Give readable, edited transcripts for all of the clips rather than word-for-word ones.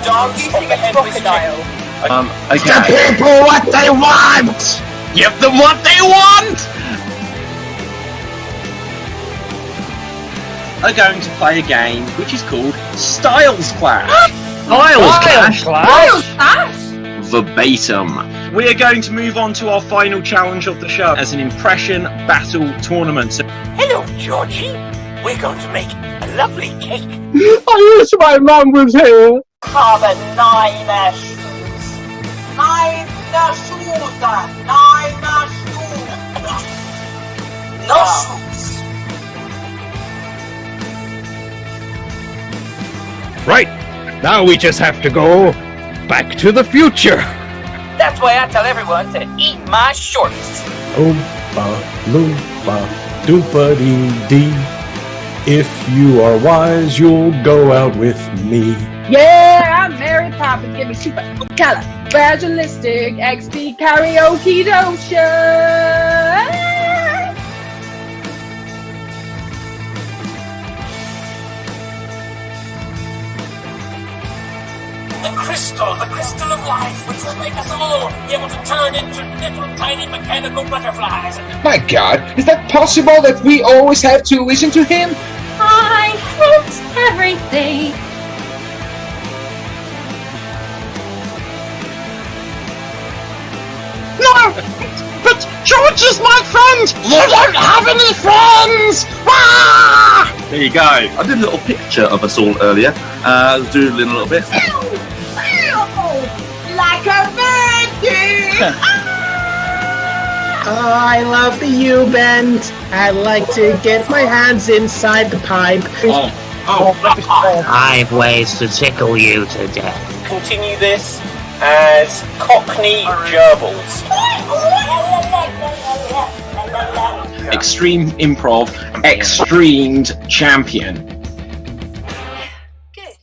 dance of the headless crocodile. Okay. The people what they want! Give them what they want! Are going to play a game which is called Styles Clash. Styles Clash? Verbatim. We are going to move on to our final challenge of the show as an impression battle tournament. So, Hello, Georgie. We're going to make a lovely cake. I wish my mum was here. Have a nine shoes. Nine shoes. No shoes. Right. Now we just have to go back to the future. That's why I tell everyone to eat my shorts. Oompa loompa doopa-dee-dee. If you are wise, you'll go out with me. Yeah, I'm Mary Poppins. Give me super califragilistic XP karaoke dotion. The crystal of life, which will make us all able to turn into little tiny mechanical butterflies. My God, is that possible that we always have to listen to him? I hate everything. No! But George is my friend! You don't have any friends! Ah! there you go. I did a little picture of us all earlier. I was doodling a little bit. Like a virgin. Oh, I love the U-bend. I like to get my hands inside the pipe. I've ways to tickle you to death. Continue this as Cockney Gerbils. Extreme Improv XStreamed champion. Good.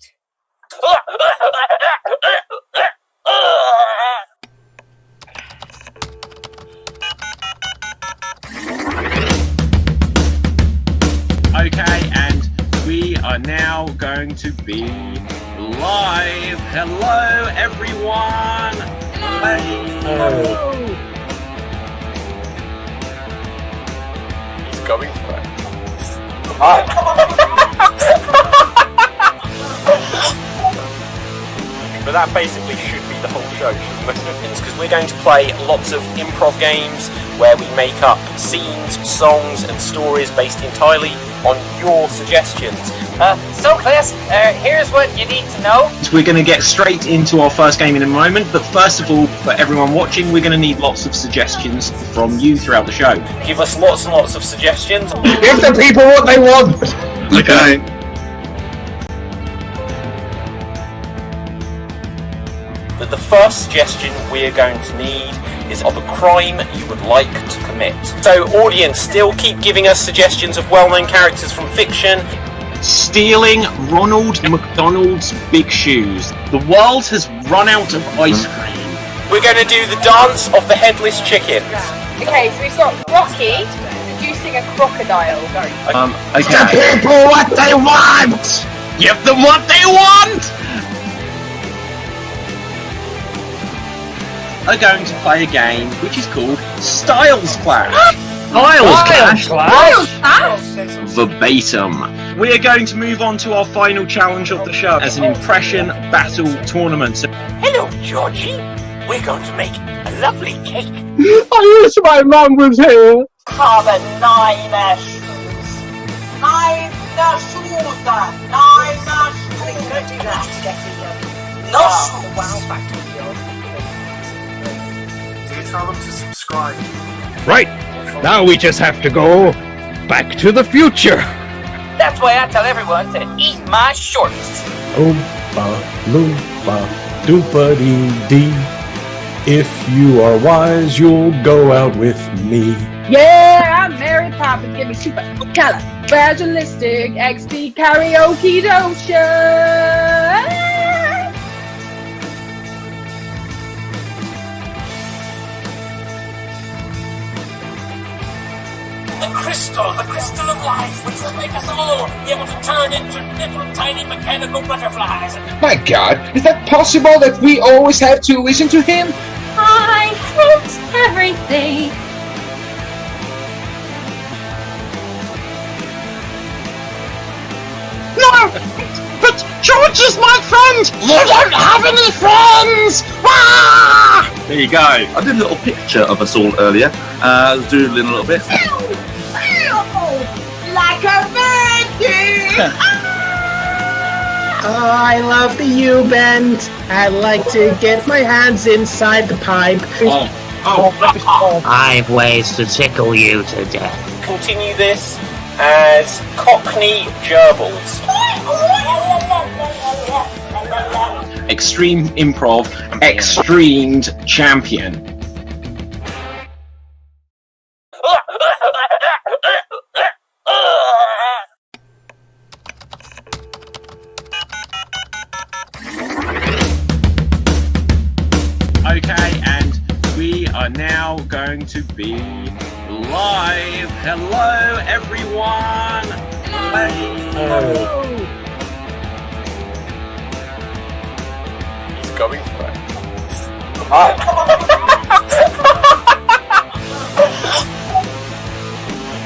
Okay, and we are now going to be live. Hello, everyone. Hello. He's going for it. But that basically should be the whole show, shouldn't it? Because we're going to play lots of improv games where we make up scenes, songs, and stories based entirely on your suggestions. So class, here's what you need to know. We're going to get straight into our first game in a moment, but first of all, for everyone watching, we're going to need lots of suggestions from you throughout the show. Give us lots and lots of suggestions. Give the people what they want! Okay. The first suggestion we're going to need is of a crime you would like to commit. So audience, still keep giving us suggestions of well-known characters from fiction. Stealing Ronald McDonald's big shoes. The world has run out of ice cream. We're going to do the dance of the headless chickens. Okay, so we've got Rocky seducing a crocodile. Okay. The people what they want! Give them what they want! Are going to play a game which is called Styles Clash. Styles Clash? Verbatim. We are going to move on to our final challenge of the show as an impression battle tournament. So, Hello, Georgie. We're going to make a lovely cake. I wish my mum was here. Have a nine shoes. Nine shoes. Don't do that. No shoes. Wow factor. Tell them to subscribe. Right. Now we just have to go back to the future. That's why I tell everyone to eat my shorts. Oompa loompa doopa-dee-dee. If you are wise, you'll go out with me. Yeah, I'm Mary Poppins. Give me super califragilistic XP karaoke dotion. The crystal of life, which will make us all able to turn into little tiny mechanical butterflies. My God, is that possible that we always have to listen to him? I hate everything. No! But George is my friend! You don't have any friends! Ah! There you go. I did a little picture of us all earlier. Doodling a little bit. Like a virgin! Oh, I love the U-bend. I like to get my hands inside the pipe. I've ways to tickle you to death. Continue this as Cockney Gerbils. Extreme Improv XStreamed champion. Okay, and we are now going to be live. Hello, everyone. Hello. He's going for it.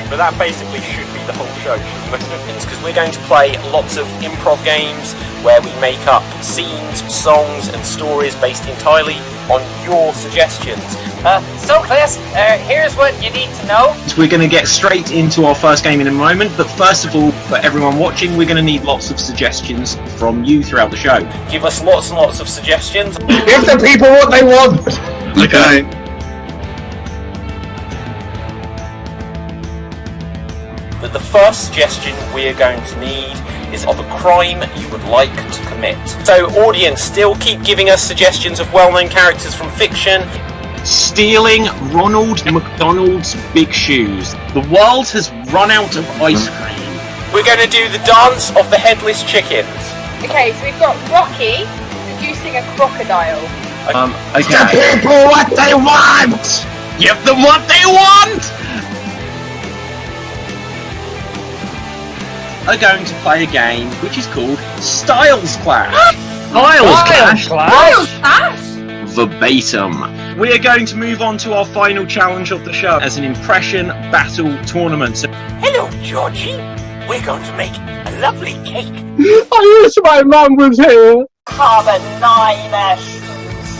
But that basically should be the whole show, shouldn't it? Because we're going to play lots of improv games where we make up scenes, songs and stories based entirely on your suggestions. So Chris, here's what you need to know. We're going to get straight into our first game in a moment, but first of all, for everyone watching, we're going to need lots of suggestions from you throughout the show. Give us lots and lots of suggestions. Give the people what they want! Okay. But the first suggestion we're going to need is of a crime you would like to commit. So audience, still keep giving us suggestions of well-known characters from fiction. Stealing Ronald McDonald's big shoes. The world has run out of ice cream. We're going to do the dance of the headless chickens. Okay, so we've got Rocky seducing a crocodile. Okay. The people what they want! Give them what they want! Are going to play a game which is called Styles Clash. Styles Clash? Verbatim. We are going to move on to our final challenge of the show as an impression battle tournament. So Hello, Georgie. We're going to make a lovely cake. I wish my mum was here. Have nine shoes.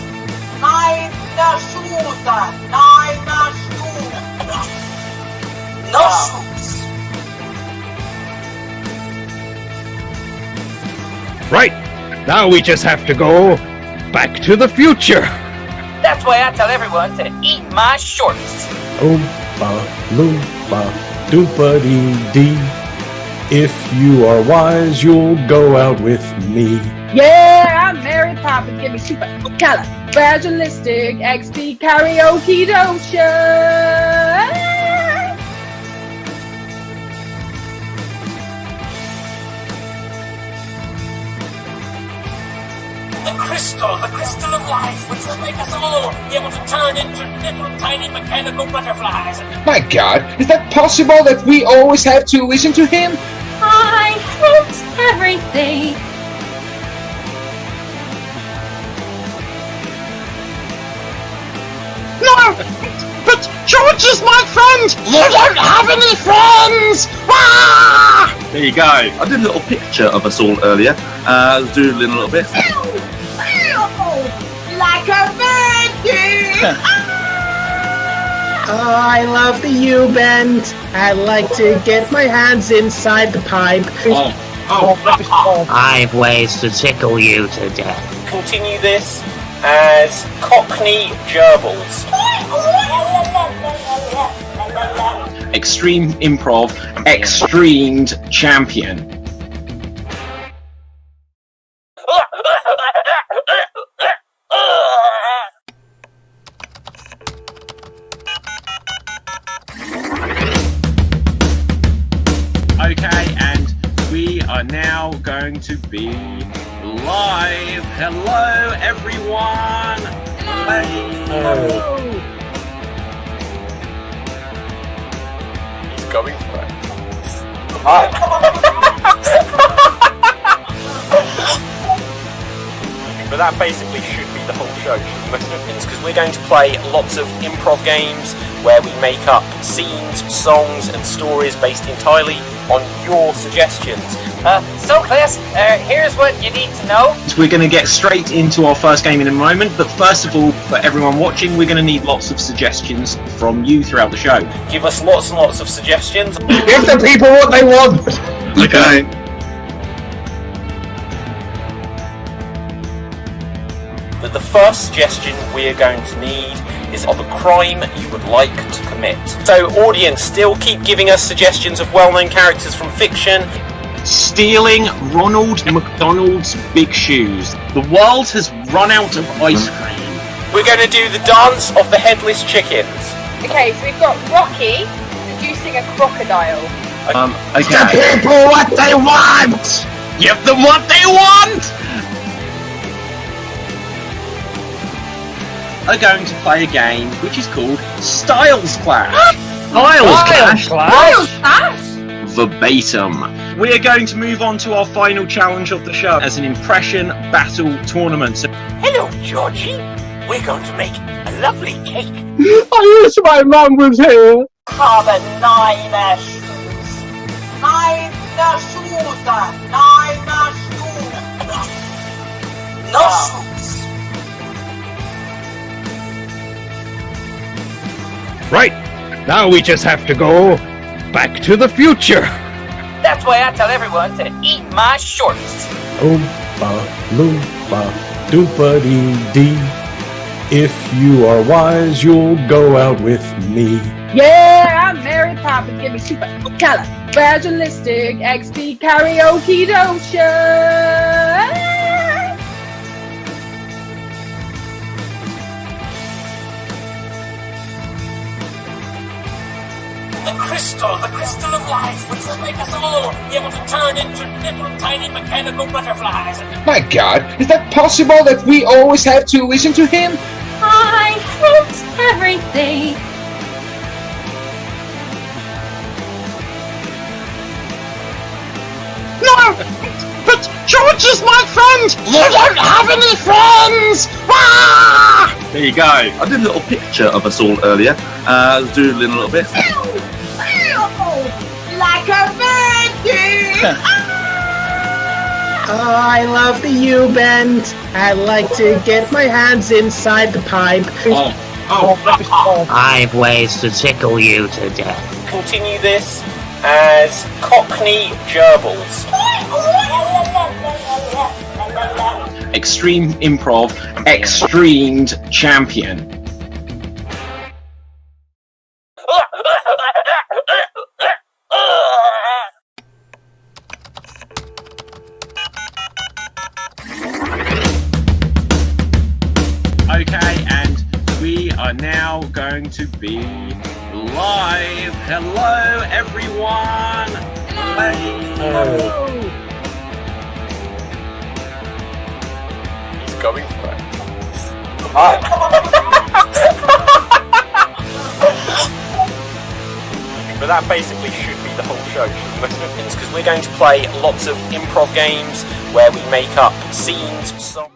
Nine shoes. Nine shoes. No shoes. Right, now we just have to go back to the future. That's why I tell everyone to eat my shorts. Oompa loompa doompa dee. If you are wise, you'll go out with me. Yeah, I'm Mary Poppins. Give me super fragilistic XP karaoke dotion. The crystal of life, which will make us all able to turn into little tiny mechanical butterflies. My God, is that possible that we always have to listen to him? I hate everything. No! But George is my friend! You don't have any friends! Ah! There you go. I did a little picture of us all earlier. Doodling a little bit. Like a virgin! Oh, I love the U-bend. I like to get my hands inside the pipe. I've ways to tickle you to death. Continue this as Cockney Gerbils. Extreme Improv XStreamed champion. Okay, and we are now going to be live. Hello, everyone. Hello. He's going for it. But that basically should be the whole show, shouldn't it? Because we're going to play lots of improv games where we make up scenes, songs and stories based entirely on your suggestions. So class, here's what you need to know. We're going to get straight into our first game in a moment, but first of all, for everyone watching, we're going to need lots of suggestions from you throughout the show. Give us lots and lots of suggestions. Give the people what they want! Okay. But the first suggestion we're going to need is of a crime you would like to commit. So audience, still keep giving us suggestions of well-known characters from fiction. Stealing Ronald McDonald's big shoes. The world has run out of ice cream. We're going to do the dance of the headless chickens. Okay, so we've got Rocky seducing a crocodile. Okay. The people what they want! Give them what they want! Are going to play a game which is called Styles Clash. Styles Clash? Verbatim. We are going to move on to our final challenge of the show as an impression battle tournament. So Hello, Georgie. We're going to make a lovely cake. I wish my mum was here! Father, nine shoes. Nine shoes. No shoes. Right, now we just have to go back to the future. That's why I tell everyone to eat my shorts. Oompa loompa doopa dee. If you are wise, you'll go out with me. Yeah, I'm Mary Poppins. Give me super califragilistic XP karaoke dosha. The crystal of life, which will make us all be able to turn into little tiny mechanical butterflies. My God, is that possible that we always have to listen to him? I hate everything. No! But George is my friend! You don't have any friends! Ah! There you go. I did a little picture of us all earlier. I was doodling a little bit. Like a virgin! Oh, I love the U-bend. I like to get my hands inside the pipe. I have ways to tickle you to death. Continue this as Cockney Gerbils. Extreme Improv XStreamed champion. Okay, and we are now going to be live. Hello, everyone. Hello. He's going for it. But that basically should be the whole show, shouldn't it? Because we're going to play lots of improv games where we make up scenes, songs.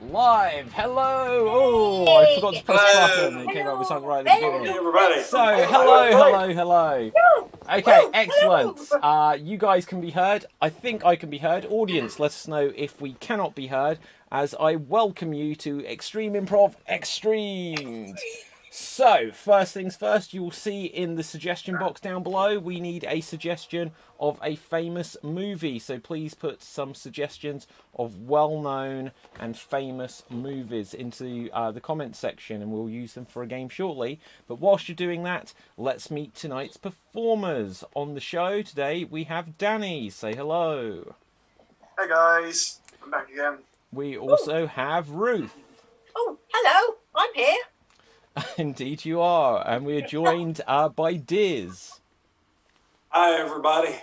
Live, hello! Oh, I forgot to press the button. It came up with something right at the beginning. So, hello. Okay, excellent. You guys can be heard. I think I can be heard. Audience, let us know if we cannot be heard, as I welcome you to Extreme Improv XStreamed. So, first things first, you will see in the suggestion box down below, we need a suggestion of a famous movie. So please put some suggestions of well-known and famous movies into the comments section, and we'll use them for a game shortly. But whilst you're doing that, let's meet tonight's performers. On the show today, we have Danny. Say hello. Hey guys, I'm back again. We also have Ruth. Oh, hello, I'm here. Indeed you are, and we're joined by Diz. Hi everybody.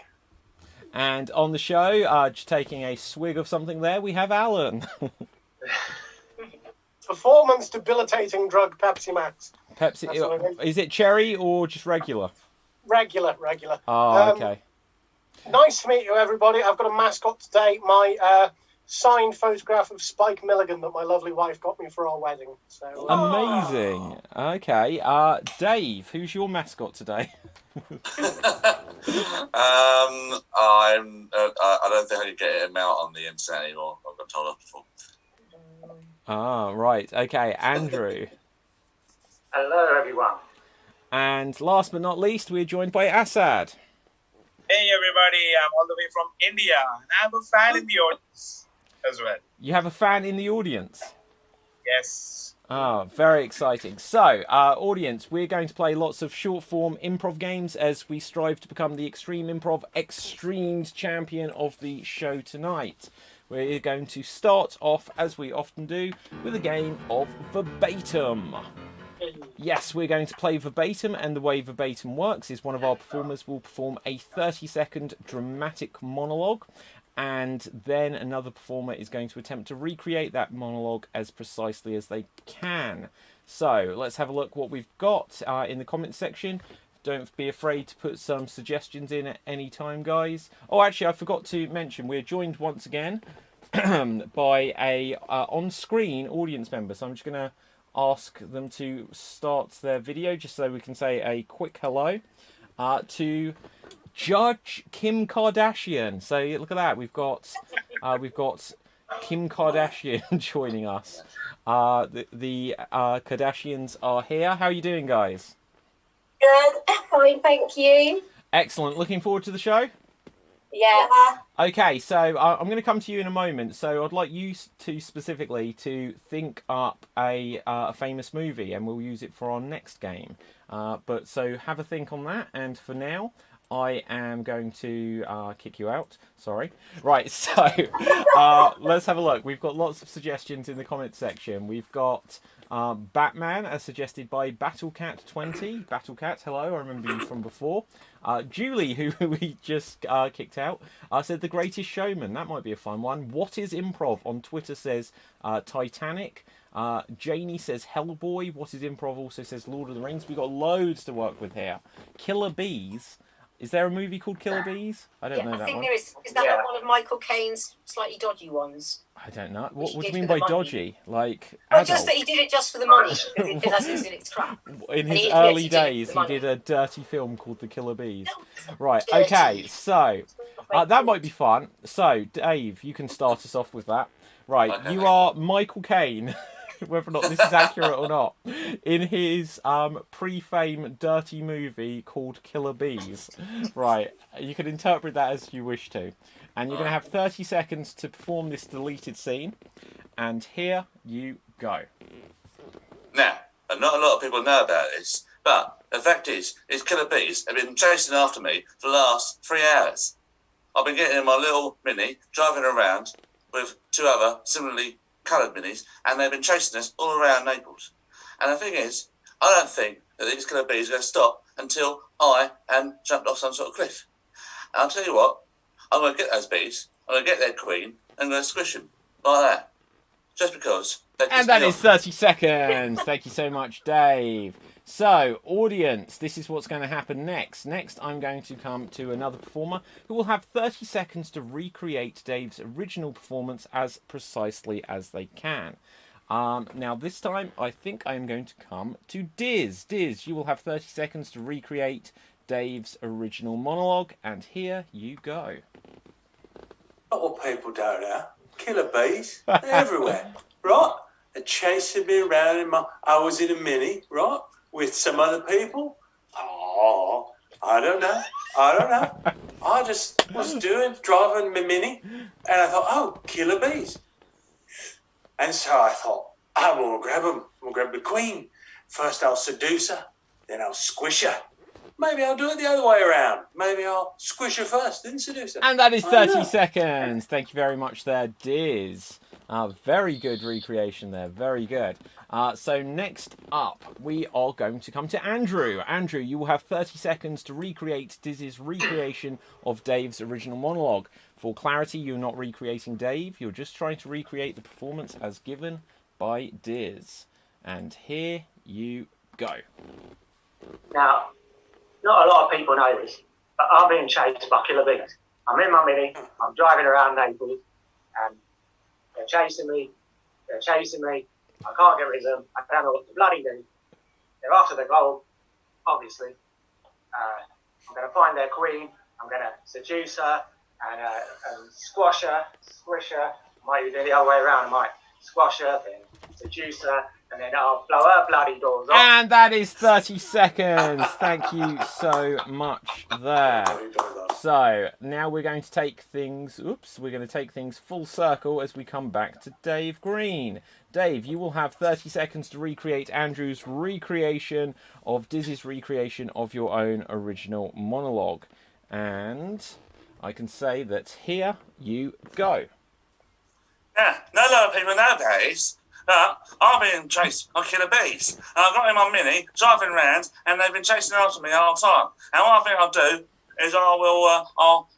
And on the show, just taking a swig of something there, we have Alan. Performance debilitating drug Pepsi Max. Pepsi, is it cherry or just regular? Regular. Oh, okay. Nice to meet you, everybody. I've got a mascot today. My signed photograph of Spike Milligan that my lovely wife got me for our wedding. So amazing. Okay, Dave, who's your mascot today? I don't think I can get him out on the internet anymore. I've got told off before. Ah, right. Okay, Andrew. Hello, everyone. And last but not least, we're joined by Assad. Hey everybody, I'm all the way from India, and I have a fan in the audience as well. You have a fan in the audience? Yes. Ah, very exciting. So, audience, we're going to play lots of short-form improv games as we strive to become the Extreme Improv XStreamed champion of the show tonight. We're going to start off, as we often do, with a game of Verbatim. Yes, we're going to play Verbatim, and the way Verbatim works is one of our performers will perform a 30-second dramatic monologue, and then another performer is going to attempt to recreate that monologue as precisely as they can. So, let's have a look what we've got in the comments section. Don't be afraid to put some suggestions in at any time, guys. Oh, actually, I forgot to mention, we're joined once again by a on-screen audience member, so I'm just going to ask them to start their video just so we can say a quick hello to Judge Kim Kardashian. So look at that, we've got Kim Kardashian joining us. The Kardashians are here. How are you doing, guys? Good, fine, thank you. Excellent. Looking forward to the show? Yeah. Okay, so I'm going to come to you in a moment. So I'd like you to specifically to think up a famous movie, and we'll use it for our next game. But so have a think on that, and for now, I am going to kick you out. Sorry. Right, so let's have a look. We've got lots of suggestions in the comments section. We've got Batman, as suggested by BattleCat20. BattleCat, hello, I remember you from before. Julie, who we just kicked out, said The Greatest Showman. That might be a fun one. What is Improv? On Twitter says Titanic. Janie says Hellboy. What is Improv? Also says Lord of the Rings. We've got loads to work with here. Killer Bees. Is there a movie called Killer Bees? I don't know that one. I think there is. Is that not one of Michael Caine's slightly dodgy ones? I don't know. What do you mean by dodgy? Like well, just that he did it just for the money, because it's crap. In his early days, he did a dirty film called The Killer Bees. Right, okay, so that might be fun. So, Dave, you can start us off with that. Right, okay. You are Michael Caine, whether or not this is accurate or not, in his pre-fame dirty movie called Killer Bees. Right, you can interpret that as you wish to. And you're going to have 30 seconds to perform this deleted scene. And here you go. Now, not a lot of people know about this, but the fact is Killer Bees have been chasing after me for the last 3 hours. I've been getting in my little Mini, driving around with 2 other similarly coloured Minis, and they've been chasing us all around Naples. And the thing is, I don't think that these Killer Bees are going to stop until I am jumped off some sort of cliff. And I'll tell you what, I'm going to get those bees, I'm going to get their queen, and I'm going to squish them like that. Just because. And that is 30 seconds. Thank you so much, Dave. So, audience, this is what's going to happen next. Next, I'm going to come to another performer who will have 30 seconds to recreate Dave's original performance as precisely as they can. Now, this time, I think I'm going to come to Diz. Diz, you will have 30 seconds to recreate Dave's original monologue, and here you go. What people don't know, killer bees, they're everywhere, right? They're chasing me around I was in a Mini, right? with some other people? Oh, I don't know. I just was driving my Mini, and I thought, oh, killer bees. And so I thought, I'm going to grab them. I'm going to grab the queen. First I'll seduce her, then I'll squish her. Maybe I'll do it the other way around. Maybe I'll squish her first, then seduce her. And that is 30 seconds. Thank you very much there, Diz. Very good recreation there. Very good. So next up, we are going to come to Andrew. Andrew, you will have 30 seconds to recreate Diz's recreation of Dave's original monologue. For clarity, you're not recreating Dave. You're just trying to recreate the performance as given by Diz. And here you go. Now, not a lot of people know this, but I'm being chased by killer bees. I'm in my Mini, I'm driving around Naples, and they're chasing me, I can't get rid of them, I don't know what to bloody do. They're after the gold, obviously. I'm going to find their queen, I'm going to seduce her, and squish her, I might even do the other way around, I might squash her, then seduce her, and then I'll blow her bloody doors off. And that is 30 seconds. Thank you so much there. So now we're going to take things, full circle as we come back to Dave Green. Dave, you will have 30 seconds to recreate Andrew's recreation of Diz's recreation of your own original monologue. And I can say that here you go. Yeah, not a lot of people nowadays. I've been chased by killer bees. I've got in my Mini, driving around, and they've been chasing after me the whole time. And what I think I'll do is I'll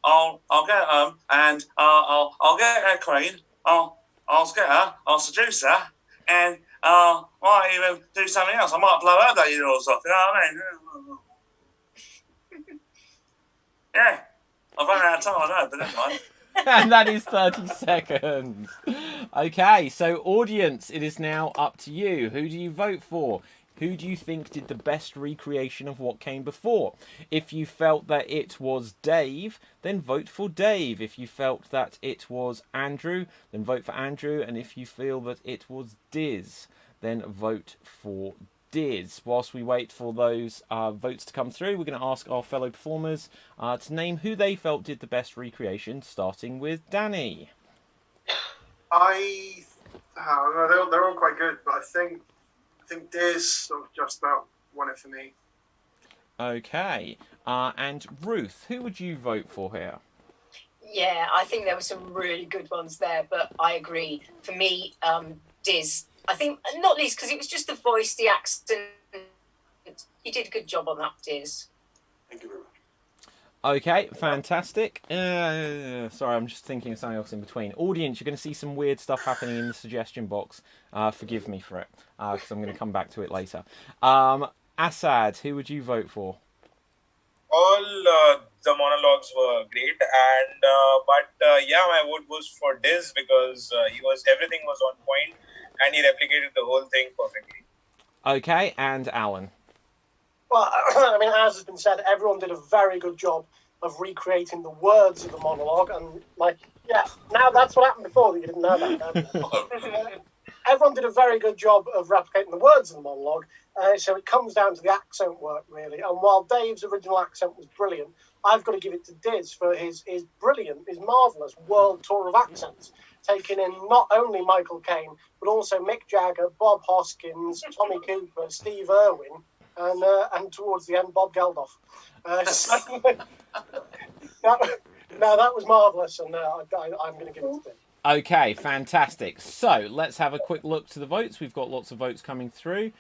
get them, and I'll get their queen. I'll get her. I'll seduce her, and might even do something else. I might blow her that year or something. You know what I mean? Yeah, I've run out of time. I know, but never mind. And that is 30 seconds. Okay, so audience, it is now up to you. Who do you vote for? Who do you think did the best recreation of what came before? If you felt that it was Dave, then vote for Dave. If you felt that it was Andrew, then vote for Andrew. And if you feel that it was Diz, then vote for Diz. Whilst we wait for those votes to come through, we're going to ask our fellow performers to name who they felt did the best recreation, starting with Danny. They're all quite good, but I think Diz sort of just about won it for me. Okay. And Ruth, who would you vote for here? Yeah, I think there were some really good ones there, but I agree. For me, Diz. I think, not least because it was just the voice, the accent. You did a good job on that, Diz. Thank you very much. Okay, fantastic. Sorry, I'm just thinking of something else in between. Audience, you're going to see some weird stuff happening in the suggestion box. Forgive me for it, because I'm going to come back to it later. Assad, who would you vote for? All the monologues were great, and but yeah, my vote was for Diz because everything was on point. And he replicated the whole thing perfectly. Okay, and Alan. Well, I mean, as has been said, everyone did a very good job of recreating the words of the monologue. And, now that's what happened before that you didn't know that. Everyone did a very good job of replicating the words of the monologue. So it comes down to the accent work, really. And while Dave's original accent was brilliant, I've got to give it to Diz for his brilliant, his marvellous world tour of accents, taking in not only Michael Caine, but also Mick Jagger, Bob Hoskins, Tommy Cooper, Steve Irwin, and towards the end, Bob Geldof. That was marvellous, and I'm going to give it to Diz. Okay, fantastic. So, let's have a quick look to the votes. We've got lots of votes coming through.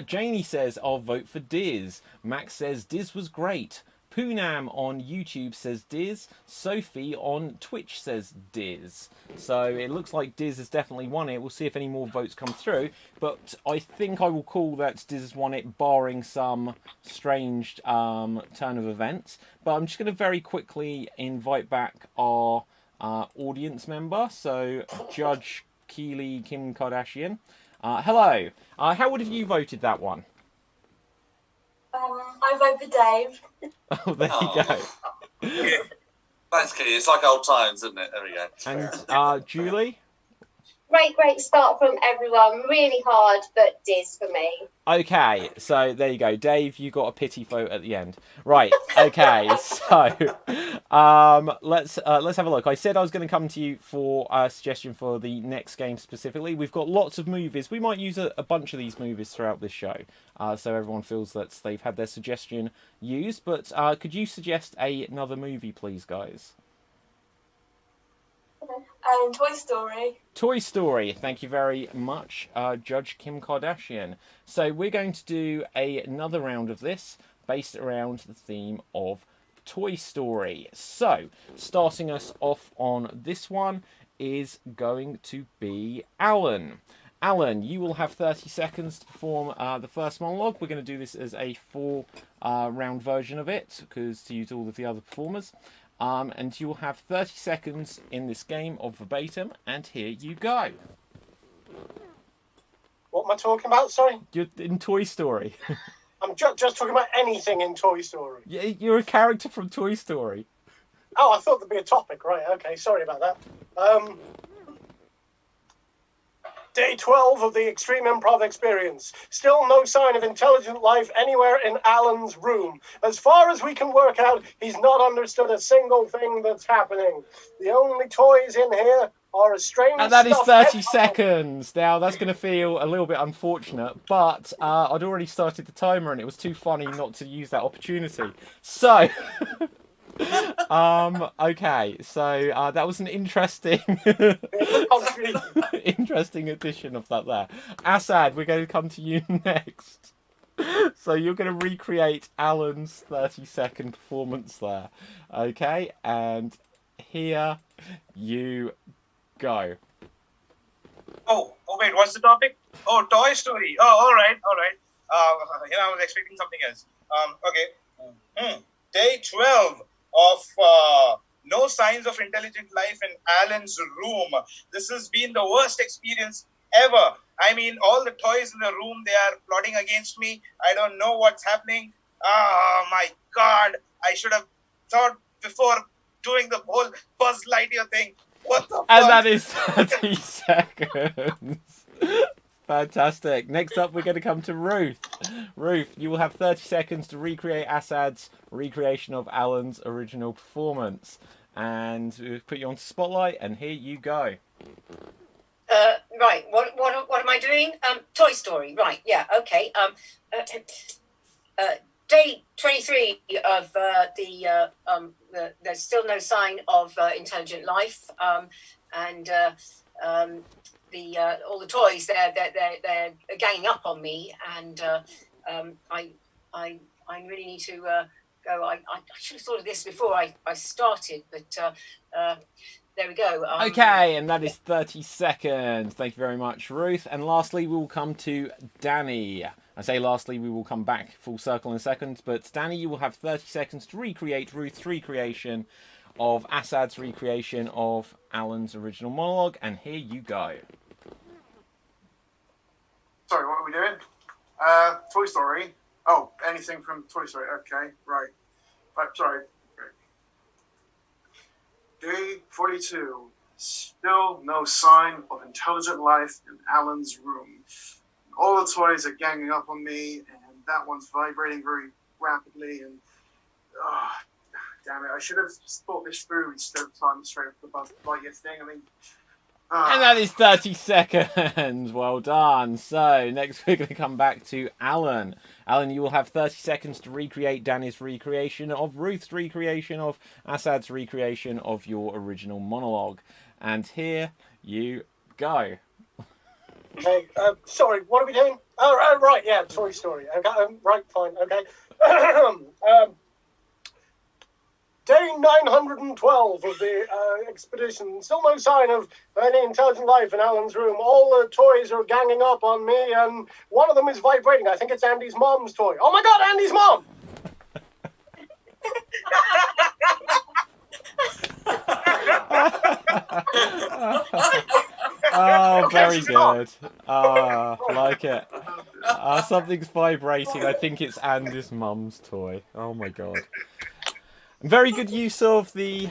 Janie says, I'll vote for Diz. Max says, Diz was great. Poonam on YouTube says Diz. Sophie on Twitch says Diz. So it looks like Diz has definitely won it. We'll see if any more votes come through. But I think I will call that Diz has won it, barring some strange turn of events. But I'm just going to very quickly invite back our audience member. So Judge Keely Kim Kardashian. Hello. How would have you voted that one? I vote for Dave. Oh, there you go. Thanks, Kitty. It's like old times, isn't it? There we go. And Julie? Great start from everyone. Really hard, but Diz for me. Okay, so there you go. Dave, you got a pity vote at the end. Right, okay, so let's have a look. I said I was going to come to you for a suggestion for the next game specifically. We've got lots of movies. We might use a bunch of these movies throughout this show, so everyone feels that they've had their suggestion used. But could you suggest another movie, please, guys? Toy Story. Toy Story, thank you very much, Judge Kim Kardashian. So we're going to do another round of this based around the theme of Toy Story. So, starting us off on this one is going to be Alan. Alan, you will have 30 seconds to perform the first monologue. We're going to do this as a full round version of it, because to use all of the other performers. And you will have 30 seconds in this game of verbatim, and here you go. What am I talking about, sorry? You're in Toy Story. I'm just talking about anything in Toy Story. You're a character from Toy Story. Oh, I thought there'd be a topic. Right, okay, sorry about that. Day 12 of the Extreme Improv Experience. Still no sign of intelligent life anywhere in Alan's room. As far as we can work out, he's not understood a single thing that's happening. The only toys in here are a strange And that is stuffed 30 seconds. Now, that's going to feel a little bit unfortunate, but I'd already started the timer and it was too funny not to use that opportunity. So... okay, so that was an interesting interesting addition of that there. Assad, we're going to come to you next. So you're going to recreate Alan's 30-second performance there. Okay, and here you go. Oh, wait, what's the topic? Oh, Toy Story. Oh, all right. I was expecting something else. Okay. Day 12 of no signs of intelligent life in Alan's room. This has been the worst experience ever. I mean, all the toys in the room, they are plotting against me. I don't know what's happening. Oh, my God. I should have thought before doing the whole Buzz Lightyear thing. What the fuck? And that is 30 seconds. Fantastic. Next up, we're going to come to Ruth. Ruth, you will have 30 seconds to recreate Assad's recreation of Alan's original performance. And we'll put you onto Spotlight, and here you go. Right, what am I doing? Toy Story, right, yeah, okay. Day 23 of there's still no sign of intelligent life, and all the toys they're ganging up on me, and I really need to go. I should have thought of this before I started, but there we go. Okay, and that is 30 seconds. Thank you very much, Ruth. And lastly, we will come to Danny. I say lastly, we will come back full circle in a second, but Danny, you will have 30 seconds to recreate Ruth's recreation of Assad's recreation of Alan's original monologue, and here you go. Sorry, what are we doing? Toy Story. Oh, anything from Toy Story. Okay, right. Sorry. Day 42. Still no sign of intelligent life in Alan's room. All the toys are ganging up on me, and that one's vibrating very rapidly. And damn it! I should have thought this through instead of time straight off the Buzz Lightyear thing. I mean. And that is 30 seconds. Well done. So, next we're going to come back to Alan. Alan, you will have 30 seconds to recreate Danny's recreation of Ruth's recreation of Assad's recreation of your original monologue. And here you go. Okay, sorry, what are we doing? Oh, right, yeah, Toy Story. Okay, right, fine, okay. Day 912 of the expedition. Still no sign of any intelligent life in Alan's room. All the toys are ganging up on me, and one of them is vibrating. I think it's Andy's mom's toy. Oh my God, Andy's mom! Oh, very good. I like it. Something's vibrating. I think it's Andy's mum's toy. Oh my God. Very good use of the,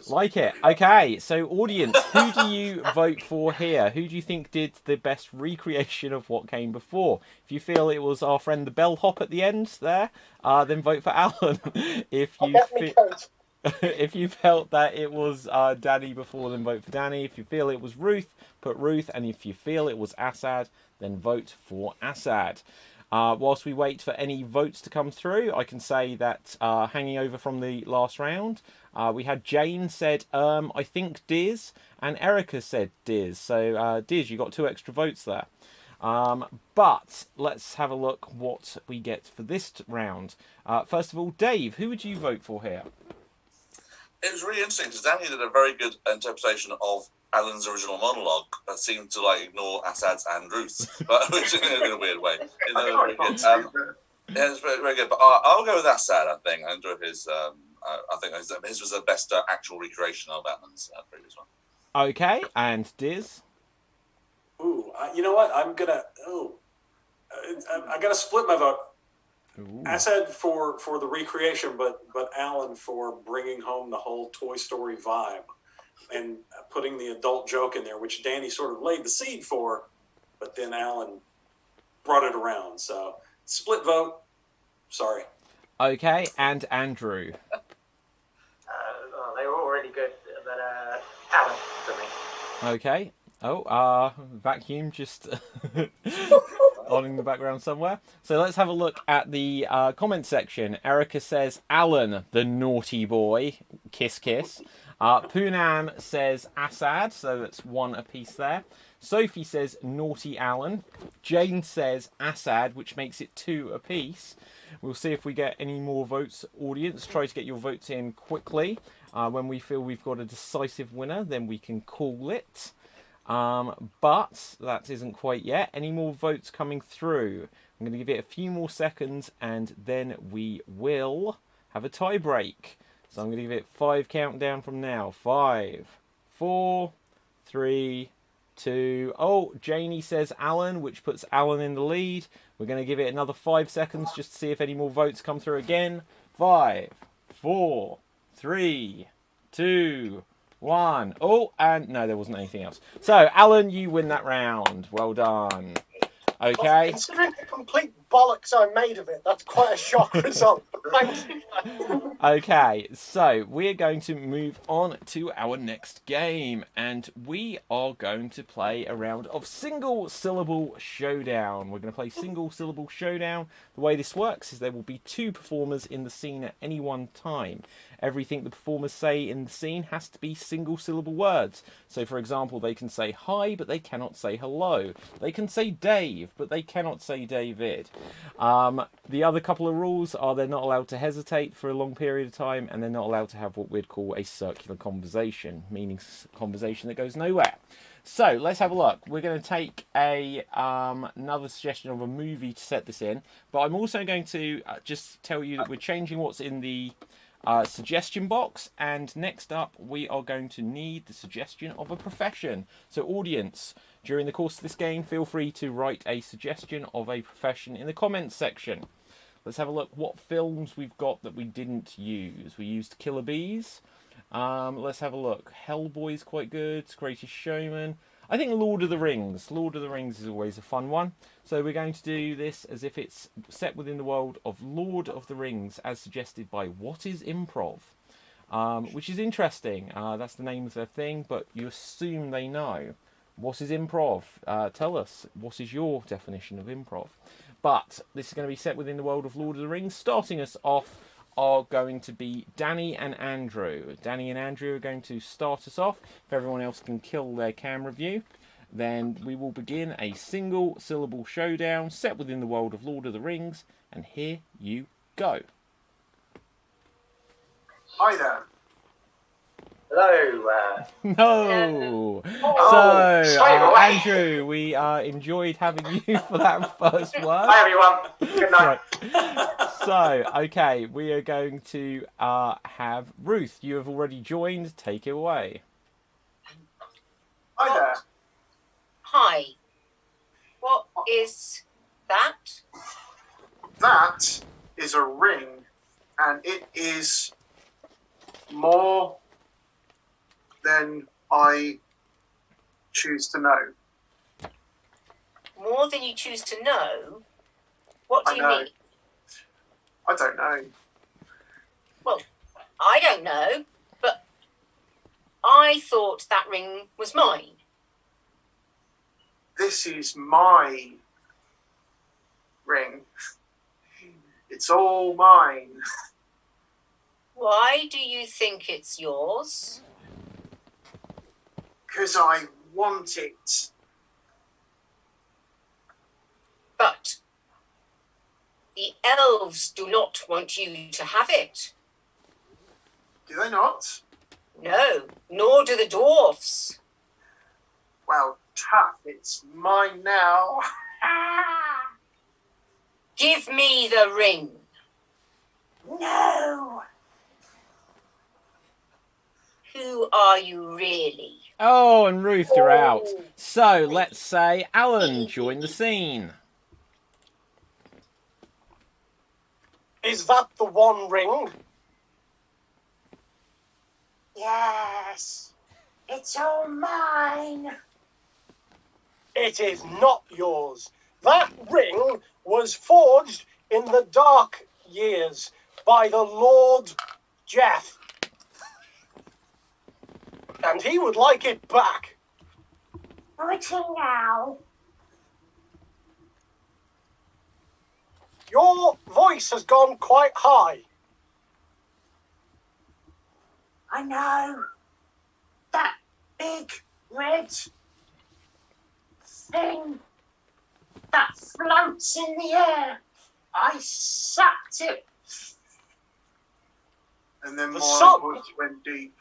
Like it. Okay, so audience, who do you vote for here? Who do you think did the best recreation of what came before? If you feel it was our friend the bellhop at the end there, then vote for Alan. If you felt that it was Danny before, then vote for Danny. If you feel it was Ruth, put Ruth. And if you feel it was Assad, then vote for Assad. Whilst we wait for any votes to come through, I can say that hanging over from the last round, we had Jane said, I think Diz, and Erica said Diz. So Diz, you got 2 extra votes there. But let's have a look what we get for this round. First of all, Dave, who would you vote for here? It was really interesting because Danny did a very good interpretation of Alan's original monologue that seemed to ignore Assad's and Ruth's, but which in a weird way. Yeah, it's very good. But I'll go with Assad. I think I enjoyed his. I think his was the best actual recreation of Alan's previous one. Okay, and Diz. Ooh, you know what? I gotta split my vote. Ooh. Assad for the recreation, but Alan for bringing home the whole Toy Story vibe and putting the adult joke in there, which Danny sort of laid the seed for, but then Alan brought it around. So split vote. Sorry. Okay, and Andrew. They were all really good, but Alan for me. Okay. Oh, vacuum just on in the background somewhere. So let's have a look at the comment section. Erica says, Alan, the naughty boy. Kiss, kiss. Poonam says, Assad. So that's 1 apiece there. Sophie says, naughty Alan. Jane says, Assad, which makes it 2 apiece. We'll see if we get any more votes, audience. Try to get your votes in quickly. When we feel we've got a decisive winner, then we can call it. But that isn't quite yet. Any more votes coming through? I'm going to give it a few more seconds and then we will have a tie break. So I'm going to give it 5 countdown from now. 5, 4, 3, 2. Oh, Janie says Alan, which puts Alan in the lead. We're going to give it another 5 seconds just to see if any more votes come through again. 5, 4, 3, 2, 1. Oh, and no, there wasn't anything else. So, Alan, you win that round. Well done. Okay. Considering the complete bollocks I made of it, that's quite a shock result. Thank you. Okay, so we're going to move on to our next game, and we are going to play a round of single syllable showdown. We're going to play single syllable showdown. The way this works is there will be 2 performers in the scene at any one time. Everything the performers say in the scene has to be single syllable words. So, for example, they can say hi, but they cannot say hello. They can say Dave, but they cannot say David. The other couple of rules are they're not allowed to hesitate for a long period of time, and they're not allowed to have what we'd call a circular conversation, meaning conversation that goes nowhere. So let's have a look. We're going to take another suggestion of a movie to set this in, but I'm also going to just tell you that we're changing what's in the suggestion box, and next up we are going to need the suggestion of a profession. So audience, during the course of this game, feel free to write a suggestion of a profession in the comments section. Let's have a look what films we've got that we didn't use. We used Killer Bees. Let's have a look. Hellboy's quite good. Greatest Showman. I think Lord of the Rings. Lord of the Rings is always a fun one. So we're going to do this as if it's set within the world of Lord of the Rings, as suggested by What is Improv? Which is interesting. That's the name of their thing, but you assume they know. What is improv? Tell us, what is your definition of improv? But this is going to be set within the world of Lord of the Rings. Starting us off are going to be Danny and Andrew. Danny and Andrew are going to start us off. If everyone else can kill their camera view, then we will begin a single syllable showdown set within the world of Lord of the Rings. And here you go. Hi there. Hello. No. So, Andrew, we enjoyed having you for that first word. Hi, everyone. Good night. Right. So, okay, we are going to have Ruth. You have already joined. Take it away. Hi there. Hi. What is that? That is a ring, and it is more than I choose to know. More than you choose to know? What do you know. mean? I don't know. Well, I don't know, but I thought that ring was mine. This is my ring. It's all mine. Why do you think it's yours? Because I want it. But the elves do not want you to have it. Do they not? No, nor do the dwarfs. Well, tough. It's mine now. Give me the ring. No. Who are you really? Oh, and Ruth, you're out. So, let's say Alan joined the scene. Is that the One Ring? Yes. It's all mine. It is not yours. That ring was forged in the dark years by the Lord Jeff. And he would like it back. Waiting now. Your voice has gone quite high. I know. That big red thing that floats in the air. I sucked it. And then The my sun- voice went deep.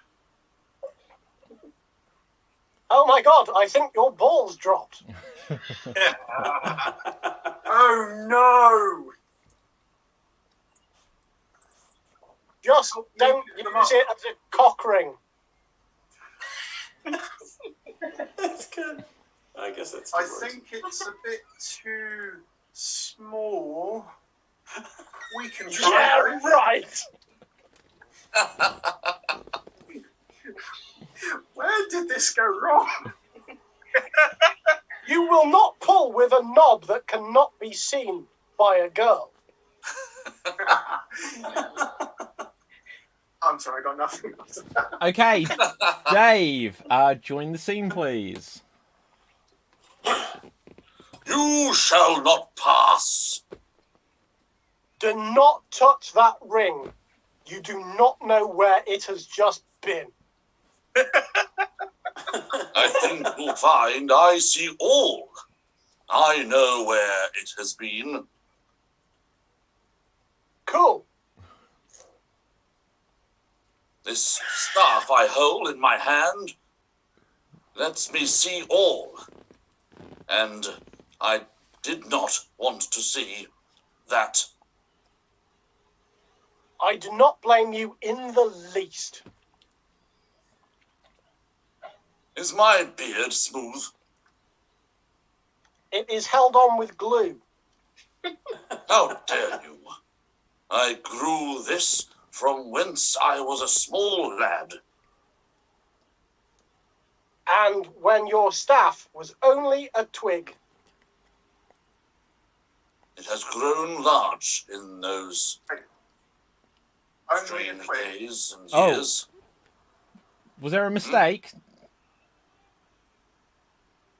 Oh my God, I think your balls dropped. Oh no! Just don't use it as a cock ring. That's good. I guess that's I two words. think it's a bit too small. We can try. Yeah, right. Where did this go wrong? You will not pull with a knob that cannot be seen by a girl. I'm sorry, I got nothing. Okay, Dave, join the scene, please. You shall not pass. Do not touch that ring. You do not know where it has just been. I think you'll find I see all. I know where it has been. Cool. This staff I hold in my hand lets me see all. And I did not want to see that. I do not blame you in the least. Is my beard smooth? It is held on with glue. How dare you? I grew this from whence I was a small lad. And when your staff was only a twig. It has grown large in those Only a strange twig. days and Oh. years. Was there a mistake?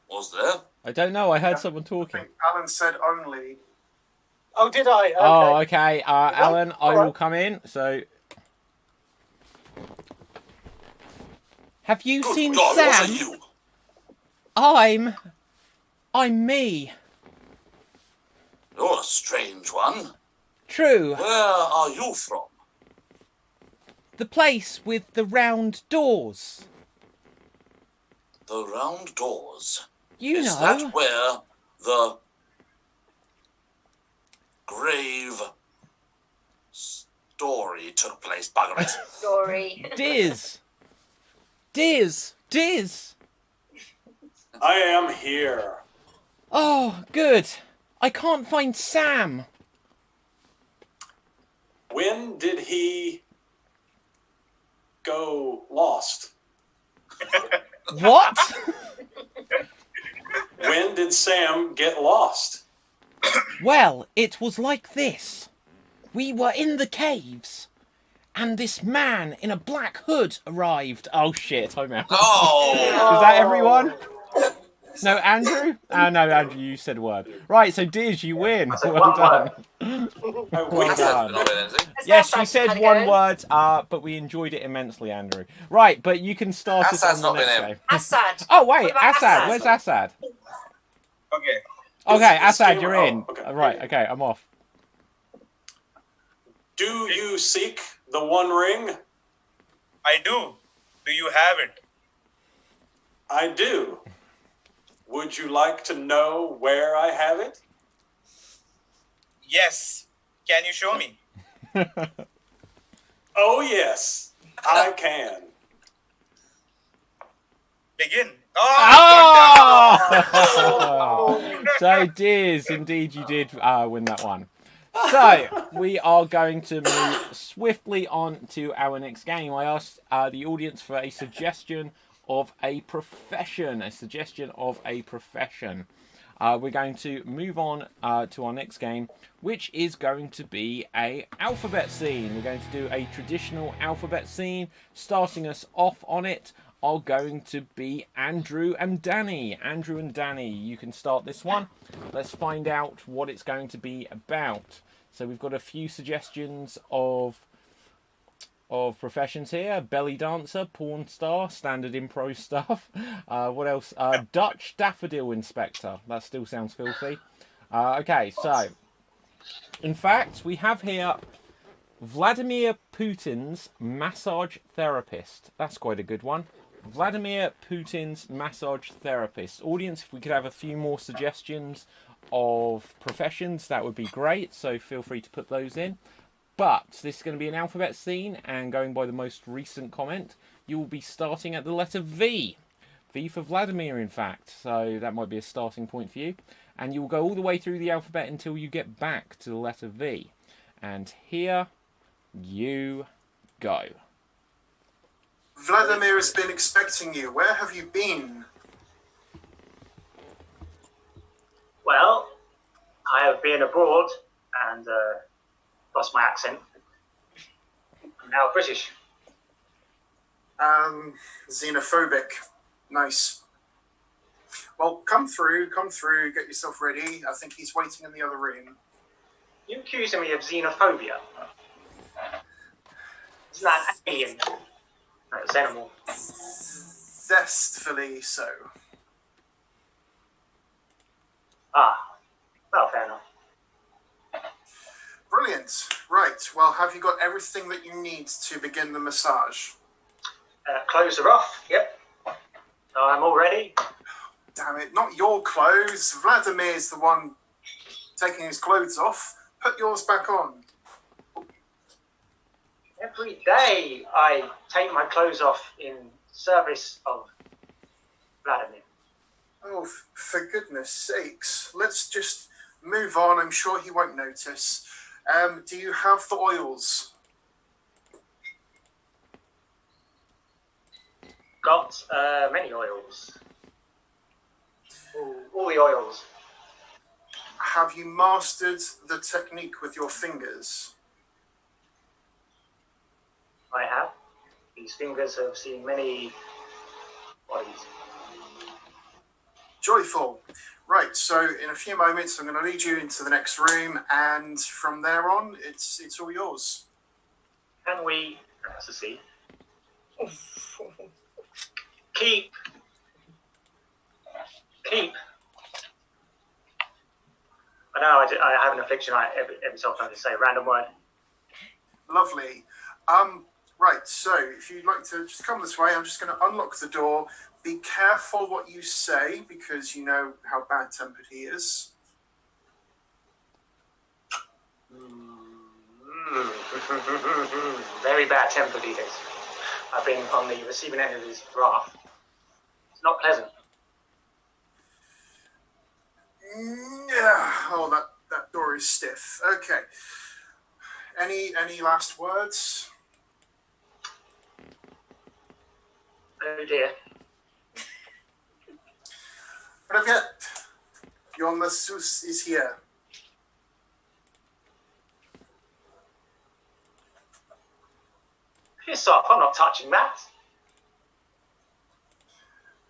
Was there? I don't know, I heard someone talking. Alan said only. Oh, did I? Okay. Oh, okay. Alan, I will come in. So, have you seen God, Sam? what are you? I'm me. You're a strange one. True. Where are you from? The place with the round doors. The round doors. You Is know. that where the grave story took place, bugger it? Story. Diz. Diz. I am here. Oh, good. I can't find Sam. When did he go lost? What? When did Sam get lost? Well, it was like this. We were in the caves, and this man in a black hood arrived. Oh shit, I'm out. Oh! Is that everyone? No, Andrew? No, Andrew, you said a word. Right, so Diz, you win. Well done. Well done. Yes, you said one word, but we enjoyed it immensely, Andrew. Right, but you can start us on the next game. Assad. Oh, wait, Assad. Where's Assad? Okay. Okay, Assad, you're in. Right, okay, I'm off. Do you seek the One Ring? I do. Do you have it? I do. Would you like to know where I have it? Yes. Can you show me? Oh, yes, I can. Begin. Oh! So, Diz, indeed you did win that one. So, we are going to move swiftly on to our next game. I asked the audience for a suggestion of a profession. We're going to move on to our next game, which is going to be a alphabet scene. We're going to do a traditional alphabet scene. Starting us off on it are going to be Andrew and Danny. Andrew and Danny, you can start this one. Let's find out what it's going to be about. So we've got a few suggestions of professions here. Belly dancer, porn star, standard improv stuff. What else? Dutch daffodil inspector. That still sounds filthy. Okay, so in fact, we have here Vladimir Putin's massage therapist. That's quite a good one. Vladimir Putin's massage therapist. Audience, if we could have a few more suggestions of professions, that would be great. So feel free to put those in. But this is going to be an alphabet scene, and going by the most recent comment, you will be starting at the letter V. V for Vladimir, in fact. So that might be a starting point for you. And you will go all the way through the alphabet until you get back to the letter V. And here you go. Vladimir has been expecting you. Where have you been? Well, I have been abroad and lost my accent. I'm now British. Xenophobic. Nice. Well, come through, get yourself ready. I think he's waiting in the other room. You accusing me of xenophobia? Isn't that an alien? No, it's animal. Zestfully so. Well, fair enough. Brilliant. Right, well, have you got everything that you need to begin the massage? Clothes are off, yep. I'm all ready. Damn it, not your clothes. Vladimir's the one taking his clothes off. Put yours back on. Every day I take my clothes off in service of Vladimir. Oh, for goodness sakes. Let's just move on. I'm sure he won't notice. Do you have the oils? Got many oils. All the oils. Have you mastered the technique with your fingers? I have. These fingers have seen many bodies. Joyful. Right, so in a few moments I'm going to lead you into the next room, and from there on it's all yours. Can we, that's a C, keep, I know I have an affliction, every so often I just say a random word. Lovely. Right, so if you'd like to just come this way, I'm just going to unlock the door. Be careful what you say, because you know how bad-tempered he is. Very bad-tempered he is. I've been on the receiving end of his wrath. It's not pleasant. Yeah. Oh, that door is stiff. Okay. Any last words? Oh dear. Your masseuse is here. Piss off, I'm not touching that.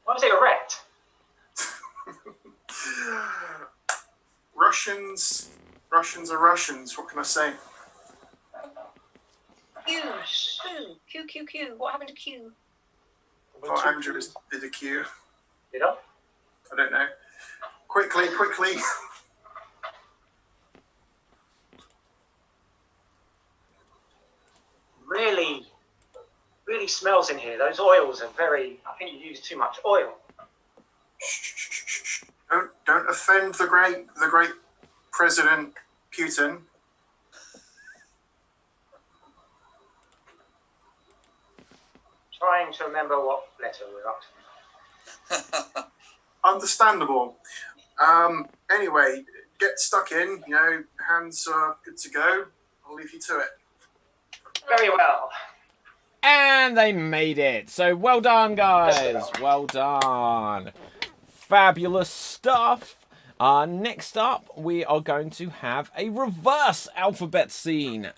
Why was it erect? Russians are Russians. What can I say? Q. What happened to Q? Oh, Andrew did a Q. Did I? I don't know. Quickly. Really smells in here. Those oils are very. I think you use too much oil. Don't offend the great President Putin. Trying to remember what letter we're up to. Understandable. Anyway, get stuck in. Hands are good to go. I'll leave you to it. Very well. And they made it. So well done, guys. Well done. Fabulous stuff. Next up, we are going to have a reverse alphabet scene.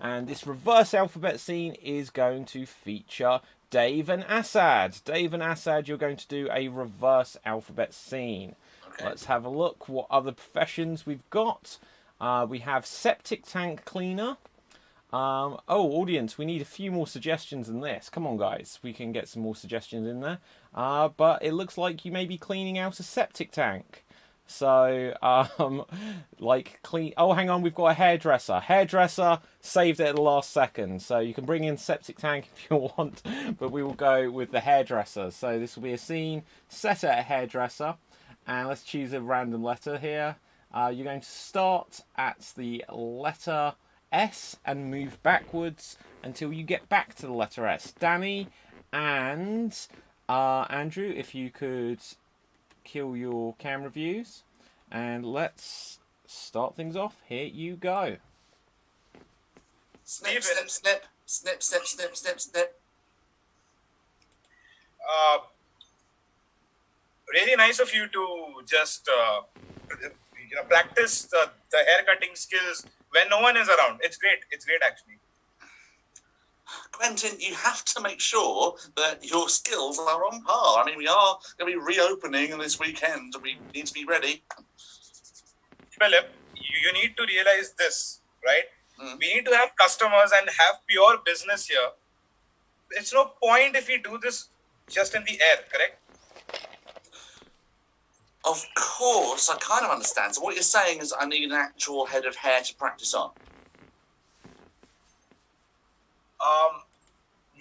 And this reverse alphabet scene is going to feature Dave and Assad. You're going to do a reverse alphabet scene. Okay. Let's have a look what other professions we've got. We have septic tank cleaner. Audience, we need a few more suggestions than this. Come on, guys. We can get some more suggestions in there. But it looks like you may be cleaning out a septic tank. So, clean... Oh, hang on, we've got a hairdresser. Hairdresser saved it at the last second. So you can bring in septic tank if you want. But we will go with the hairdresser. So this will be a scene set at a hairdresser. And let's choose a random letter here. You're going to start at the letter S and move backwards until you get back to the letter S. Danny and Andrew, if you could kill your camera views, and let's start things off. Here you go. Snip, snip, snip, snip, snip, snip, snip, snip. Really nice of you to just practice the hair cutting skills when no one is around. It's great actually. Quentin, you have to make sure that your skills are on par. I mean, we are going to be reopening this weekend. We need to be ready. Philip, you need to realize this, right? We need to have customers and have pure business here. It's no point if we do this just in the air, correct? Of course, I kind of understand. So what you're saying is I need an actual head of hair to practice on.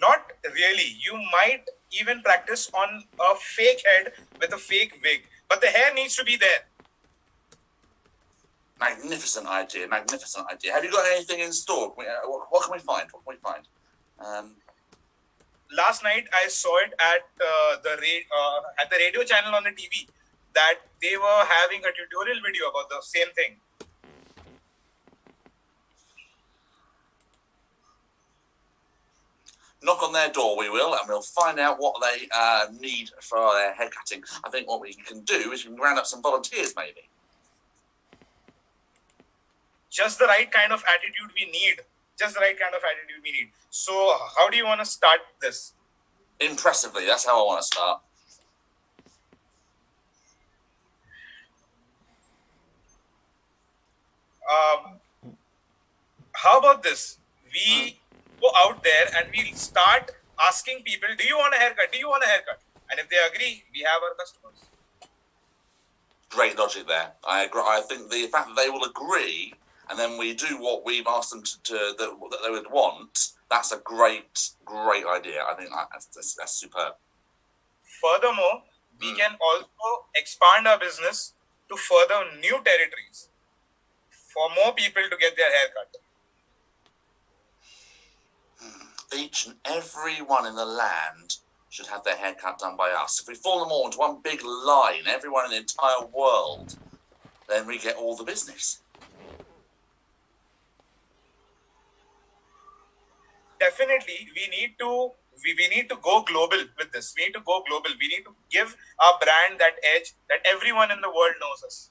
Not really. You might even practice on a fake head with a fake wig. But the hair needs to be there. Magnificent idea, magnificent idea. Have you got anything in store? What can we find? Last night I saw it at the radio channel on the TV that they were having a tutorial video about the same thing. Knock on their door, we will, and we'll find out what they need for their hair cutting. I think what we can do is we can round up some volunteers, maybe. Just the right kind of attitude we need. So, how do you want to start this? Impressively, that's how I want to start. How about this? We go out there and we'll start asking people, do you want a haircut? And if they agree, we have our customers. Great logic there. I agree. I think the fact that they will agree and then we do what we've asked them that they would want, that's a great idea. I think that's superb. Furthermore, we can also expand our business to further new territories for more people to get their hair cut. Each and every one in the land should have their hair cut done by us. If we form them all into one big line, everyone in the entire world, then we get all the business. Definitely, we need to we need to go global with this. We need to go global. We need to give our brand that edge that everyone in the world knows us.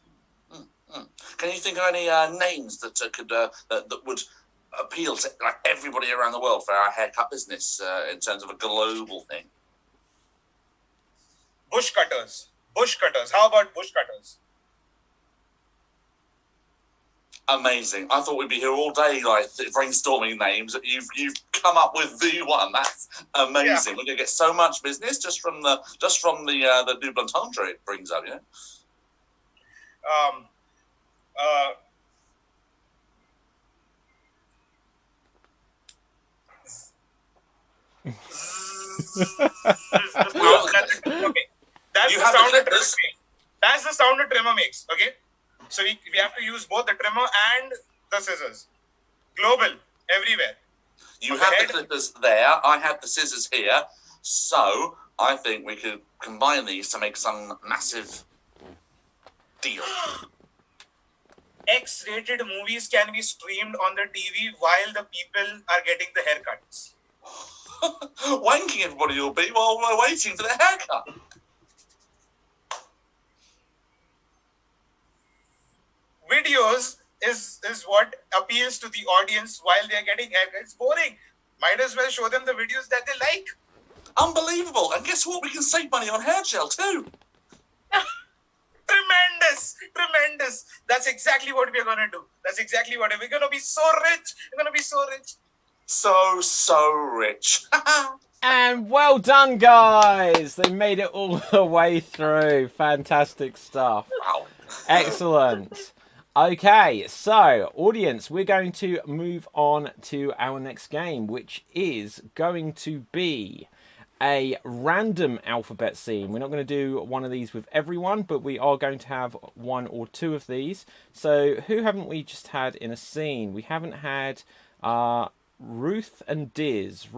Can you think of any names that could that would appeal to like everybody around the world for our haircut business in terms of a global thing? Bush cutters. Bush cutters. How about bush cutters? Amazing. I thought we'd be here all day, like brainstorming names. You've come up with the one. That's amazing. We're gonna get so much business just from the double entendre it brings up. Yeah. Okay. That's the sound a trimmer makes. Okay. So we have to use both the trimmer and the scissors. Global, everywhere. You have the clippers there. I have the scissors here. So I think we could combine these to make some massive deal. X-rated movies can be streamed on the TV while the people are getting the haircuts. Wanking everybody will be while we're waiting for the haircut. Videos is what appeals to the audience while they're getting haircuts. It's boring. Might as well show them the videos that they like. Unbelievable. And guess what? We can save money on hair gel too. Tremendous. That's exactly what we're going to do. That's exactly what we're going to be so rich. We're going to be so rich. So rich. And well done, guys. They made it all the way through. Fantastic stuff. Wow. Excellent. Okay, so audience, we're going to move on to our next game, which is going to be a random alphabet scene. We're not going to do one of these with everyone, but we are going to have one or two of these. So who haven't we just had in a scene? We haven't had Ruth and Diz.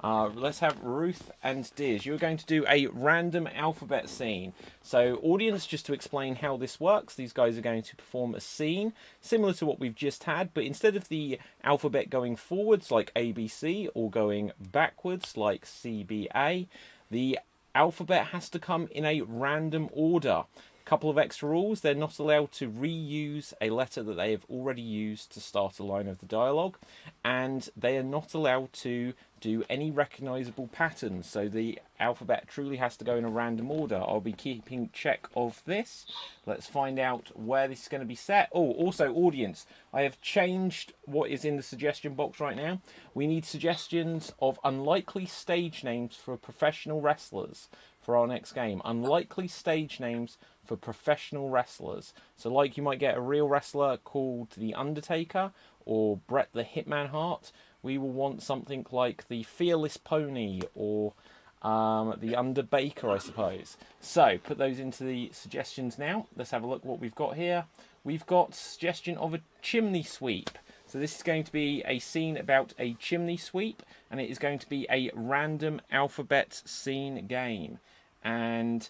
Let's have Ruth and Diz. You're going to do a random alphabet scene. So audience, just to explain how this works, these guys are going to perform a scene similar to what we've just had, but instead of the alphabet going forwards like ABC or going backwards like CBA, the alphabet has to come in a random order. Couple of extra rules: they're not allowed to reuse a letter that they have already used to start a line of the dialogue, and they are not allowed to do any recognizable patterns. So the alphabet truly has to go in a random order. I'll be keeping check of this. Let's find out where this is going to be set. Oh, also audience, I have changed what is in the suggestion box right now. We need suggestions of unlikely stage names for professional wrestlers for our next game. Unlikely stage names for professional wrestlers. So like you might get a real wrestler called The Undertaker or Bret the Hitman Hart. We will want something like the Fearless Pony or the Underbaker, I suppose. So put those into the suggestions now. Let's have a look what we've got here. We've got suggestion of a chimney sweep. So this is going to be a scene about a chimney sweep, and it is going to be a random alphabet scene game. And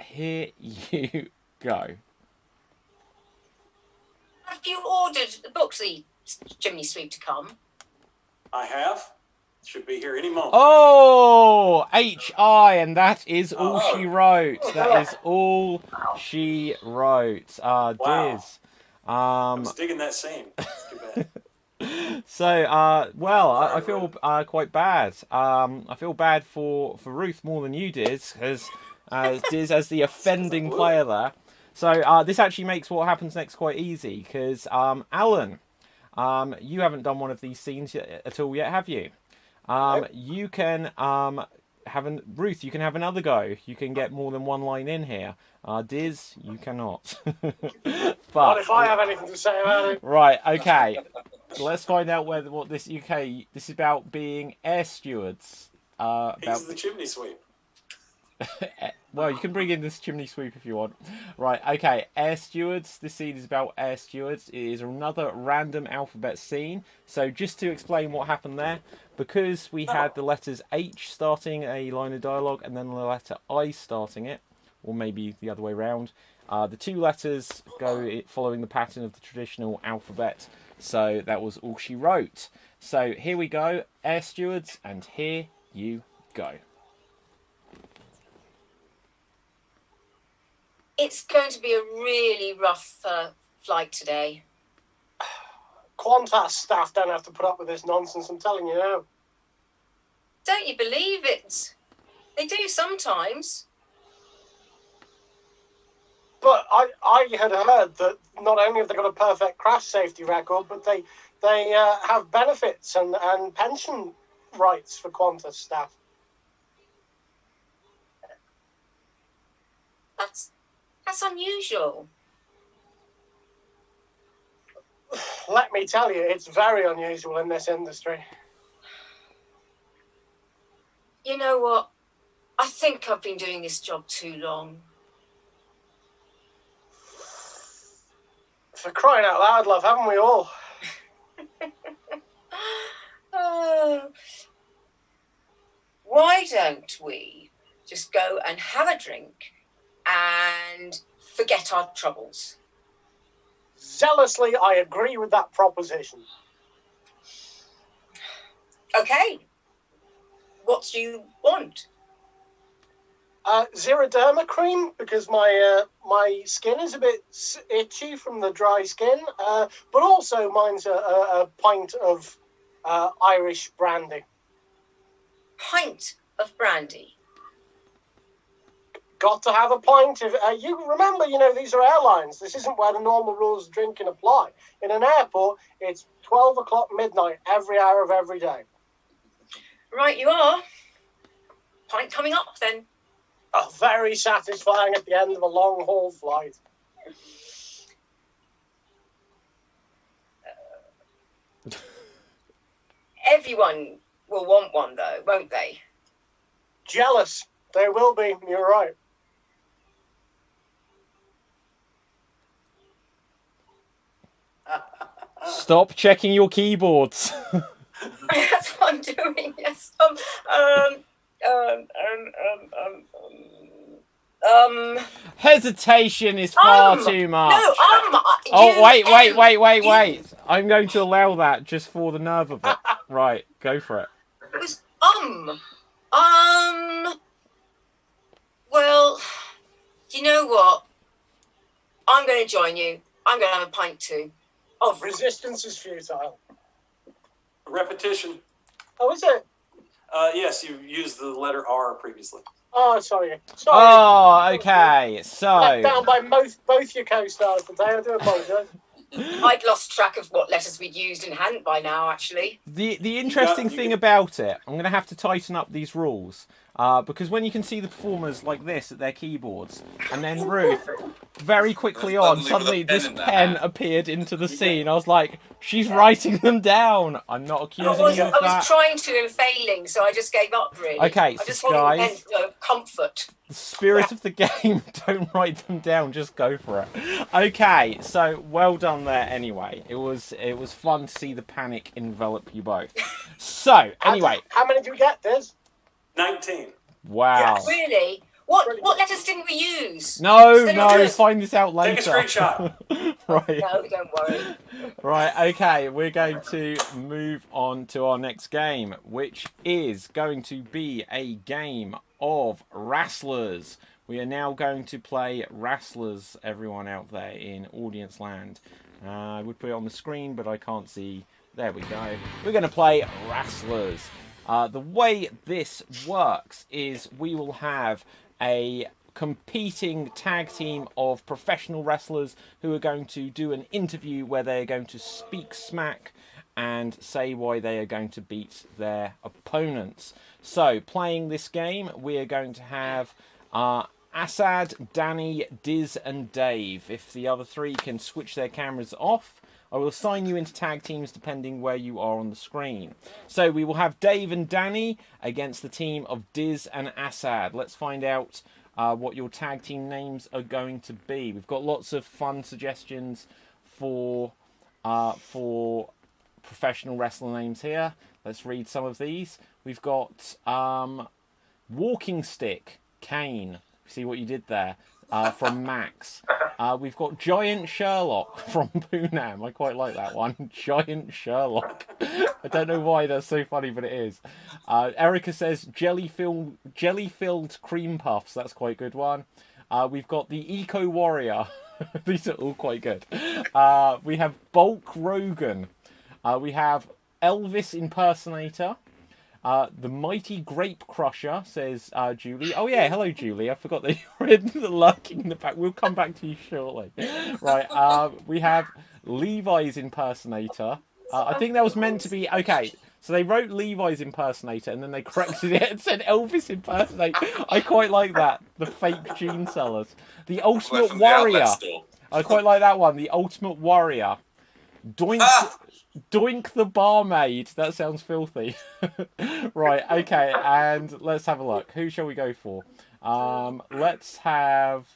here you go. Have you ordered the book, the chimney sweep, to come? I have. Should be here any moment. Oh, H.I., and that is all she wrote. That is all she wrote. Diz. I was digging that scene. Too bad. So, well, I feel quite bad. I feel bad for Ruth more than you, Diz, because Diz as the offending player there. So this actually makes what happens next quite easy, because Alan, you haven't done one of these scenes at all yet, have you? You can Ruth, you can have another go. You can get more than one line in here. Diz, you cannot. Not if I have anything to say about it. Right, okay. Let's find out what this is about being air stewards. He's the chimney sweep. Well, you can bring in this chimney sweep if you want. Right, okay. Air stewards. This scene is about air stewards. It is another random alphabet scene. So just to explain what happened there, because we had the letters H starting a line of dialogue and then the letter I starting it, or maybe the other way around, the two letters go following the pattern of the traditional alphabet. So that was all she wrote. So here we go, air stewards, and here you go. It's going to be a really rough flight today. Qantas staff don't have to put up with this nonsense, I'm telling you now. Don't you believe it? They do sometimes. But I had heard that not only have they got a perfect crash safety record, but they have benefits and pension rights for Qantas staff. That's unusual. Let me tell you, it's very unusual in this industry. You know what? I think I've been doing this job too long. For crying out loud, love, haven't we all? Why don't we just go and have a drink and forget our troubles? Zealously, I agree with that proposition. Okay. What do you want? Xeroderma cream, because my skin is a bit itchy from the dry skin, but also mine's a pint of Irish brandy. Pint of brandy? Got to have a pint of... you remember, these are airlines. This isn't where the normal rules of drinking apply. In an airport, it's 12 o'clock midnight every hour of every day. Right, you are. Pint coming up, then. Oh, very satisfying at the end of a long-haul flight. Everyone will want one, though, won't they? Jealous. They will be. You're right. Stop checking your keyboards. That's what I'm doing. Yes. Hesitation is far too much. No, oh, wait. I'm going to allow that just for the nerve of it. Right, go for it. It was well, you know what? I'm going to join you. I'm going to have a pint too. Oh, resistance is futile. Repetition. Oh, is it? Yes, you used the letter R previously. Oh, sorry. Oh, okay. So let down by both your co-stars today. I do apologise. I'd lost track of what letters we'd used and hadn't by now, actually. The interesting thing about it, I'm going to have to tighten up these rules. Because when you can see the performers like this at their keyboards, and then Ruth, very quickly on, suddenly this pen appeared into the scene. I was like, she's writing them down. I'm not accusing you of that. I was trying to and failing, so I just gave up, really. Okay, I just so guys, wanted comfort. The spirit of the game, don't write them down, just go for it. Okay, so well done there anyway. It was fun to see the panic envelop you both. So, anyway. How many do we get, Des? 19. Wow. Yes. Really? What letters didn't we use? No, find this out later. Take a screenshot. Right. No, don't worry. Right, okay, we're going to move on to our next game, which is going to be a game of Wrestlers. We are now going to play Wrestlers, everyone out there in audience land. I would put it on the screen, but I can't see. There we go. We're going to play Wrestlers. The way this works is we will have a competing tag team of professional wrestlers who are going to do an interview where they are going to speak smack and say why they are going to beat their opponents. So, playing this game, we are going to have Assad, Danny, Diz and Dave. If the other three can switch their cameras off, I will assign you into tag teams depending where you are on the screen. So we will have Dave and Danny against the team of Diz and Assad. Let's find out what your tag team names are going to be. We've got lots of fun suggestions for professional wrestler names here. Let's read some of these. We've got Walking Stick, Kane. See what you did there. from Max. We've got Giant Sherlock from Poonam. I quite like that one. Giant Sherlock. I don't know why that's so funny, but it is. Erica says jelly-filled cream puffs. That's quite a good one. We've got the Eco Warrior. These are all quite good. We have Bulk Rogan. We have Elvis Impersonator. The Mighty Grape Crusher, says Julie. Oh yeah, hello Julie. I forgot that you were in the lurking in the back. We'll come back to you shortly. Right, we have Levi's Impersonator. I think that was meant to be... Okay, so they wrote Levi's Impersonator and then they corrected it and said Elvis Impersonator. I quite like that. The fake gene sellers. The Ultimate Warrior. I quite like that one. The Ultimate Warrior. Doink the Barmaid. That sounds filthy. Right, okay, and let's have a look. Who shall we go for? Let's have...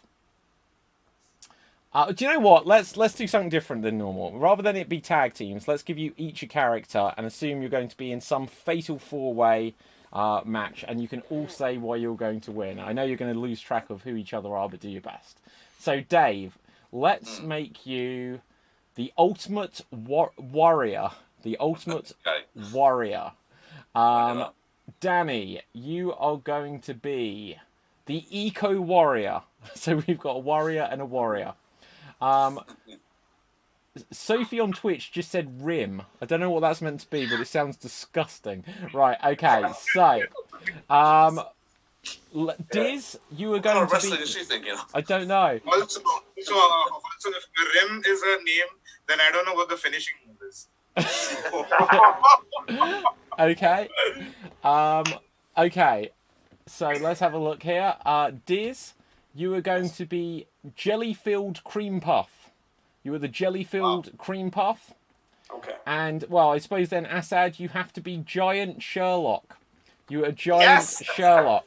do you know what? Let's do something different than normal. Rather than it be tag teams, let's give you each a character and assume you're going to be in some fatal four-way match, and you can all say why you're going to win. I know you're going to lose track of who each other are, but do your best. So, Dave, let's make you... the Ultimate Warrior. The Ultimate Warrior. Danny, you are going to be the Eco Warrior. So we've got a warrior and a warrior. Sophie on Twitch just said Rim. I don't know what that's meant to be, but it sounds disgusting. Right, okay, so... Diz, you are going to be... Is she thinking of? I don't know. Also, if Rim is a name, then I don't know what the finishing move is. Okay. Okay. So let's have a look here. Diz, you are going to be jelly-filled cream puff. You are the jelly-filled cream puff. Okay. And, well, I suppose then, Assad, you have to be Giant Sherlock. You are Giant Sherlock.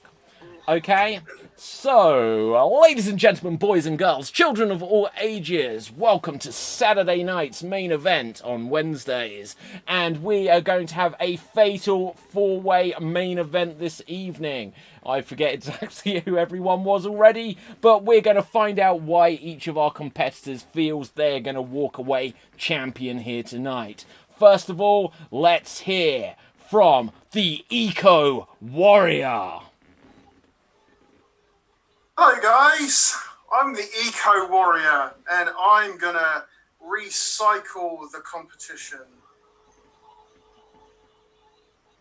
Okay, so, ladies and gentlemen, boys and girls, children of all ages, welcome to Saturday night's main event on Wednesdays. And we are going to have a fatal four-way main event this evening. I forget exactly who everyone was already, but we're going to find out why each of our competitors feels they're going to walk away champion here tonight. First of all, let's hear from the Eco Warrior. Hello guys, I'm the Eco Warrior and I'm gonna recycle the competition.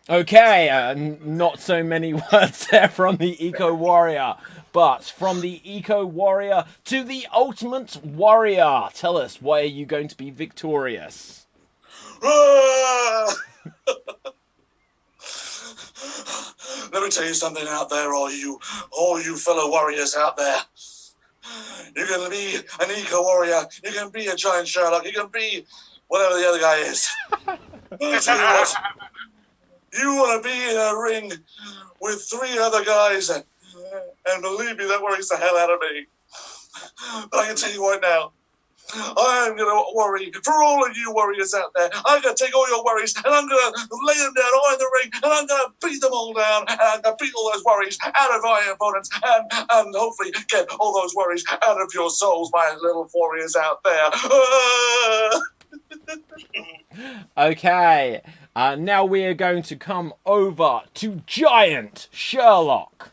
Okay, not so many words there from the Eco Warrior, but from the Eco Warrior to the Ultimate Warrior. Tell us, why are you going to be victorious? Let me tell you something out there, all you fellow warriors out there. You can be an Eco Warrior, you can be a Giant Sherlock, you can be whatever the other guy is. Let me tell you what, you want to be in a ring with three other guys, and believe me, that worries the hell out of me. But I can tell you right now, I'm going to worry for all of you warriors out there. I'm going to take all your worries and I'm going to lay them down all in the ring and I'm going to beat them all down and I'm going to beat all those worries out of my opponents and hopefully get all those worries out of your souls, my little warriors out there. Okay, now we are going to come over to Giant Sherlock.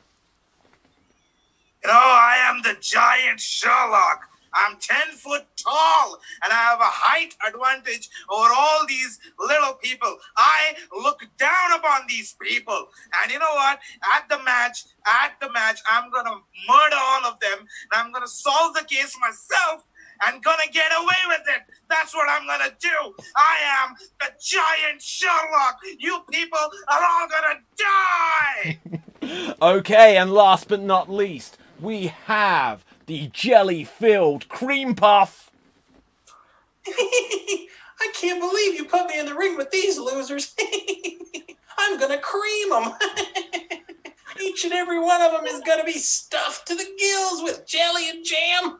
You know, I am the Giant Sherlock. I'm 10 foot tall, and I have a height advantage over all these little people. I look down upon these people. And you know what? At the match, I'm going to murder all of them, and I'm going to solve the case myself and going to get away with it. That's what I'm going to do. I am the Giant Sherlock. You people are all going to die. Okay, and last but not least, we have the jelly-filled cream puff. I can't believe you put me in the ring with these losers. I'm gonna cream them. Each and every one of them is gonna be stuffed to the gills with jelly and jam.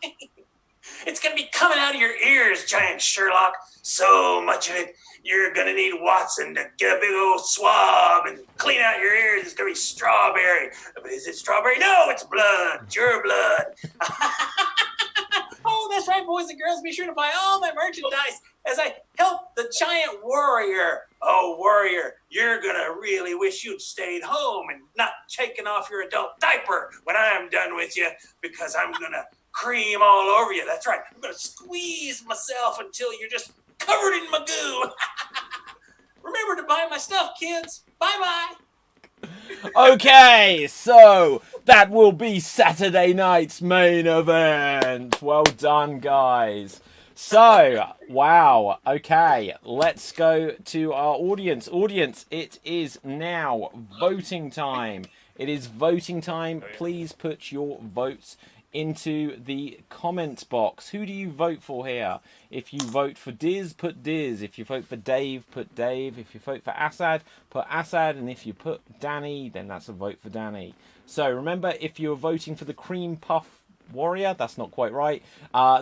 It's gonna be coming out of your ears, Giant Sherlock. So much of it, you're gonna need Watson to get a big old swab and clean out your ears. It's gonna be strawberry. But is it strawberry? No, it's blood. It's your blood. Oh, that's right, boys and girls. Be sure to buy all my merchandise as I help the giant warrior. Oh, warrior, you're gonna really wish you'd stayed home and not taken off your adult diaper when I'm done with you, because I'm gonna cream all over you. That's right. I'm gonna squeeze myself until you're just covered in my goo. Remember to buy my stuff, kids. Bye-bye. Okay, so that will be Saturday night's main event. Well done, guys. So, wow. Okay, let's go to our audience. Audience, it is now voting time. It is voting time. Please put your votes into the comment box. Who do you vote for here? If you vote for Diz, put Diz. If you vote for Dave, put Dave. If you vote for Assad, put Assad. And if you put Danny, then that's a vote for Danny. So remember, if you're voting for the Cream Puff Warrior, that's not quite right,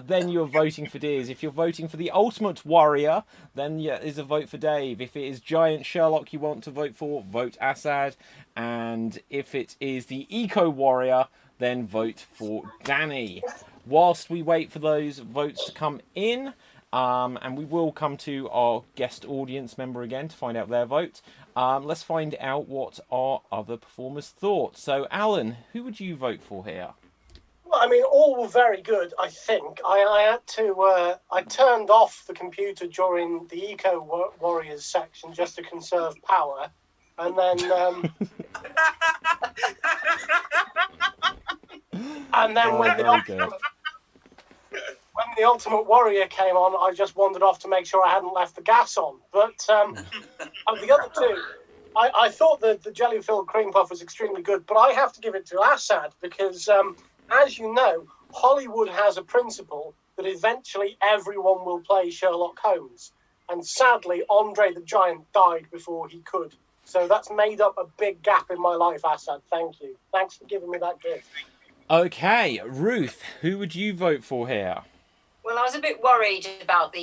then you're voting for Diz. If you're voting for the Ultimate Warrior, then yeah, is a vote for Dave. If it is Giant Sherlock you want to vote for, vote Assad. And if it is the Eco Warrior, then vote for Danny. Whilst we wait for those votes to come in, and we will come to our guest audience member again to find out their vote, let's find out what our other performers thought. So, Alan, who would you vote for here? Well, I mean, all were very good, I think. I had to, I turned off the computer during the Eco Warriors section just to conserve power. And then, when the Ultimate Warrior came on, I just wandered off to make sure I hadn't left the gas on. But of the other two, I thought that the jelly-filled cream puff was extremely good, but I have to give it to Assad because, as you know, Hollywood has a principle that eventually everyone will play Sherlock Holmes. And sadly, Andre the Giant died before he could. So that's made up a big gap in my life, Assad. Thank you. Thanks for giving me that gift. Okay, Ruth, who would you vote for here? Well, I was a bit worried about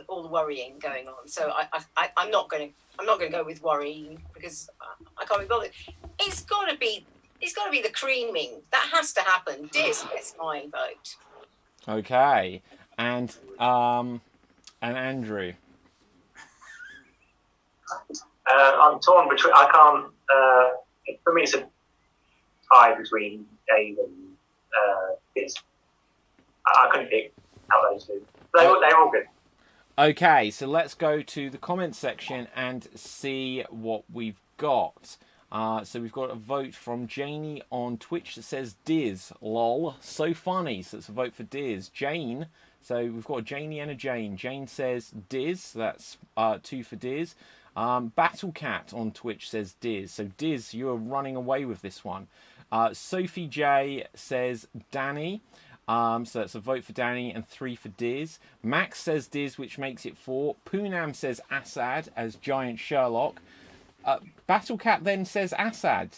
all the worrying going on. So I'm not going to go with worrying because I can't be bothered. It's got to be the creaming. That has to happen. Diz gets my vote. Okay, and Andrew. I'm torn between. I can't. For me, it's a tie between Dave and Diz. I couldn't pick out those two. They're all good. Okay, so let's go to the comments section and see what we've got. So we've got a vote from Janie on Twitch that says Diz, lol, so funny. So it's a vote for Diz. Jane, so we've got a Janie and a Jane. Jane says Diz, so that's 2 for Diz. Battlecat on Twitch says Diz. So Diz, you're running away with this one. Sophie J says Danny. So that's a vote for Danny and 3 for Diz. Max says Diz, which makes it 4. Poonam says Assad as Giant Sherlock. Battlecat then says Assad.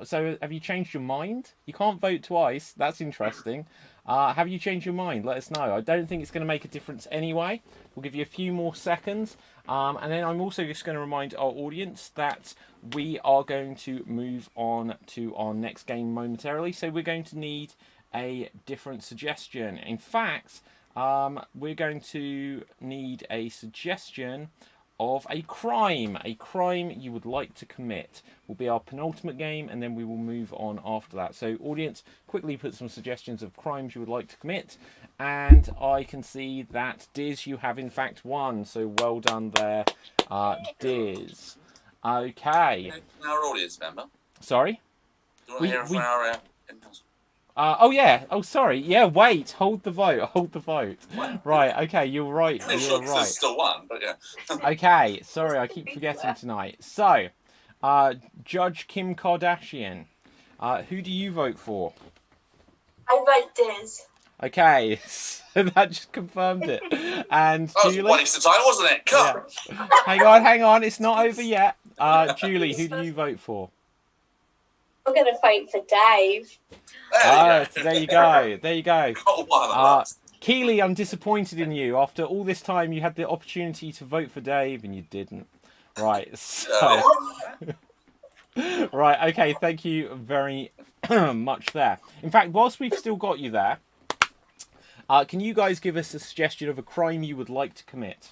So have you changed your mind? You can't vote twice. That's interesting. Have you changed your mind? Let us know. I don't think it's going to make a difference anyway. We'll give you a few more seconds. And then I'm also just going to remind our audience that we are going to move on to our next game momentarily. So we're going to need a different suggestion. In fact, we're going to need a suggestion of a crime you would like to commit. Will be our penultimate game, and then we will move on after that. So audience, quickly put some suggestions of crimes you would like to commit, and I can see that Diz, you have in fact won, so well done there, Diz. Okay. Our audience member. Sorry? Do you want to hear from our in-house? Oh yeah. Oh sorry. Yeah. Wait. Hold the vote. Hold the vote. Right. Okay. You're right. You're right. Still one, but yeah. Okay. Sorry. I keep forgetting tonight. So, Judge Kim Kardashian. Who do you vote for? I vote Diz. Okay. So that just confirmed it. And Julie. That was the time, wasn't it? Come. Yeah. Hang on. It's not over yet. Julie, who do you vote for? I'm going to vote for Dave. There you go. There you go. Keely, I'm disappointed in you. After all this time, you had the opportunity to vote for Dave, and you didn't. Right, so... Right, okay, thank you very much there. In fact, whilst we've still got you there, can you guys give us a suggestion of a crime you would like to commit?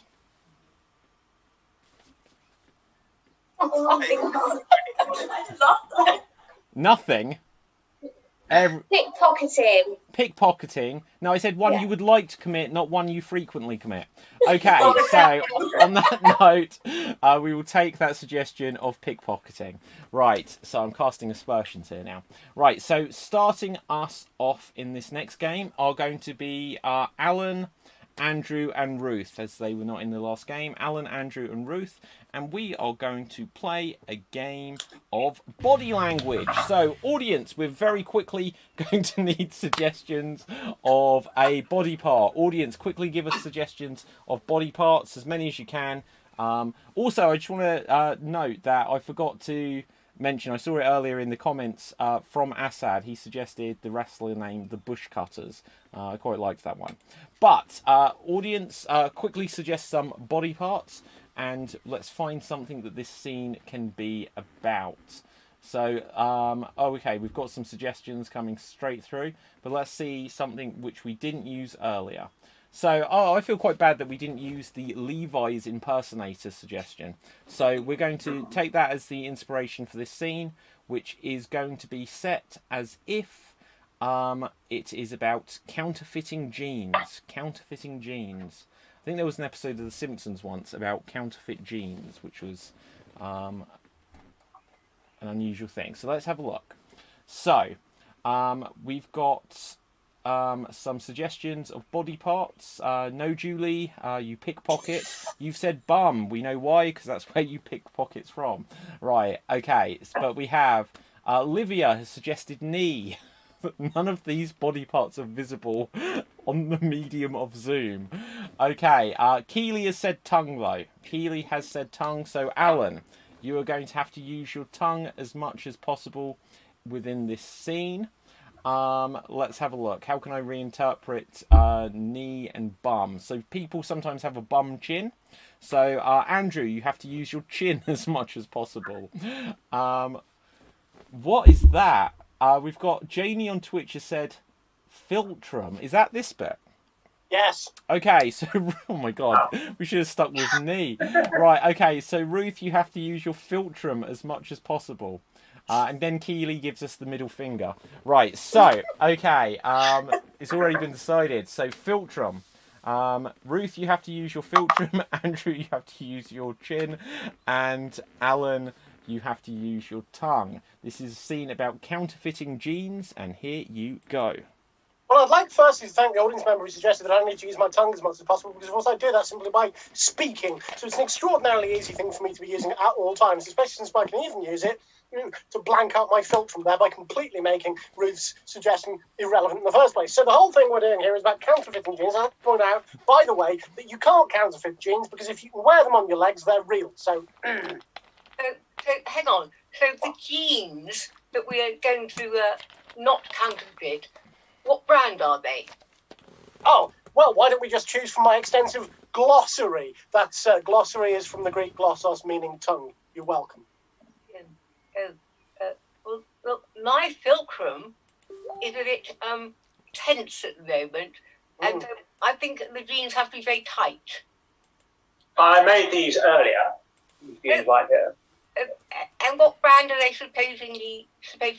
Nothing? Pickpocketing. Pickpocketing. No, I said one you would like to commit, not one you frequently commit. Okay, so on that note, we will take that suggestion of pickpocketing. Right, so I'm casting aspersions here now. Right, so starting us off in this next game are going to be Alan, Andrew and Ruth, as they were not in the last game. Alan, Andrew and Ruth. And we are going to play a game of body language. So, audience, we're very quickly going to need suggestions of a body part. Audience, quickly give us suggestions of body parts, as many as you can. Also, I just want to note that I forgot to mention, I saw it earlier in the comments from Assad. He suggested the wrestler name the Bush Cutters. I quite liked that one. But, audience, quickly suggest some body parts. And let's find something that this scene can be about. So, okay, we've got some suggestions coming straight through. But let's see something which we didn't use earlier. So, I feel quite bad that we didn't use the Levi's impersonator suggestion. So we're going to take that as the inspiration for this scene, which is going to be set as if it is about counterfeiting jeans. Counterfeiting jeans. I think there was an episode of The Simpsons once about counterfeit jeans, which was an unusual thing. So let's have a look. So, we've got some suggestions of body parts. No, Julie, you pickpocket. You've said bum. We know why, because that's where you pickpockets from. Right, okay. But we have Livia has suggested knee. None of these body parts are visible on the medium of Zoom. Okay, Keely has said tongue, though. Keely has said tongue. So, Alan, you are going to have to use your tongue as much as possible within this scene. Let's have a look. How can I reinterpret knee and bum? So, people sometimes have a bum chin. So, Andrew, you have to use your chin as much as possible. What is that? We've got Janie on Twitch has said philtrum. Is that this bit? Yes. Okay, so, oh my god, we should have stuck with knee. Right, okay, so Ruth, you have to use your philtrum as much as possible. And then Keely gives us the middle finger. Right, so, okay, it's already been decided. So, philtrum. Ruth, you have to use your philtrum. Andrew, you have to use your chin. And Alan, you have to use your tongue. This is a scene about counterfeiting jeans, and here you go. Well, I'd like firstly to thank the audience member who suggested that I need to use my tongue as much as possible, because of course I do that simply by speaking. So it's an extraordinarily easy thing for me to be using at all times, especially since I can even use it to blank out my philtrum, thereby completely making Ruth's suggestion irrelevant in the first place. So the whole thing we're doing here is about counterfeiting jeans. I have to point out, by the way, that you can't counterfeit jeans, because if you can wear them on your legs, they're real. So... So hang on. So the jeans that we are going to not counterfeit, what brand are they? Oh, well, why don't we just choose from my extensive glossary? That's glossary is from the Greek glossos, meaning tongue. You're welcome. Well, my fulcrum is a bit tense at the moment, and I think the jeans have to be very tight. I made these earlier. These right here. And what brand are they supposed to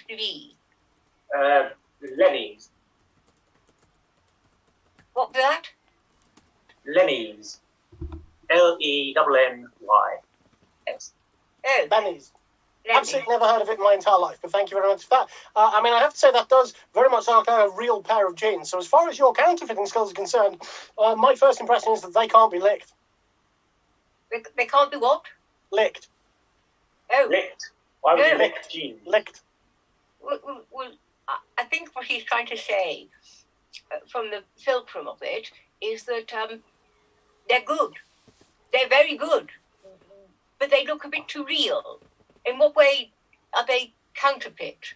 be? Lenny's. What was that? Lenny's. Lennys. Oh, Lenny's. Absolutely never heard of it in my entire life, but thank you very much for that. I mean, I have to say that does very much sound like a real pair of jeans. So as far as your counterfeiting skills are concerned, my first impression is that they can't be licked. They can't be what? Licked. Oh. Licked. Why would you lick jeans? Licked. Well, I think what he's trying to say from the fulcrum of it is that they're good. They're very good. But they look a bit too real. In what way are they counterfeit?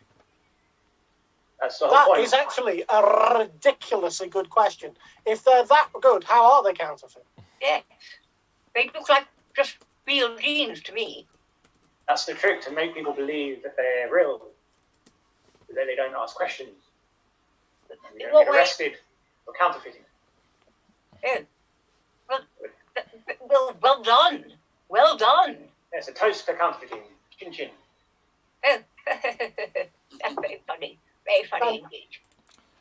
That's the whole point. That is actually a ridiculously good question. If they're that good, how are they counterfeit? Yeah. They look like just real jeans to me. That's the trick, to make people believe that they're real. But then they don't ask questions. And they don't get arrested for counterfeiting. Yeah. Well done. Well done. It's a toast for counterfeiting. Chin chin. That's very funny. Very funny indeed.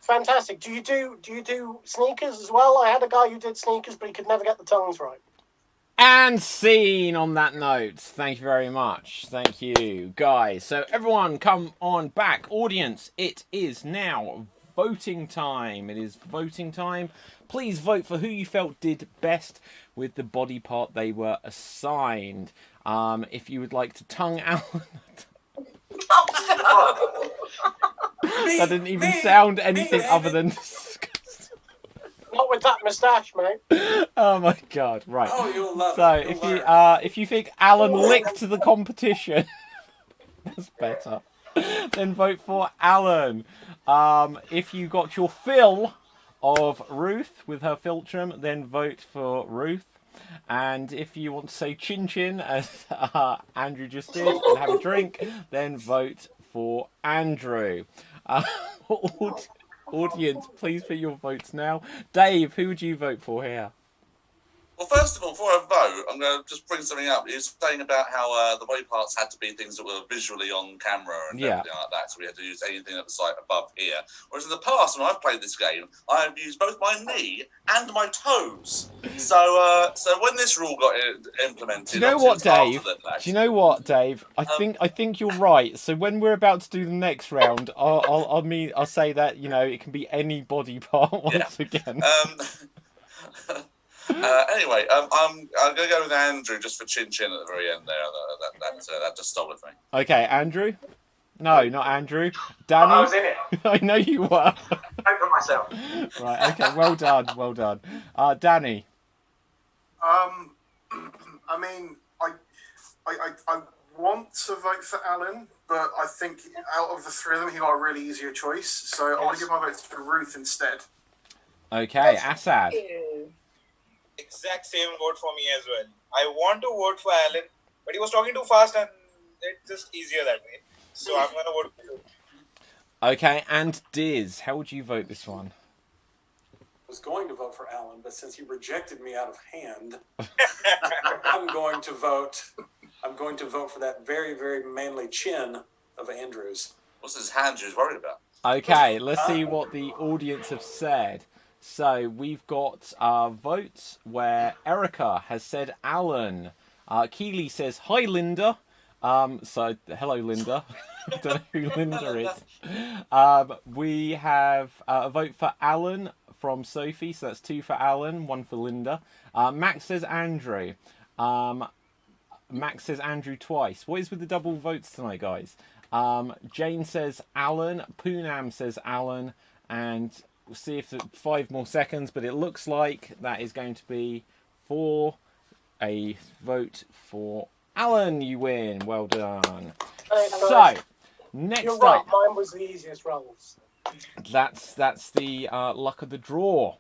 Fantastic. Do you do sneakers as well? I had a guy who did sneakers, but he could never get the tongues right. And scene on that note. Thank you very much. Thank you, guys. So everyone come on back. Audience, it is now voting time. It is voting time. Please vote for who you felt did best with the body part they were assigned. If you would like to tongue out... That didn't even sound anything other than disgusting. Not with that moustache, mate. Oh my god! Right. Oh, you'll love so it. if you think Alan licked the competition, that's better. Then vote for Alan. If you got your fill of Ruth with her philtrum, then vote for Ruth. And if you want to say chin chin, as Andrew just did, and have a drink, then vote for Andrew. Audience, please put your votes now. Dave, who would you vote for here? Well, first of all, before I vote, I'm going to just bring something up. You were saying about how the body parts had to be things that were visually on camera and everything like that, so we had to use anything that was like above here. Whereas in the past, when I've played this game, I've used both my knee and my toes. So when this rule got implemented, Do you know what, Dave? Do you know what, Dave? I think you're right. So when we're about to do the next round, I'll say that it can be any body part once again. Anyway, I'm going to go with Andrew just for chin chin at the very end there. That just stole it for me. Okay, Andrew? No, not Andrew. Danny? I was in it. I know you were. I for myself. Right, okay, well done, well done. Danny? I mean, I want to vote for Alan, but I think out of the three of them, he got a really easier choice. So I want to give my vote to Ruth instead. Okay, Assad. Exact same vote for me as well. I want to vote for Alan, but he was talking too fast and it's just easier that way. So I'm going to vote for you. Okay, and Diz, how would you vote this one? I was going to vote for Alan, but since he rejected me out of hand, I'm going to vote for that very, very manly chin of Andrew's. What's his hand Drew's worried about? Okay, let's see what the audience have said. So we've got votes where Erica has said Alan. Keely says, hi, Linda. So, hello, Linda. I don't know who Linda is. We have a vote for Alan from Sophie. So that's 2 for Alan, 1 for Linda. Max says Andrew. Max says Andrew twice. What is with the double votes tonight, guys? Jane says Alan. Poonam says Alan. And we'll see if 5 more seconds, but it looks like that is going to be for a vote for Alan. You win. Well done. So, next You're right, up. mine was the easiest rolls. That's the luck of the draw.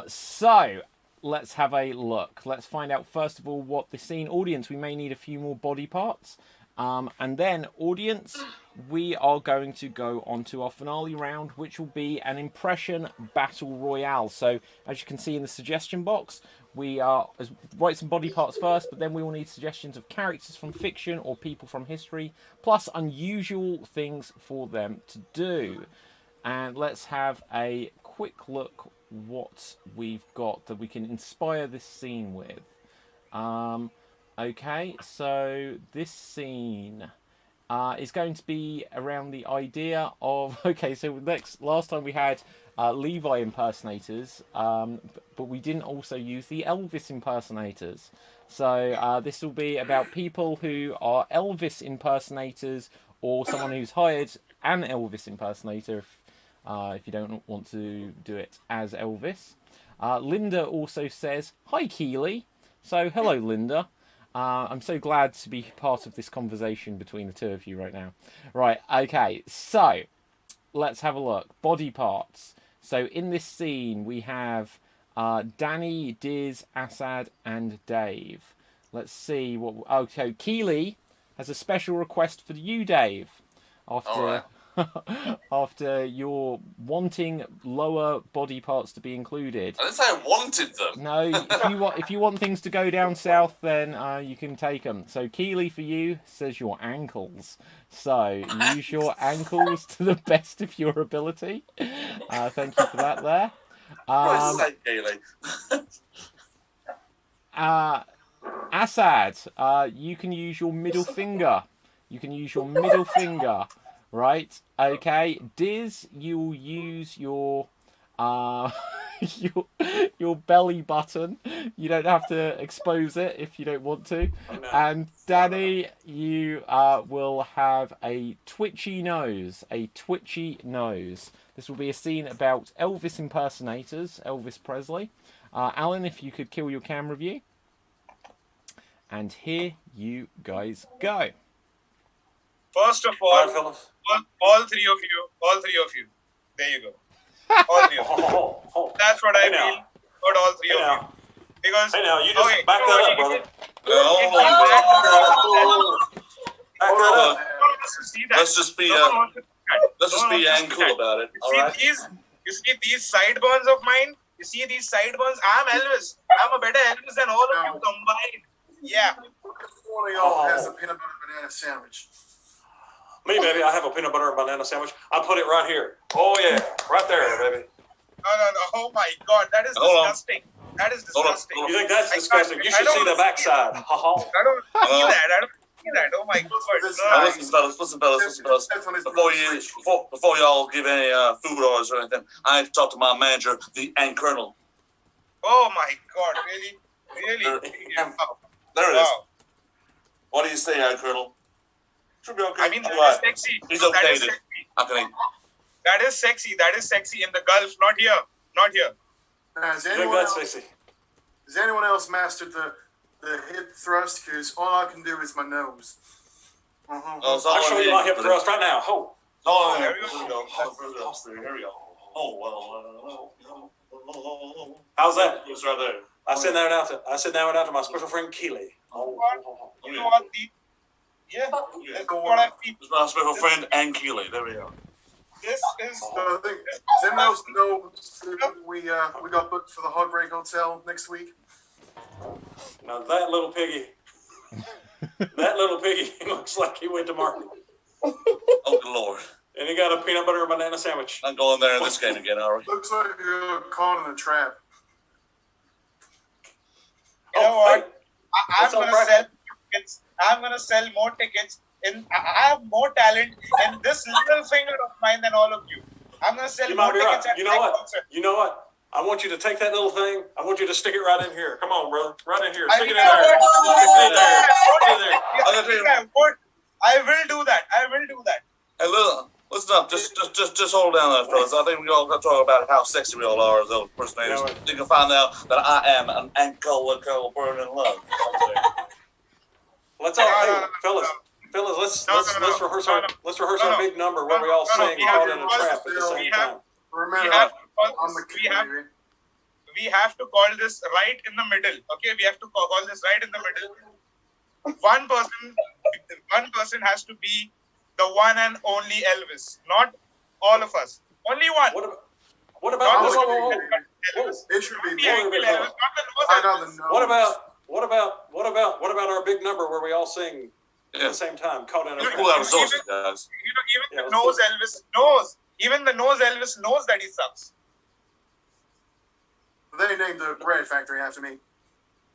So, let's have a look. Let's find out, first of all, what the scene. Audience, we may need a few more body parts. And then, audience, we are going to go on to our finale round, which will be an impression battle royale. So, as you can see in the suggestion box, we write some body parts first, but then we will need suggestions of characters from fiction or people from history, plus unusual things for them to do. And let's have a quick look what we've got that we can inspire this scene with. Okay, so this scene is going to be around the idea of... Okay, so last time we had Levi impersonators, but we didn't also use the Elvis impersonators. So this will be about people who are Elvis impersonators or someone who's hired an Elvis impersonator if you don't want to do it as Elvis. Linda also says, hi, Keely. So, hello, Linda. I'm so glad to be part of this conversation between the two of you right now. Right, okay, so let's have a look. Body parts. So in this scene, we have Danny, Diz, Assad, and Dave. Let's see what... Okay, Keely has a special request for you, Dave. After you're wanting lower body parts to be included. I didn't say I wanted them. No, if you want things to go down south, then you can take them. So Keely for you says your ankles. So use your ankles to the best of your ability. Thank you for that there. Keely. Assad, you can use your middle finger. Right? Okay. Diz, you'll use your your belly button. You don't have to expose it if you don't want to. And Danny, you will have a twitchy nose. This will be a scene about Elvis impersonators, Elvis Presley. Alan, if you could kill your camera view. And here you guys go. First of all, all three of you. There you go. All three of you. That's what I feel about all three of you. Because you just back that up, brother. Let's just be cool about it. All right. You see these sideburns of mine? You see these sideburns? I'm Elvis. I'm a better Elvis than all of you combined. Yeah. One of y'all has a peanut butter banana sandwich. Me, baby, I have a peanut butter and banana sandwich. I put it right here. Oh, yeah. Right there, baby. No. Oh, my God. That is disgusting. That is disgusting. You think that's disgusting? You should see the backside. I don't see that. Oh, my God. Listen, fellas. Before y'all give any food orders or anything, I have to talk to my manager, the Ant Colonel. Oh, my God. Really? There it is. What do you say, Ant Colonel? Should be okay. I mean, that is sexy. He's okay. How can he? That is sexy in the Gulf, not here. Has anyone else mastered the hip thrust? Because all I can do is my nose. I'll show you my hip thrust right now. Here we go. Oh, well. How's that? It's right there. I send that out to my special friend Keely. You know what? That's what I feel. It's my special friend and Keely. There we go. This is. I think does anyone else know we got booked for the Heartbreak Hotel next week? Now that little piggy looks like he went to market. Oh, Lord. And he got a peanut butter and banana sandwich. I'm going there in this game again, are we? Looks like you're caught in a trap. You know what? I'm gonna sell more tickets. I have more talent in this little finger of mine than all of you. I'm gonna sell more tickets. Right. You know what? I want you to take that little thing. I want you to stick it right in here. Come on, brother. Right in here. Stick it in there. I will do that. Hey, listen up. Just hold down there, fellas. I think we all got to talk about how sexy we all are as those impersonators. You can find out that I am an ankle burning love. Let's rehearse our big number where we all sing caught in a trap at the same time. We have to call this right in the middle. Okay, we have to call this right in the middle. One person has to be the one and only Elvis, not all of us. Only one. What about It should be What about our big number where we all sing at the same time? Caught in a trap. Even the nose Elvis knows. Even the nose Elvis knows that he sucks. They named the bread factory after me.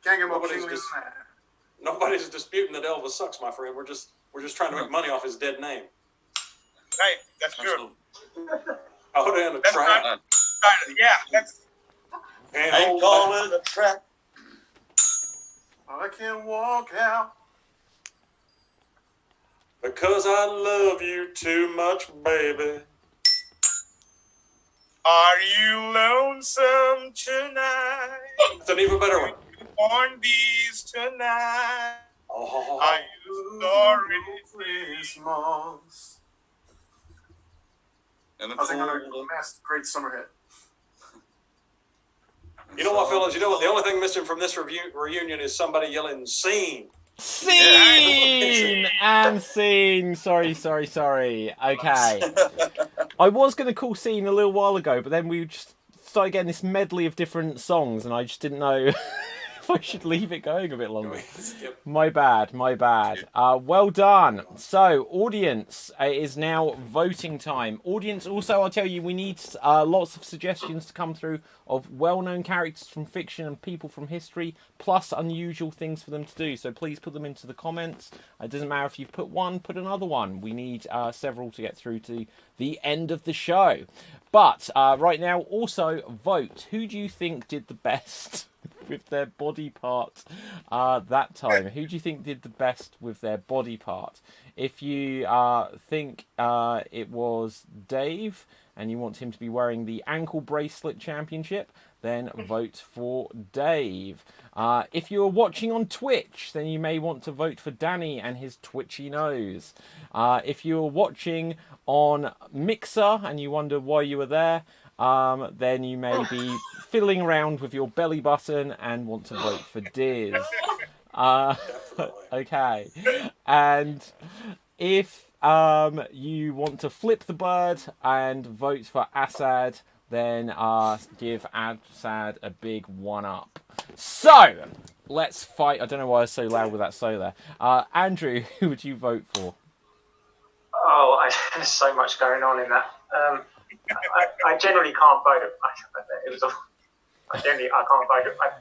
Can't get more kingly than that. Nobody's disputing that Elvis sucks, my friend. We're just trying to make money off his dead name. Right, that's true. Caught in a trap. Yeah, that's. Ain't caught in a trap. I can't walk out. Because I love you too much, baby. Are you lonesome tonight? It's an even better one. On these tonight. Oh. Are you sorry? Christmas. And I think I'm going to mask Great Summer Hit. You know what, fellas? You know what? The only thing missing from this reunion is somebody yelling "scene." Scene and scene. Sorry. Okay. I was going to call scene a little while ago, but then we just started getting this medley of different songs, and I just didn't know if I should leave it going a bit longer. My bad. Well done. So, audience, it is now voting time. Audience, also, I'll tell you, we need lots of suggestions to come through of well-known characters from fiction and people from history, plus unusual things for them to do. So please put them into the comments. It doesn't matter if you've put one, put another one. We need several to get through to the end of the show. But right now, also vote. Who do you think did the best with their body part that time? Who do you think did the best with their body part? If you think it was Dave and you want him to be wearing the ankle bracelet championship, then vote for Dave. If you're watching on Twitch, then you may want to vote for Danny and his twitchy nose. If you're watching on Mixer and you wonder why you were there, then you may be fiddling around with your belly button and want to vote for Diz. Okay. And if you want to flip the bird and vote for Assad, then give Assad a big one-up. So, let's fight. I don't know why I was so loud with that so there. Andrew, who would you vote for? Oh, there's so much going on in that. I generally can't vote. I can't vote.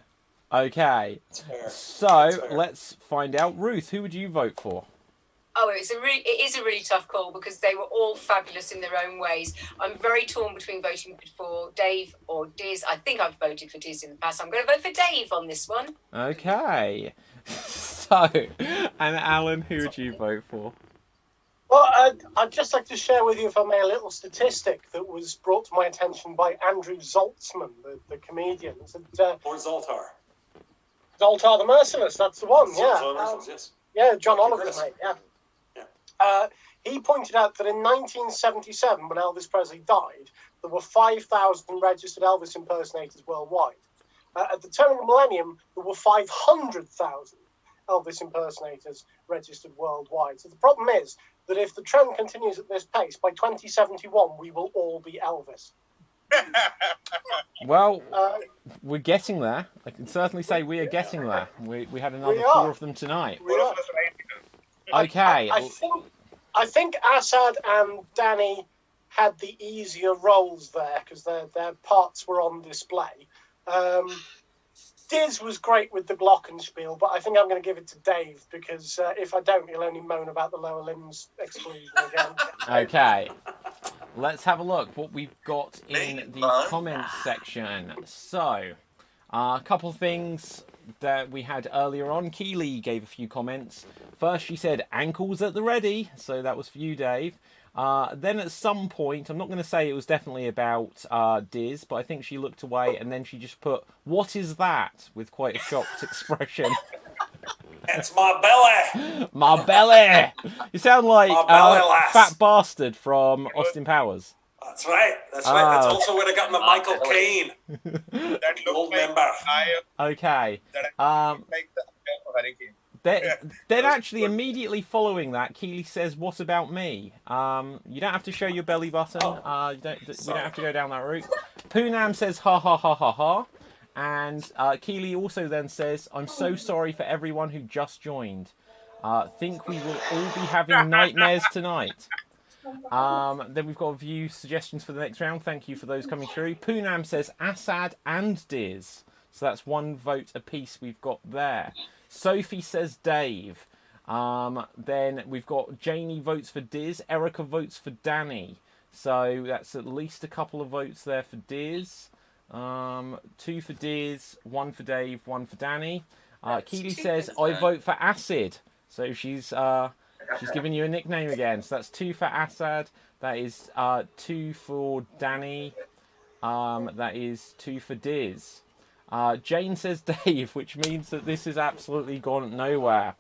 Okay, so let's find out. Ruth, who would you vote for? Oh, it is a really tough call because they were all fabulous in their own ways. I'm very torn between voting for Dave or Diz. I think I've voted for Diz in the past. I'm going to vote for Dave on this one. Okay. So, and Alan, who would you vote for? Well, I'd just like to share with you, if I may, a little statistic that was brought to my attention by Andrew Zaltzman, the comedian. Or Zoltar. Zoltar the Merciless, that's the one, yeah. Zoltar the Merciless, yes. Yeah, John Oliver's mate, yeah. He pointed out that in 1977, when Elvis Presley died, there were 5,000 registered Elvis impersonators worldwide. At the turn of the millennium, there were 500,000 Elvis impersonators registered worldwide. So the problem is that if the trend continues at this pace, by 2071, we will all be Elvis. Well, we're getting there. I can certainly say we are getting there. We had another 4 of them tonight. Okay. I think Assad and Danny had the easier roles there because their parts were on display. Diz was great with the glockenspiel, but I think I'm going to give it to Dave because if I don't, he'll only moan about the lower limbs exclusion again. Okay. Let's have a look what we've got in the comments section. So, a couple of things that we had earlier on. Keely gave a few comments. First, she said, ankles at the ready. So that was for you, Dave. Then at some point, I'm not going to say it was definitely about Diz, but I think she looked away and then she just put, what is that? With quite a shocked expression. It's my belly! My belly! You sound like Fat Bastard from Austin Powers. That's right. That's right. That's also where I got my Michael Caine. That looked like member. Okay. Like the hurricane. Then actually immediately following that, Keely says, what about me? You don't have to show your belly button. You don't have to go down that route. Poonam says, ha ha ha ha ha. And Keely also then says, I'm so sorry for everyone who just joined. Think we will all be having nightmares tonight. Then we've got a few suggestions for the next round. Thank you for those coming through. Poonam says Assad and Diz. So that's 1 vote apiece we've got there. Sophie says Dave. Then we've got Janie votes for Diz. Erica votes for Danny. So that's at least a couple of votes there for Diz. 2 for Diz, 1 for Dave, 1 for Danny. Keely says, I vote for Acid. So she's given you a nickname again. So that's 2 for Assad. That is 2 for Danny. That is 2 for Diz. Jane says Dave, which means that this has absolutely gone nowhere.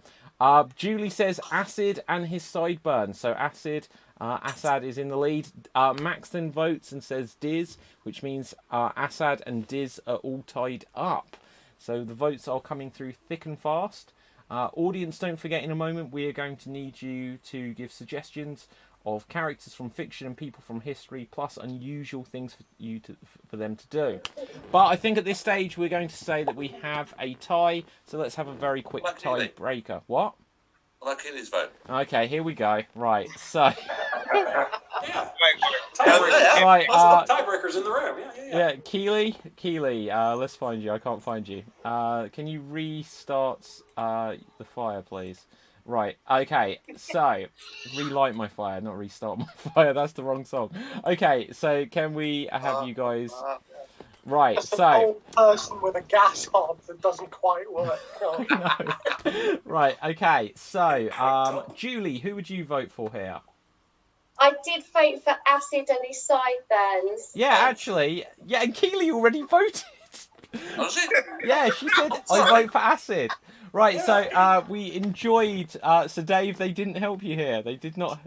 Julie says Acid and his sideburns. So Acid, Assad is in the lead. Maxton votes and says Diz, which means Assad and Diz are all tied up. So the votes are coming through thick and fast. Audience, don't forget, in a moment we are going to need you to give suggestions of characters from fiction and people from history, plus unusual things for them to do. But I think at this stage we're going to say that we have a tie, so let's have a very quick tiebreaker. What? I like Keely's vote. Okay, here we go. Right, so... Yeah. Tiebreakers. Right, tiebreakers in the room. Yeah, Keely, let's find you. I can't find you. Can you restart the fire, please? Right, okay, so, relight my fire, not restart my fire, that's the wrong song. Okay, so can we have you guys... Right, Just so... an old person with a gas hob that doesn't quite work. No. Right, okay, so, Julie, who would you vote for here? I did vote for Acid and his sideburns. Yeah, actually, yeah, and Keely already voted. Oh, she? Yeah, she said, I vote for Acid. Right, so we enjoyed. So Dave, they didn't help you here. They did not.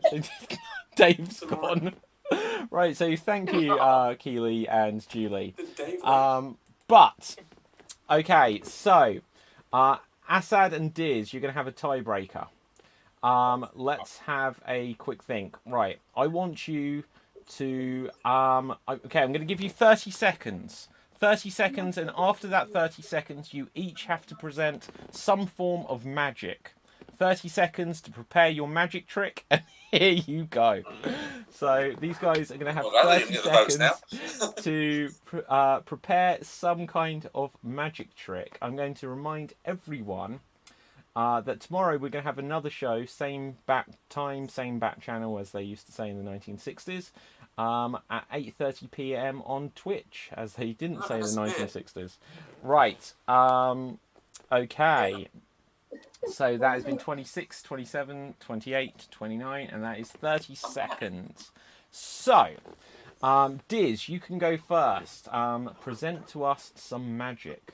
Dave's gone. Right, so thank you, Keely and Julie. But okay, so Assad and Diz, you're going to have a tiebreaker. Let's have a quick think. Right, I want you to. Okay, I'm going to give you 30 seconds. 30 seconds, and after that 30 seconds, you each have to present some form of magic. 30 seconds to prepare your magic trick, and here you go. So these guys are going to have 30 seconds to prepare some kind of magic trick. I'm going to remind everyone that tomorrow we're going to have another show, same back time, same back channel as they used to say in the 1960s. At 8:30 p.m. on Twitch, as they didn't say in the 1960s. Right. Okay. So that has been 26, 27, 28, 29, and that is 30 seconds. So, Diz, you can go first. Present to us some magic.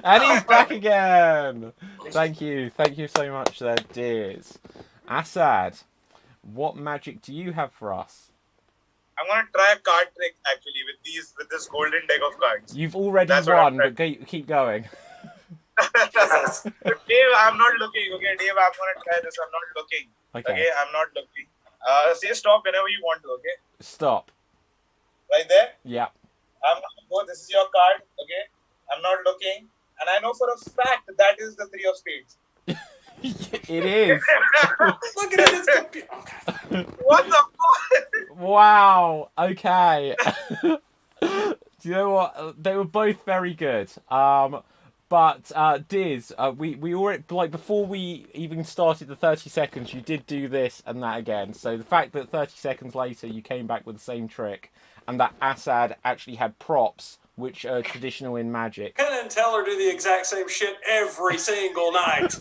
And he's back again! Thank you so much there, Diz. Assad, what magic do you have for us? I'm gonna try a card trick actually with this golden deck of cards. You've already won, but keep going. Dave, I'm not looking. Okay, Dave, I'm gonna try this. I'm not looking. Okay, I'm not looking. Say stop whenever you want to. Okay. Stop. Right there. Yeah. I'm gonna go. This is your card. Okay. I'm not looking, and I know for a fact that is the 3 of spades. It is. Look at this computer. What the fuck? Wow. Okay. Do you know what? They were both very good. But Diz, we already, like, before we even started the 30 seconds, you did do this and that again. So the fact that 30 seconds later you came back with the same trick, and that Assad actually had props, which are traditional in Magic. Penn and Teller do the exact same shit every single night.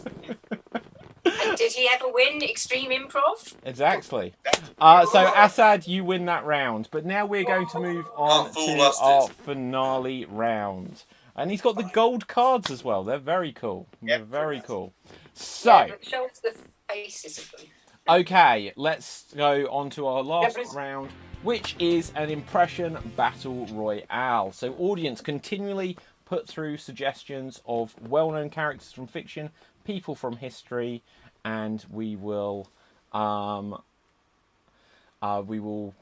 And did he ever win Extreme Improv? Exactly. So Assad, you win that round. But now we're going to move on to our finale round. And he's got the gold cards as well. They're very cool. They're very cool. So, yeah, but show us the faces of them. Okay, let's go on to our last round, which is an impression battle royale. So audience, continually put through suggestions of well-known characters from fiction, people from history, and we will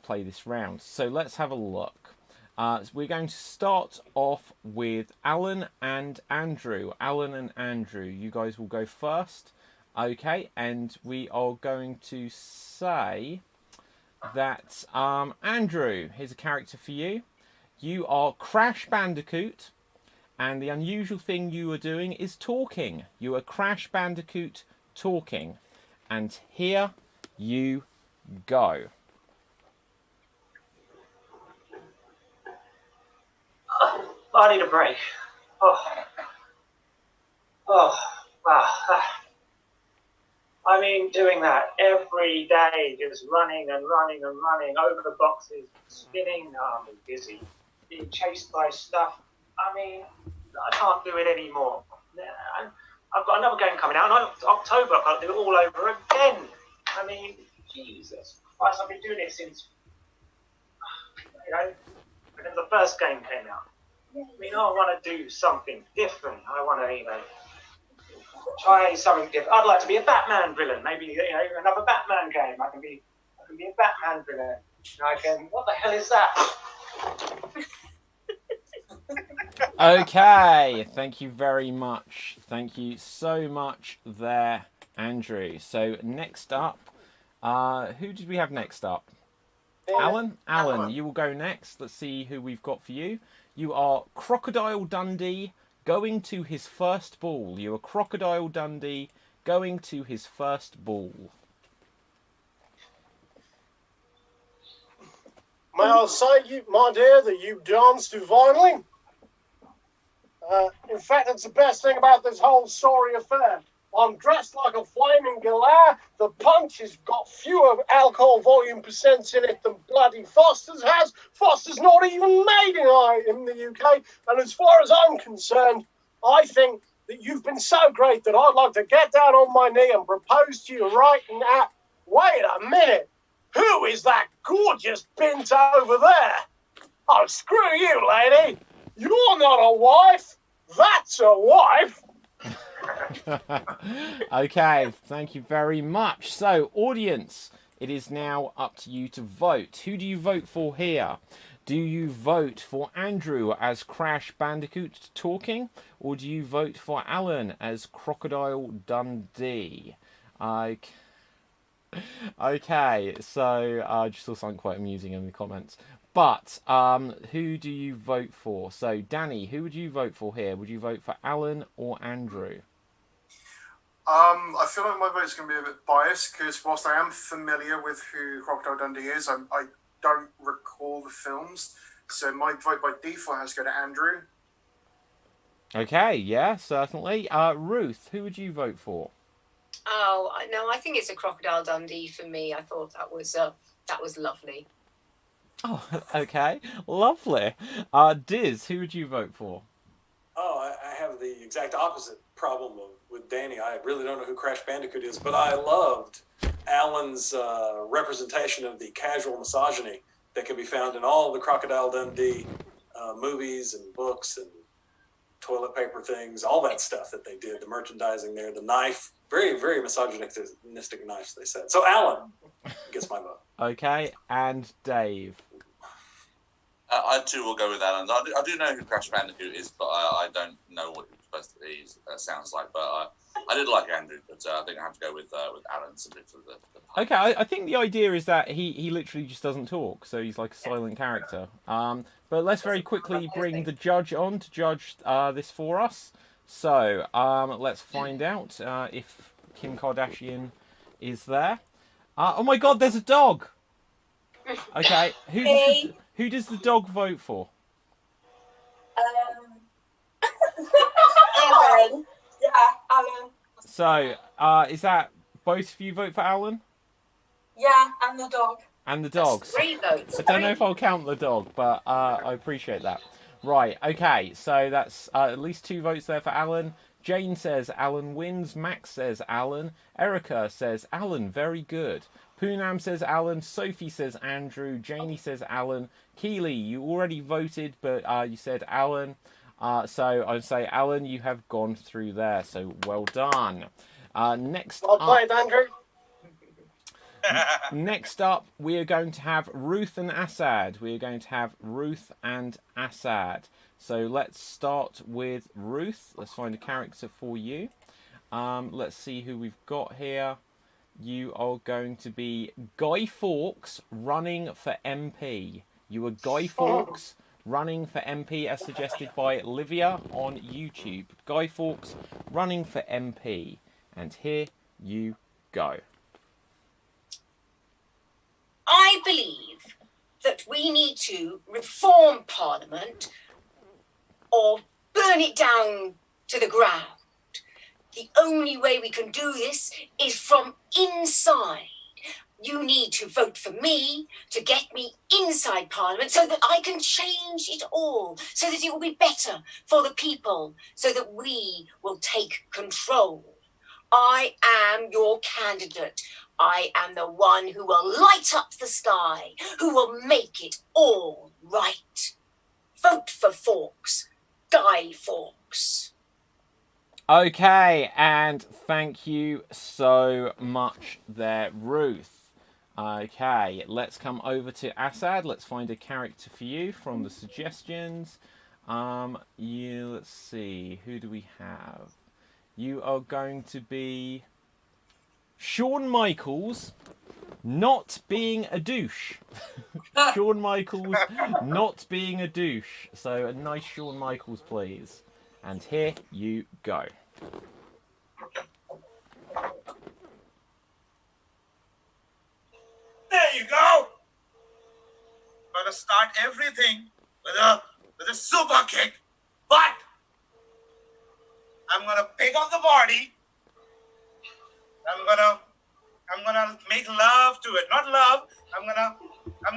play this round. So let's have a look. So we're going to start off with Alan and Andrew. Alan and Andrew, you guys will go first. Okay, and we are going to say that, Andrew, here's a character for you. You are Crash Bandicoot, and the unusual thing you are doing is talking. You are Crash Bandicoot talking. And here you go. I need a break. Oh, wow. I mean, doing that every day, just running and running and running over the boxes, spinning. I'm busy. being chased by stuff. I mean, I can't do it anymore. I've got another game coming out in October. I've got to do it all over again. I mean, Jesus Christ, I've been doing it since, whenever the first game came out. I mean, I want to do something different. I want to, try something different. I'd like to be a Batman villain. Maybe, another Batman game. I can be a Batman villain. What the hell is that? Okay, thank you very much. Thank you so much there, Andrew. So next up, who did we have next up? Alan? Alan, you will go next. Let's see who we've got for you. You are Crocodile Dundee going to his first ball. You are Crocodile Dundee going to his first ball. May I say, my dear, that you danced divinely? In fact, it's the best thing about this whole sorry affair. I'm dressed like a flaming galah. The punch has got fewer alcohol volume percents in it than bloody Foster's has. Foster's not even made in the UK. And as far as I'm concerned, I think that you've been so great that I'd like to get down on my knee and propose to you right now. Wait a minute. Who is that gorgeous bint over there? Oh, screw you, lady. You're not a wife. That's a wife. Okay, thank you very much. So, audience, it is now up to you to vote. Who do you vote for here? Do you vote for Andrew as Crash Bandicoot talking, or do you vote for Alan as Crocodile Dundee? Okay, so I just saw something quite amusing in the comments. But who do you vote for? So, Danny, who would you vote for here? Would you vote for Alan or Andrew? I feel like my vote's going to be a bit biased because whilst I am familiar with who Crocodile Dundee is, I don't recall the films. So my vote by default has to go to Andrew. Okay, yeah, certainly. Ruth, who would you vote for? Oh, no, I think it's a Crocodile Dundee for me. I thought that was lovely. Oh, okay, lovely. Diz, who would you vote for? Oh, I have the exact opposite problem with Danny. I really don't know who Crash Bandicoot is, but I loved Alan's representation of the casual misogyny that can be found in all the Crocodile Dundee movies and books and toilet paper things, all that stuff that they did, the merchandising there, the knife, very, very misogynistic knives, they said. So Alan gets my vote. Okay, and Dave. I too will go with Alan. I do know who Crash Bandicoot is, but I don't know what he sounds like. But I did like Andrew, but I think I have to go with Alan simply for the Okay, I think the idea is that he literally just doesn't talk, so he's like a silent character. But let's very quickly bring the judge on to judge this for us. So let's find out if Kim Kardashian is there. Oh my God, there's a dog. Okay, who does the dog vote for? Alan. Yeah, Alan. So, is that both of you vote for Alan? Yeah, and the dog. And the dogs. That's 3 votes. I don't know if I'll count the dog, but I appreciate that. Right, okay, so that's at least 2 votes there for Alan. Jane says Alan wins. Max says Alan. Erica says Alan, very good. Poonam says Alan. Sophie says Andrew. Janie says Alan. Keely, you already voted, but you said Alan. So I'd say, Alan, you have gone through there, so well done. Next Well played, Andrew. Next up, we are going to have Ruth and Assad. We are going to have Ruth and Assad. So let's start with Ruth. Let's find a character for you. Let's see who we've got here. You are going to be Guy Fawkes running for MP. You are Guy Fawkes running for MP as suggested by Livia on YouTube. Guy Fawkes running for MP. And here you go. I believe that we need to reform Parliament or burn it down to the ground. The only way we can do this is from inside. You need to vote for me to get me inside Parliament so that I can change it all, so that it will be better for the people, so that we will take control. I am your candidate. I am the one who will light up the sky, who will make it all right. Vote for Fawkes. Guy Fawkes. Okay, and thank you so much there, Ruth. Okay, let's come over to Assad. Let's find a character for you from the suggestions. Let's see, who do we have? You are going to be Shawn Michaels, not being a douche. Shawn Michaels, not being a douche. So a nice Shawn Michaels, please. And here you go. There you go. Gonna start everything with a super kick, but I'm gonna pick up the body. I'm gonna make love to it, not love. I'm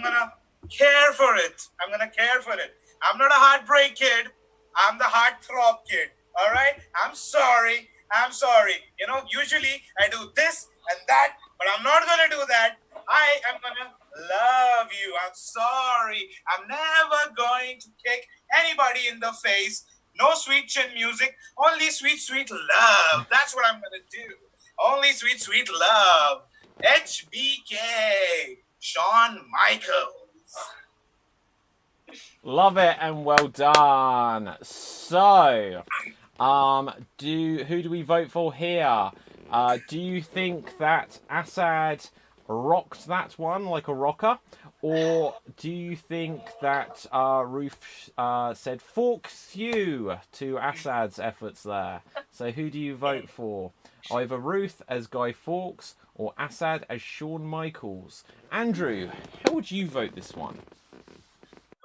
gonna care for it. I'm gonna care for it. I'm not a heartbreak kid. I'm the heartthrob kid. All right. I'm sorry. You know, usually I do this and that, but I'm not gonna do that. I am gonna love you. I'm sorry. I'm never going to kick anybody in the face. No sweet chin music. Only sweet, sweet love. That's what I'm gonna do. Only sweet, sweet love. HBK. Shawn Michaels. Love it and well done. So, who do we vote for here? Do you think that Assad rocked that one like a rocker? Or do you think that Ruth said "Fawkes you" to Assad's efforts there? So who do you vote for? Either Ruth as Guy Fawkes or Assad as Shawn Michaels. Andrew, how would you vote this one?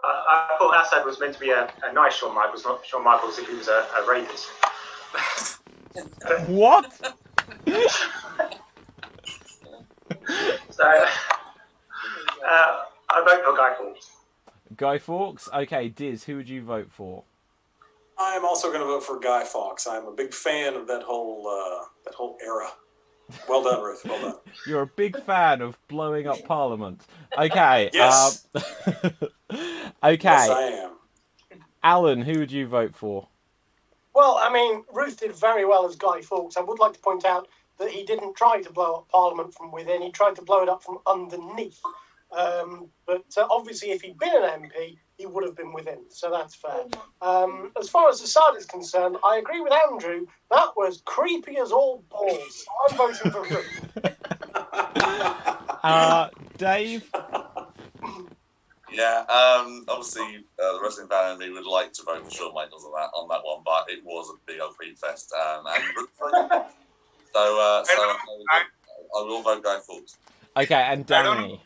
I thought Assad was meant to be a nice Shawn Michaels, not Shawn Michaels if he was a rapist. What? So, I vote for Guy Fawkes. Guy Fawkes? Okay, Diz, who would you vote for? I am also going to vote for Guy Fawkes. I'm a big fan of that whole era. Well done, Ruth. Well done. You're a big fan of blowing up Parliament. Okay. Yes. Okay. Yes, I am. Alan, who would you vote for? Well, I mean, Ruth did very well as Guy Fawkes. I would like to point out that he didn't try to blow up Parliament from within. He tried to blow it up from underneath. But obviously, if he'd been an MP, he would have been within. So that's fair. As far as Assad is concerned, I agree with Andrew. That was creepy as all balls. I'm voting for Ruth. Dave? Yeah, obviously the wrestling fan in me would like to vote for Shawn Michaels on that one, but it was a big old creep fest. I will vote Guy Fawkes. Okay, and Danny.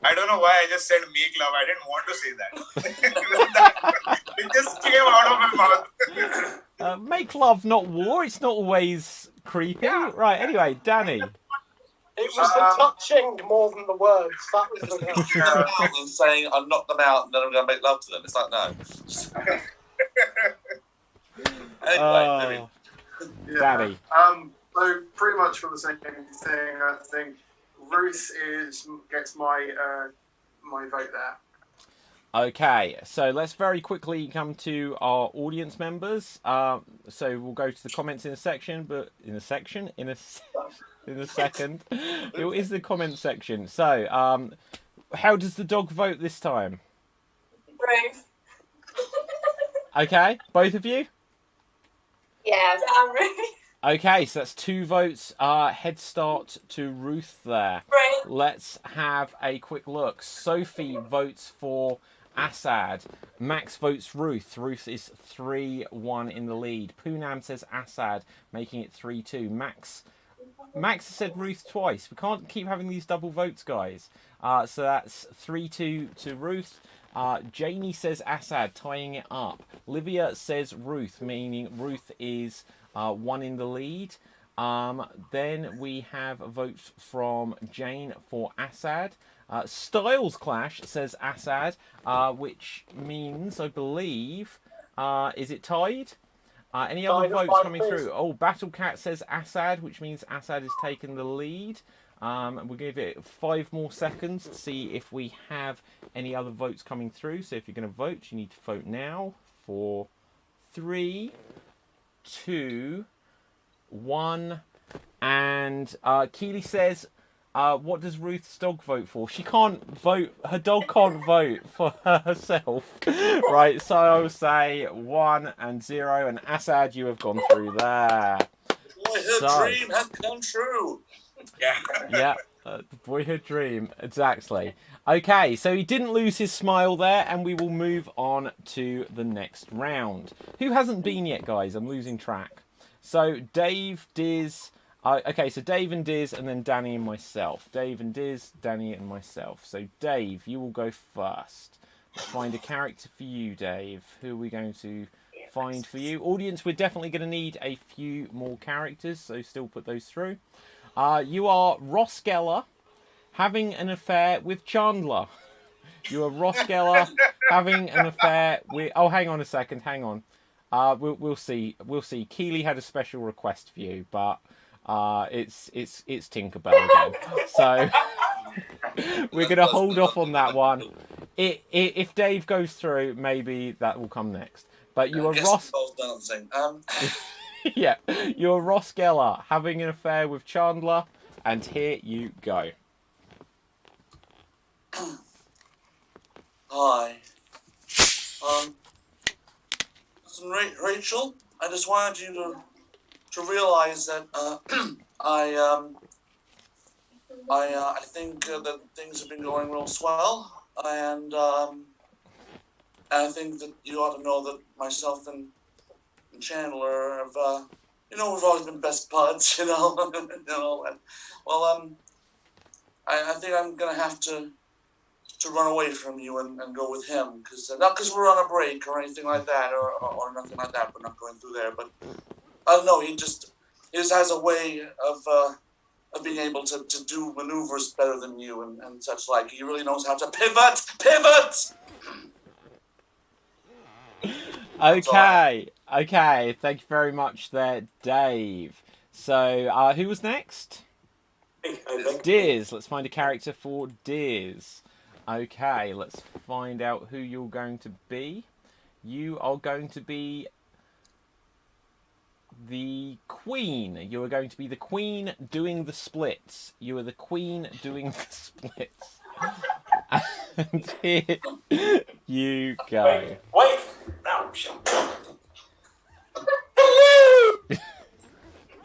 I don't know why I just said make love. I didn't want to say that. It just came out of my mouth. Make love, not war. It's not always creepy. Yeah. Right, anyway, Danny. It was the touching more than the words. That was the I'm saying I knocked them out and then I'm going to make love to them. It's like, no. Anyway, Danny. So pretty much for the same thing, I think Ruth gets my vote there. Okay, so let's very quickly come to our audience members. So we'll go to the comments in a section, but in a second. It is the comment section. So, how does the dog vote this time? Ruth. Okay, both of you? Yeah, Ruth. Okay, so that's 2 votes. Head start to Ruth there. Right. Let's have a quick look. Sophie votes for Assad. Max votes Ruth. Ruth is 3-1 in the lead. Poonam says Assad, making it 3-2. Max said Ruth twice. We can't keep having these double votes, guys. So that's 3-2 to Ruth. Janie says Assad, tying it up. Livia says Ruth, meaning Ruth is 1 in the lead. Then we have a vote from Jane for Assad. Styles Clash says Assad, which means, I believe, is it tied? Any other votes coming through? Oh, Battle Cat says Assad, which means Assad has taken the lead. We'll give it 5 more seconds to see if we have any other votes coming through. So if you're going to vote, you need to vote now. 4, 3, 2, 1. And Keely says, what does Ruth's dog vote for? She can't vote. Her dog can't vote for herself. Right, so I will say 1 and 0. And Assad, you have gone through there. Boyhood dream has come true. Yeah, boyhood dream, exactly. Okay, so he didn't lose his smile there, and we will move on to the next round. Who hasn't been yet, guys? I'm losing track. So Dave, Diz... okay, so Dave and Diz, and then Danny and myself. Dave and Diz, Danny and myself. So Dave, you will go first. Let's find a character for you, Dave. Who are we going to find for you? Audience, we're definitely going to need a few more characters, so still put those through. You are Ross Geller having an affair with Chandler. You are Ross Geller having an affair with... Oh, hang on a second. Hang on. We'll see. We'll see. Keely had a special request for you, but it's Tinkerbell again. So we're going to hold off on that one. If Dave goes through, maybe that will come next. But you are Ross... dancing. Yeah, you're Ross Geller having an affair with Chandler, and here you go. Hi. Rachel, I just wanted you to realize that I think that things have been going real swell, and I think that you ought to know that myself and Chandler have, we've always been best buds, I think I'm gonna have to run away from you and go with him, because not because we're on a break or anything like that, or nothing like that. We're not going through there, but I don't know. He just has a way of being able to do maneuvers better than you and such like. He really knows how to pivot. Okay. Thank you very much there, Dave. So, who was next? Diz. Let's find a character for Diz. Okay, let's find out who you're going to be. You are going to be the Queen. You are going to be the Queen doing the splits. You are the Queen doing the splits. And here you go. Wait. No, hello!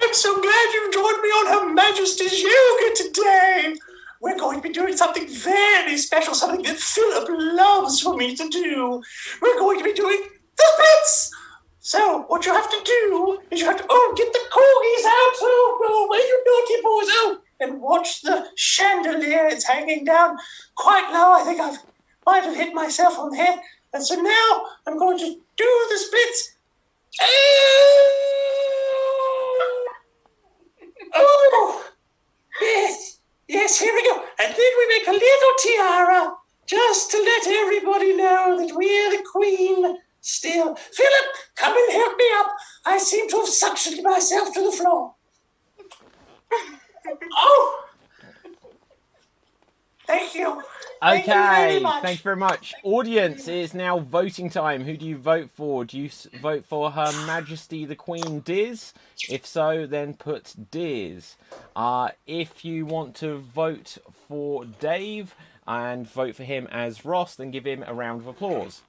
I'm so glad you joined me on Her Majesty's Yoga today. We're going to be doing something very special, something that Philip loves for me to do. We're going to be doing the splits. So what you have to do is you have to get the corgis out, where you naughty boys out, and watch the chandelier. It's hanging down quite low. I think I might have hit myself on the head. And so now I'm going to do the splits. Oh, yes, here we go. And then we make a little tiara just to let everybody know that we're the Queen still. Philip, come and help me up. I seem to have suctioned myself to the floor. Oh! Thank you. Okay, thank you very much. Audience, it is now voting time. Who do you vote for? Do you vote for Her Majesty the Queen Diz? If so, then put Diz. If you want to vote for Dave and vote for him as Ross, then give him a round of applause.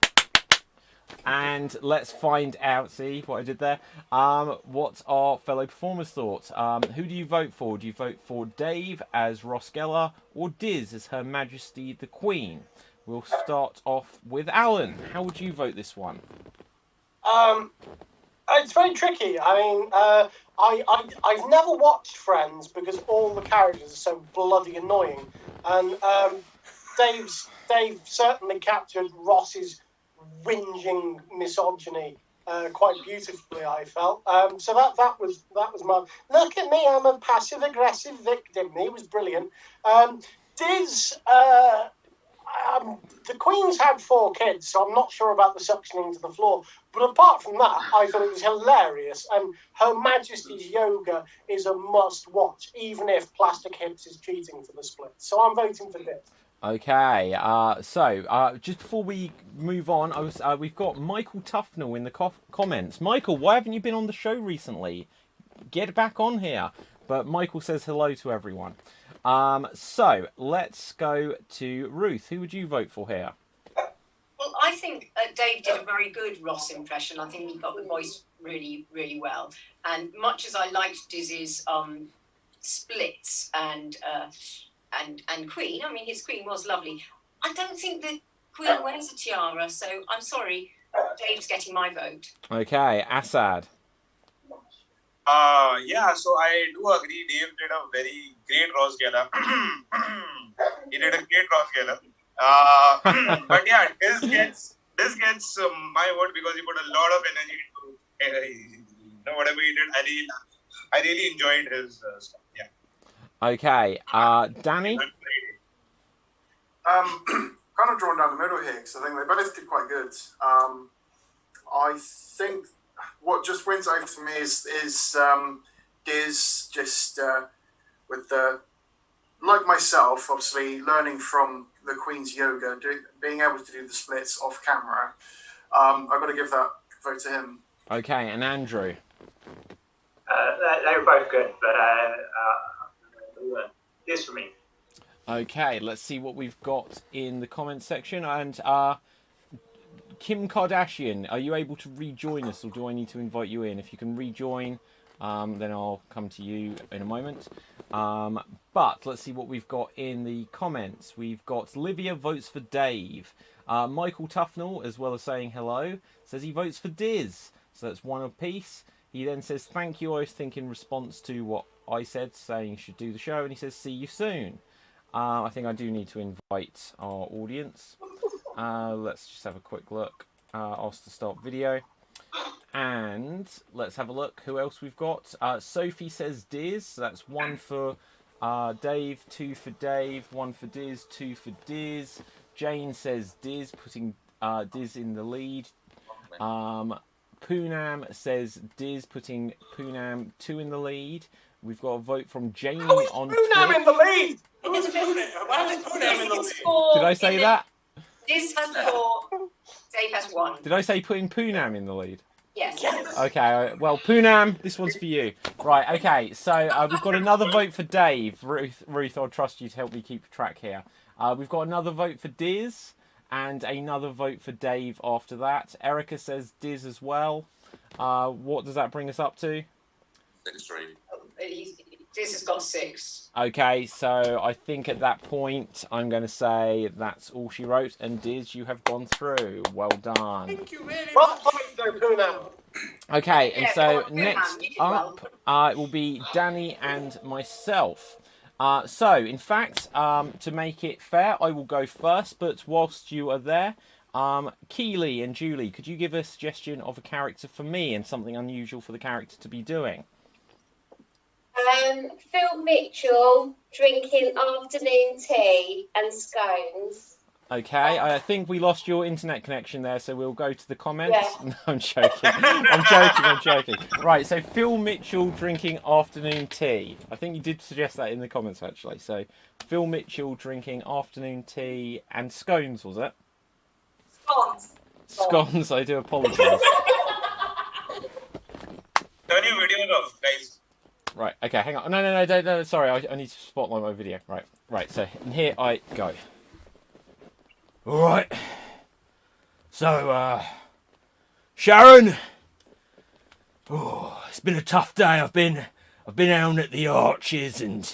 And let's find out, see what I did there, what our fellow performers thought. Who do you vote for? Do you vote for Dave as Ross Geller or Diz as Her Majesty the Queen? We'll start off with Alan. How would you vote this one? It's very tricky. I mean, I've never watched Friends because all the characters are so bloody annoying. And Dave certainly captured Ross's whinging misogyny quite beautifully, I felt. So that was my look at me. I'm a passive aggressive victim. He was brilliant. Diz. The Queen's had 4 kids, so I'm not sure about the suctioning to the floor. But apart from that, I thought it was hilarious. And Her Majesty's Yoga is a must-watch, even if Plastic Hips is cheating for the split. So I'm voting for this. Okay, just before we move on, we've got Michael Tufnell in the comments. Michael, why haven't you been on the show recently? Get back on here. But Michael says hello to everyone. So let's go to Ruth. Who would you vote for here? Well, I think Dave did a very good Ross impression. I think he got the voice really, really well. And much as I liked Dizzy's splits and Queen, I mean, his Queen was lovely. I don't think the Queen wears a tiara, so I'm sorry, Dave's getting my vote. Okay, Assad. Yeah, so I do agree. Dave did a very great Ross Geller. He did a great Ross Geller. But yeah, this gets my vote because he put a lot of energy into whatever he did. I really enjoyed his stuff. Yeah. Okay, Danny. Kind of drawn down the middle here because I think they both did quite good. I think what just wins over for me is Diz just with the, like myself, obviously learning from the Queen's Yoga, being able to do the splits off camera. I've got to give that vote to him. Okay, and Andrew. They were both good, but this for me. Okay, let's see what we've got in the comments section. And Kim Kardashian, are you able to rejoin us, or do I need to invite you in? If you can rejoin, then I'll come to you in a moment. But let's see what we've got in the comments. We've got Livia votes for Dave. Michael Tufnell, as well as saying hello, says he votes for Diz. So that's one apiece. He then says, thank you. I was thinking in response to what I said, saying you should do the show. And he says, see you soon. I think I do need to invite our audience. Let's just have a quick look. Ask to start video. And let's have a look who else we've got. Sophie says Diz. So that's 1 for Dave, 2 for Dave, 1 for Diz, 2 for Diz. Jane says Diz, putting Diz in the lead. Poonam says Diz, putting Poonam 2 in the lead. We've got a vote from Jamie on Twitch. Poonam in the lead! Who's Poonam? Why is Poonam in the lead? Did I say that? Diz has 4, Dave has 1. Did I say putting Poonam in the lead? Yes. Okay, well, Poonam, this one's for you. Right, okay, so we've got another vote for Dave. Ruth, I'll trust you to help me keep track here. We've got another vote for Diz, and another vote for Dave after that. Erica says Diz as well. What does that bring us up to? 6-3. Diz has got 6. Okay, so I think at that point, I'm going to say that's all she wrote. And Diz, you have gone through. Well done. Thank you very Well much. played, though, Poonam. Okay, and Yeah, so Poonam, next you did well. up, it will be Danny and myself. So, in fact, to make it fair, I will go first. But whilst you are there, Keely and Julie, could you give a suggestion of a character for me and something unusual for the character to be doing? Phil Mitchell drinking afternoon tea and scones. Okay, I think we lost your internet connection there, so we'll go to the comments. Yeah. No, I'm joking. I'm joking. Right, so Phil Mitchell drinking afternoon tea. I think you did suggest that in the comments, actually. So Phil Mitchell drinking afternoon tea and scones, was it? Scones. Scones, I do apologise. Turn your videos off, guys. Right, okay, hang on. No, sorry, I need to spotlight my video. Right, so here I go. Alright. So, Sharon. Oh, it's been a tough day. I've been out at the Arches, and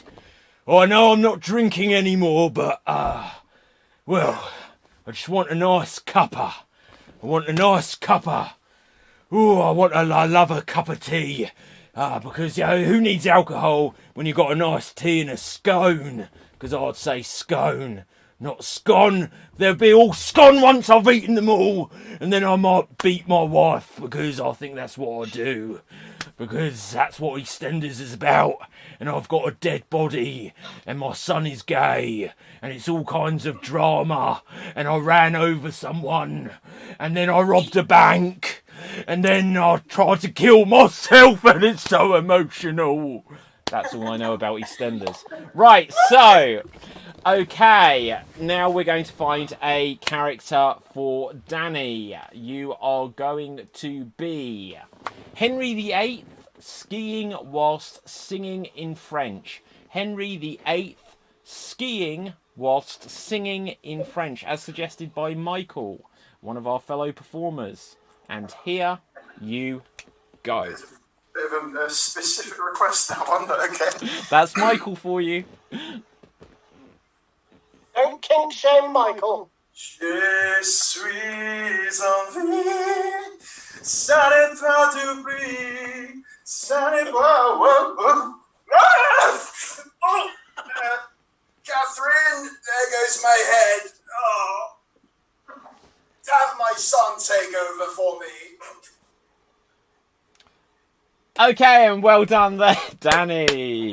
I know I'm not drinking anymore, but well, I just want a nice cuppa. Oh, I love a cup of tea. Because, you know, who needs alcohol when you've got a nice tea and a scone? Because I'd say scone. not scone. They'll be all scone once I've eaten them all, and then I might beat my wife because I think that's what I do. Because that's what EastEnders is about, and I've got a dead body, and my son is gay, and it's all kinds of drama, and I ran over someone, and then I robbed a bank, and then I tried to kill myself, and it's so emotional. That's all I know about EastEnders. Right, so, okay, now we're going to find a character for Danny. You are going to be Henry VIII skiing whilst singing in French. Henry VIII skiing whilst singing in French, as suggested by Michael, one of our fellow performers. And here you go. Bit of a specific request, that one, but okay. That's Michael for you. Don't kink shame Michael. Je suis envie, ça n'est pas du prix, ça n'est pas. Catherine, there goes my head. Oh. Have my son take over for me. Okay, and well done there, Danny.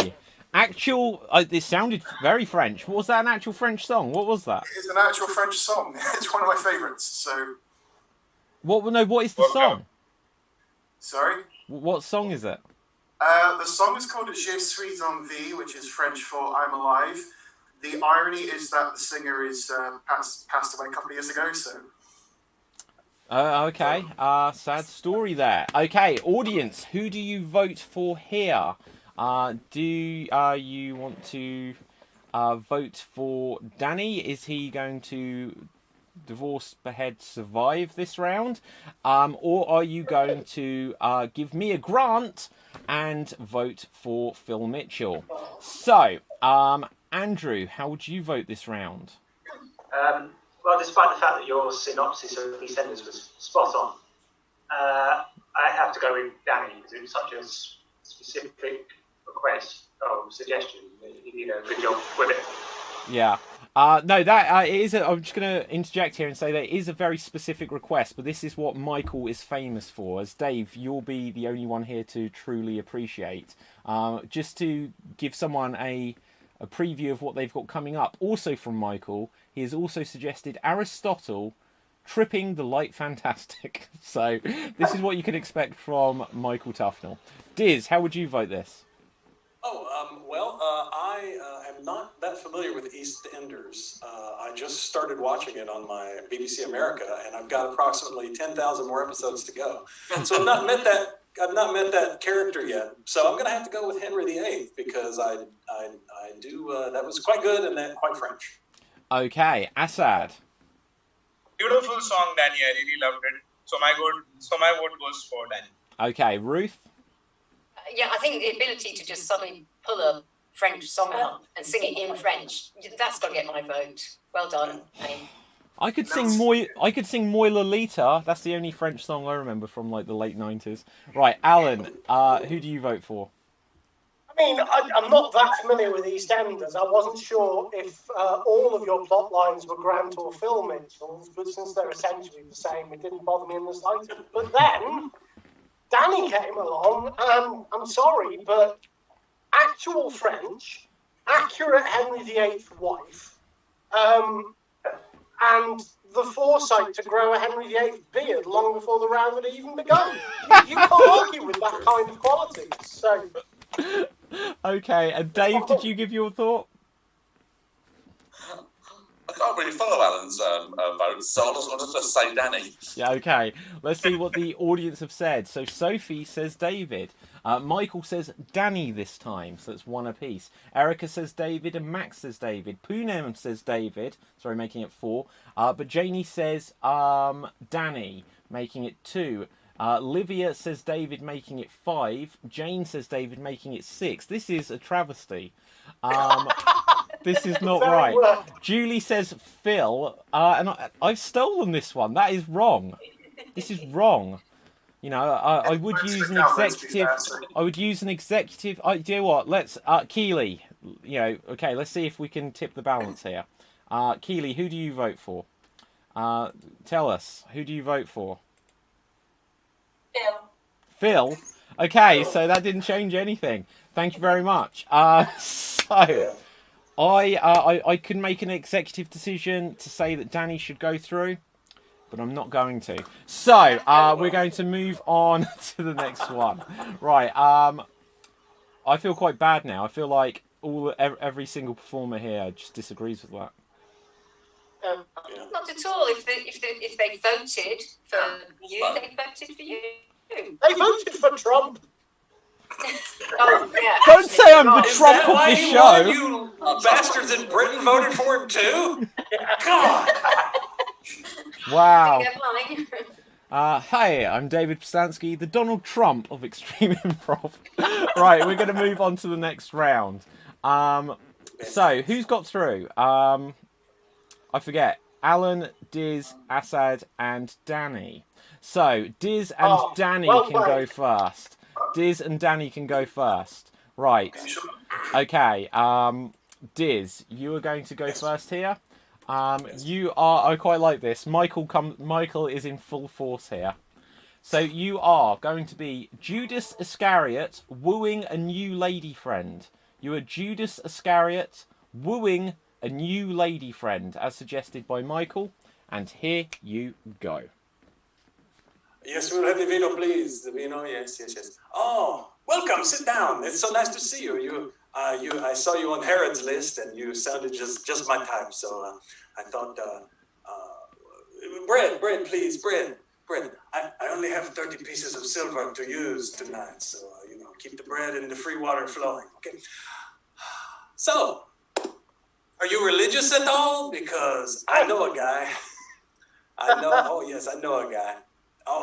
Actual, it sounded very French. Was that an actual French song? What was that? It's an actual French song. It's one of my favourites. So. What is the song? Sorry? What song is it? The song is called Je suis en vie, which is French for I'm alive. The irony is that the singer is passed away a couple of years ago, so. Okay, sad story there. Okay, audience, who do you vote for here? Do you want to vote for Danny? Is he going to divorce, behead, survive this round? Or are you going to give me a grant and vote for Phil Mitchell? So, Andrew, how would you vote this round? Well, despite the fact that your synopsis of EastEnders was spot on, I have to go with Danny because it was such a specific request or suggestion. You did a good job with it. Yeah. No, that it is. I'm just going to interject here and say that it is a very specific request, but this is what Michael is famous for. As Dave, you'll be the only one here to truly appreciate. Just to give someone a preview of what they've got coming up. Also from Michael, he has also suggested Aristotle tripping the light fantastic. So this is what you can expect from Michael Tufnell. Diz, how would you vote this? I am not that familiar with EastEnders. I just started watching it on my BBC America, and I've got approximately 10,000 more episodes to go. So I've not met that character yet. So I'm going to have to go with Henry VIII because I do. That was quite good and then quite French. Okay, Assad. Beautiful song, Danny. I really loved it. So my vote goes for Danny. Okay, Ruth. Yeah, I think the ability to just suddenly pull a French song out and sing it in French, that's got to get my vote. Well done. I could sing Moi Lolita. That's the only French song I remember from like the late 90s. Right, Alan, who do you vote for? I mean, I'm not that familiar with EastEnders. I wasn't sure if all of your plot lines were Grant or Phil Mitchell's, but since they're essentially the same, it didn't bother me in the slightest. But then Danny came along, and I'm sorry, but actual French, accurate Henry VIII wife, and the foresight to grow a Henry VIII beard long before the round had even begun. You can't argue with that kind of quality. So. Okay, and Dave, did you give your thought? I can't really follow Alan's vote, so I'll just say Danny. Yeah, okay. Let's see what the audience have said. So Sophie says David. Michael says Danny this time, so it's one apiece. Erica says David, and Max says David. Poonem says David, sorry, making it 4. But Janie says Danny, making it 2. Livia says David, making it 5. Jane says David, making it 6. This is a travesty. This is not right. Julie says Phil, and I've stolen this one. That is wrong. This is wrong. You know, I would use an executive. I would use an executive. Do you know what? Let's Keeley. You know, okay. Let's see if we can tip the balance here. Keely, who do you vote for? Tell us, who do you vote for? Phil? Okay, so that didn't change anything. Thank you very much. So, I could make an executive decision to say that Danny should go through, but I'm not going to. So, we're going to move on to the next one. Right, I feel quite bad now. I feel like every single performer here just disagrees with that. Not at all. If they voted for you, they voted for you. They voted for Trump. Oh, yeah. Don't say I'm the Trump of this show. You bastards in Britain voted for him too? God. Wow. Hey, I'm David Pstansky, the Donald Trump of Extreme Improv. Right, we're going to move on to the next round. So, who's got through? I forget. Alan, Diz, Assad, and Danny. So, Diz and Danny can go first. Diz and Danny can go first. Right. Okay. Diz, you are going to go first here. You are. I quite like this. Michael is in full force here. So you are going to be Judas Iscariot wooing a new lady friend. You are Judas Iscariot wooing a new lady friend, as suggested by Michael. And here you go. Yes, we'll have the vino, please. The vino, yes. Oh, welcome. Sit down. It's so nice to see you. I saw you on Herod's list, and you sounded just my type. So I thought, bread, please, bread. I only have 30 pieces of silver to use tonight, so keep the bread and the free water flowing. Okay. So, are you religious at all? Because I know a guy. I know a guy.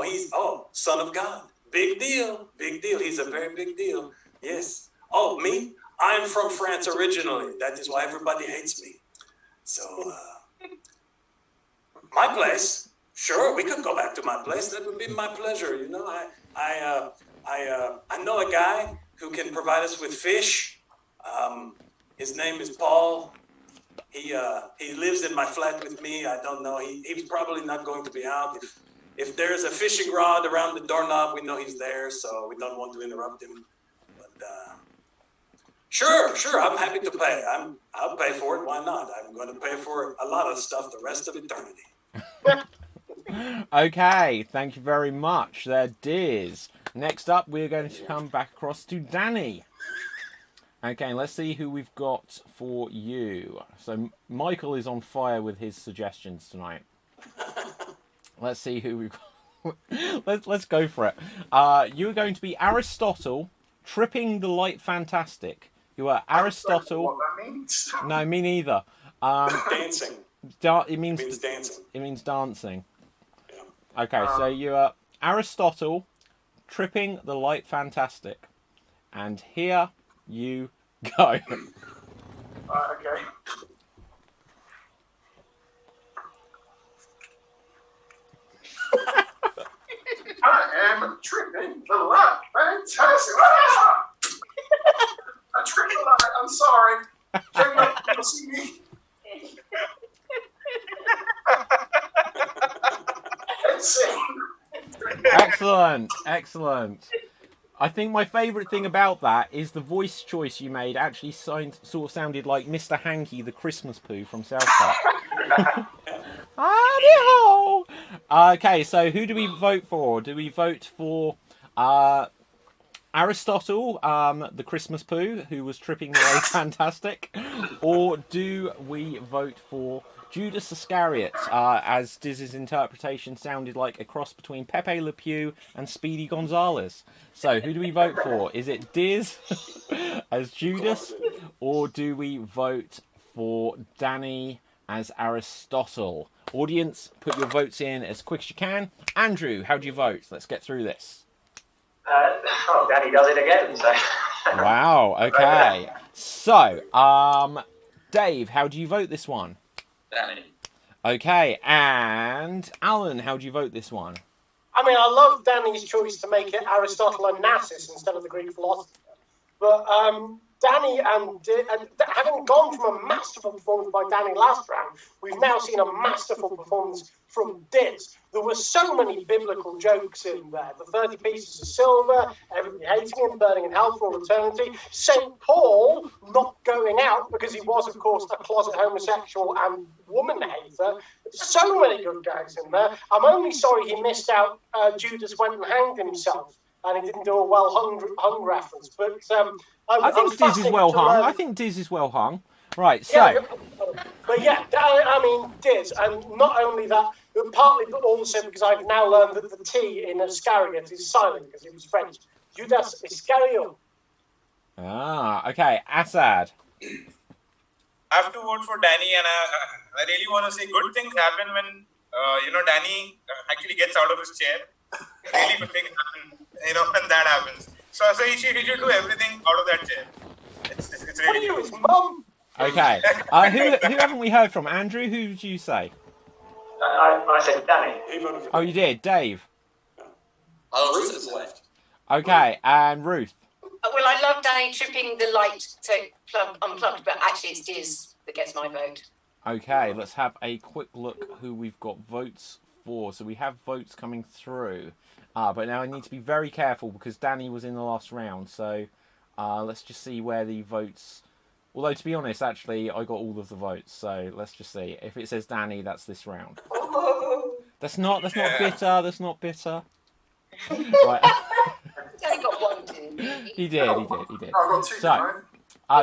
He's son of God. Big deal. He's a very big deal. Yes. Oh, me? I'm from France originally. That is why everybody hates me. So, my place. Sure, we could go back to my place. That would be my pleasure. I know a guy who can provide us with fish. His name is Paul. He lives in my flat with me. I don't know. He's probably not going to be out. If there's a fishing rod around the doorknob, we know he's there, so we don't want to interrupt him. But sure, I'm happy to pay. I'll pay for it. Why not? I'm going to pay for a lot of stuff the rest of eternity. Okay, thank you very much. There, Diz. Next up, we're going to come back across to Danny. Okay, let's see who we've got for you. So Michael is on fire with his suggestions tonight. Let's see who we've got. Let's go for it. You're going to be Aristotle tripping the light fantastic. You are Aristotle. What that means? No, me neither. Dancing. It means dancing. It means dancing. Yeah. Okay, so you are Aristotle tripping the light fantastic. And here you go. Okay. I am tripping the light. Fantastic. I tripped the light. I'm sorry. Check out. You'll see me. Excellent. I think my favourite thing about that is the voice choice you made actually sort of sounded like Mr. Hanky the Christmas poo from South Park. Howdy-ho! Okay, so who do we vote for? Do we vote for Aristotle, the Christmas poo, who was tripping the way fantastic? Or do we vote for Judas Iscariot, as Diz's interpretation sounded like a cross between Pepe Le Pew and Speedy Gonzales? So, who do we vote for? Is it Diz as Judas, or do we vote for Danny as Aristotle? Audience, put your votes in as quick as you can. Andrew, how do you vote? Let's get through this. Danny does it again. So. Wow, okay. So, Dave, how do you vote this one? Danny. Okay, and Alan, how do you vote this one? I mean, I love Danny's choice to make it Aristotle and Nassus instead of the Greek philosopher. But Danny and having gone from a masterful performance by Danny last round, we've now seen a masterful performance from Diz. There were so many biblical jokes in there. The 30 pieces of silver, everybody hating him, burning in hell for all eternity. St. Paul not going out because he was, of course, a closet homosexual and woman hater. So many good gags in there. I'm only sorry he missed out Judas went and hanged himself. And he didn't do a well hung reference. But I think Diz is well hung. I think Diz is well hung. Right, so. Yeah, but yeah, I mean, Diz, and not only that, but partly, but also because I've now learned that the T in Iscariot is silent because it was French. Judas Iscariot. Ah, okay. Assad. I have to vote for Danny, and I really want to say good things happen when Danny actually gets out of his chair. Really good things happen, when that happens. So he should do everything out of that chair. It's really good. His mum. Okay. Who haven't we heard from? Andrew, who did you say? I said Danny. Oh, you did, Dave. Ruth is left. Okay, and Ruth. Well, I love Danny tripping the light to unplugged, but actually it's Diz that gets my vote. Okay, let's have a quick look who we've got votes for. So we have votes coming through. But now I need to be very careful because Danny was in the last round. So let's just see where the votes... Although, to be honest, actually, I got all of the votes. So let's just see. If it says Danny, that's this round. That's not bitter. That's not bitter. Right. Danny got one, didn't he? He did. I got two, So,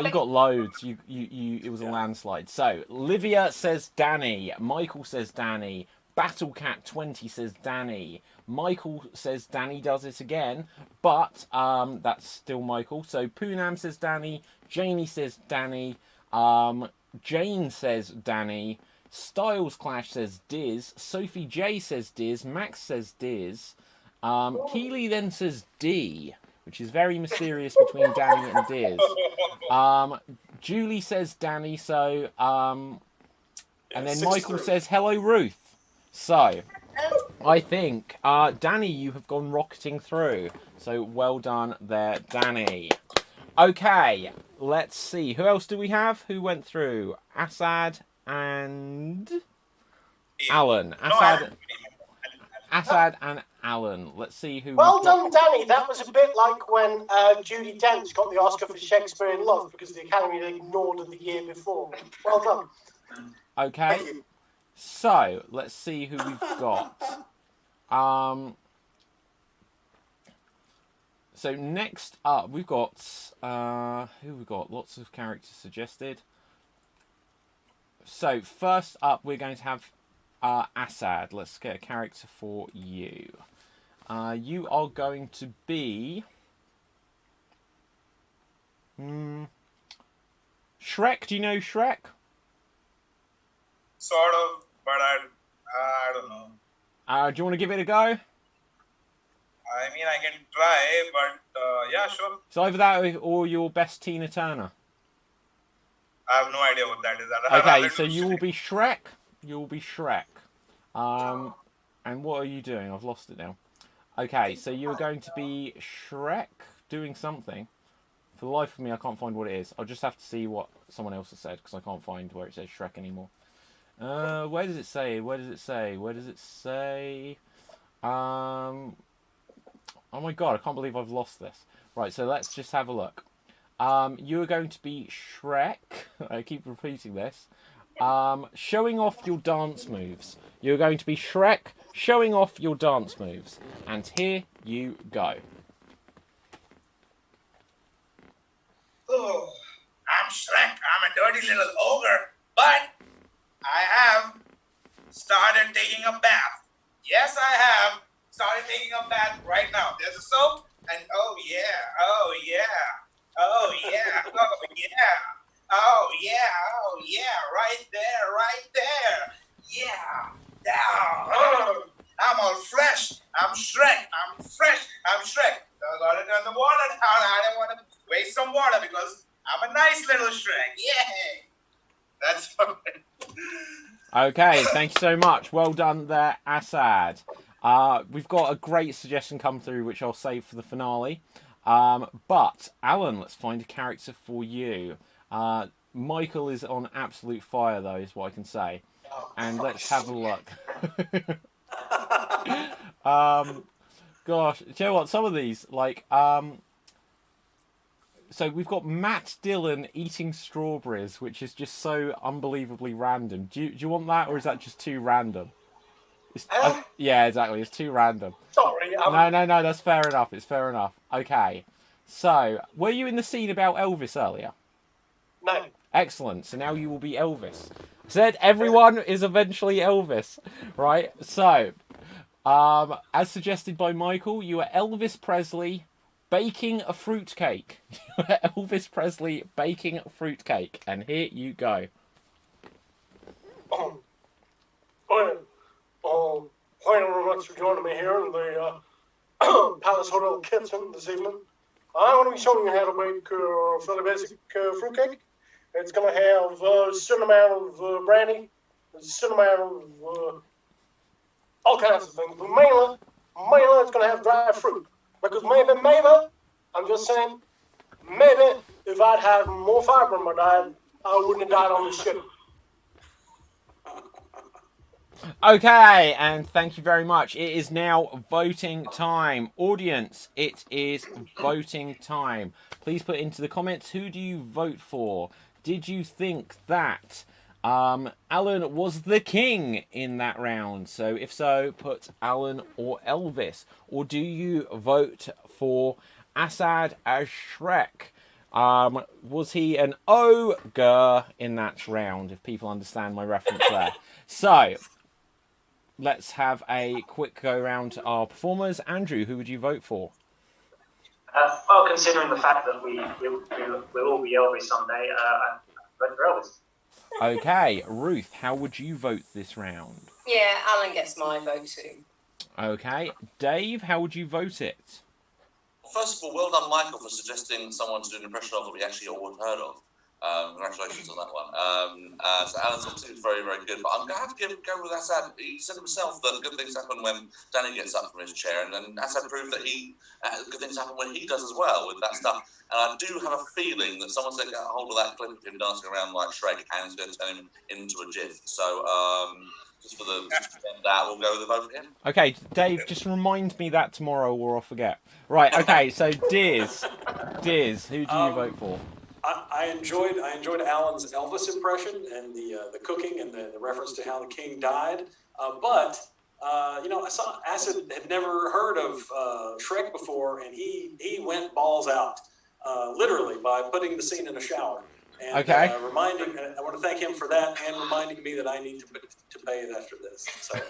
you got loads. You. It was a landslide. So, Livia says Danny. Michael says Danny. Battlecat20 says Danny. Michael says Danny does it again, but that's still Michael. So Poonam says Danny. Janie says Danny. Jane says Danny. Styles Clash says Diz. Sophie J says Diz. Max says Diz. Keely then says D, which is very mysterious between Danny and Diz. Julie says Danny. So and then Michael says hello Ruth. So, I think, Danny, you have gone rocketing through. So, well done there, Danny. Okay, let's see. Who else do we have? Who went through? Assad and... Alan. Assad and Alan. Let's see who... Well done, Danny. That was a bit like when Judi Dench got the Oscar for Shakespeare in Love because the Academy had ignored it the year before. Well done. Okay. So, let's see who we've got. So, next up, we've got... who we've got? Lots of characters suggested. So, first up, we're going to have Assad. Let's get a character for you. You are going to be... Shrek. Do you know Shrek? Sort of, but I don't know. Do you want to give it a go? I mean, I can try, but yeah, sure. It's either that or your best Tina Turner. I have no idea what that is. Okay, so you will be Shrek. You will be Shrek. And what are you doing? I've lost it now. Okay, so you're going to be Shrek doing something. For the life of me, I can't find what it is. I'll just have to see what someone else has said because I can't find where it says Shrek anymore. Where does it say? Where does it say? Where does it say? Oh my god, I can't believe I've lost this. Right, so let's just have a look. You are going to be Shrek. I keep repeating this. Showing off your dance moves. You're going to be Shrek showing off your dance moves. And here you go. Oh, I'm Shrek. I'm a dirty little ogre. But I have started taking a bath. Yes, I have started taking a bath right now. There's a soap, and oh yeah, oh yeah, oh yeah, oh yeah, oh yeah, oh yeah, right there, yeah, down. Oh, I'm all fresh. I'm Shrek. I'm fresh. I'm Shrek. I gotta turn the water down. I don't want to waste some water because I'm a nice little Shrek. Yay! That's okay. Okay, thank you so much. Well done there, Assad. We've got a great suggestion come through, which I'll save for the finale. But Alan, let's find a character for you. Michael is on absolute fire, though, is what I can say. And let's have a look. Gosh, do you know what? Some of these, like, so we've got Matt Dillon eating strawberries, which is just so unbelievably random. Do you want that, or is that just too random? Yeah, exactly. It's too random. Sorry. No. That's fair enough. It's fair enough. Okay. So, were you in the scene about Elvis earlier? No. Excellent. So now you will be Elvis. I said everyone is eventually Elvis, right? So, as suggested by Michael, you are Elvis Presley baking a fruitcake. Elvis Presley baking a fruitcake, and here you go. Thank you very much for joining me here in the Palace Hotel kitchen this evening. I'm going to be showing you how to make a fairly basic fruitcake. It's going to have a certain amount of brandy, a certain amount of all kinds of things. But mainly it's going to have dry fruit. Because maybe, I'm just saying, maybe if I'd had more fiber in my diet, I wouldn't have died on this ship. Okay, and thank you very much. It is now voting time. Audience, it is voting time. Please put into the comments, who do you vote for? Did you think that Alan was the king in that round? So if so, put Alan or Elvis. Or do you vote for Assad as Shrek? Was he an ogre in that round, if people understand my reference there? So, let's have a quick go round to our performers. Andrew, who would you vote for? Well, considering the fact that we'll all be Elvis someday, I vote for Elvis. Okay, Ruth, how would you vote this round? Yeah, Alan gets my vote too. Okay, Dave, how would you vote it? First of all, well done, Michael, for suggesting someone to do an impression of that we actually all heard of. Congratulations on that one. So Alan's obviously very, very good, but I'm going to have to go with Assad. He said himself that good things happen when Danny gets up from his chair, and then Assad proved that good things happen when he does as well with that stuff. And I do have a feeling that someone's going to get a hold of that clip of him dancing around like Shrek, and it's going to turn him into a GIF. So just for that, we'll go with the vote for him. Okay, Dave, just remind me that tomorrow or I'll forget. Right, okay, so Diz, who do you vote for? I enjoyed Alan's Elvis impression and the cooking and the reference to how the king died. But I saw Acid had never heard of Shrek before, and he went balls out, literally by putting the scene in a shower. And, okay. I want to thank him for that and reminding me that I need to bathe after this. So.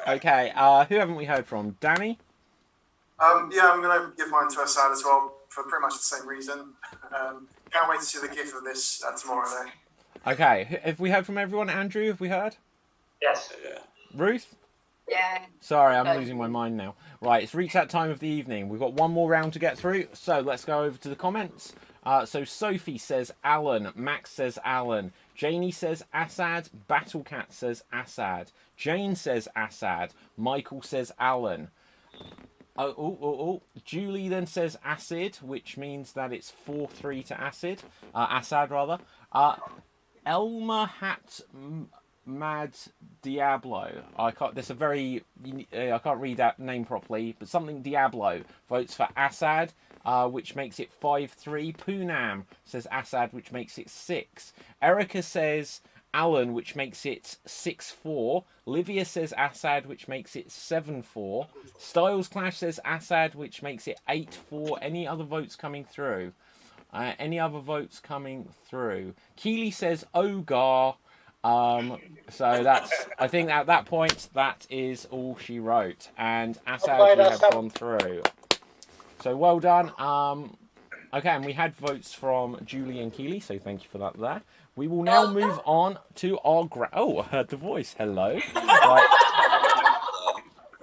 Okay, who haven't we heard from? Danny? Yeah, I'm going to give mine to Assad as well for pretty much the same reason. Can't wait to see the GIF of this tomorrow then. Okay, have we heard from everyone? Andrew, have we heard? Yes. Yeah. Ruth? Yeah. Sorry, I'm losing my mind now. Right, it's reached that time of the evening. We've got one more round to get through, so let's go over to the comments. So Sophie says Alan, Max says Alan, Janie says Assad, Battlecat says Assad, Jane says Assad, Michael says Alan. Julie then says Acid, which means that it's 4-3 to Assad rather. Elma Hat Mad Diablo. I can't read that name properly, but something Diablo votes for Assad, which makes it 5-3. Poonam says Assad, which makes it 6. Erica says Alan, which makes it 6-4. Livia says Assad, which makes it 7-4. Styles Clash says Assad, which makes it 8-4. Any other votes coming through? Keely says Ogar. So that's, I think at that point, that is all she wrote. And Assad, we have gone through. So well done. Okay, and we had votes from Julie and Keely, so thank you for that there. We will now move on to our I heard the voice. Hello. Right.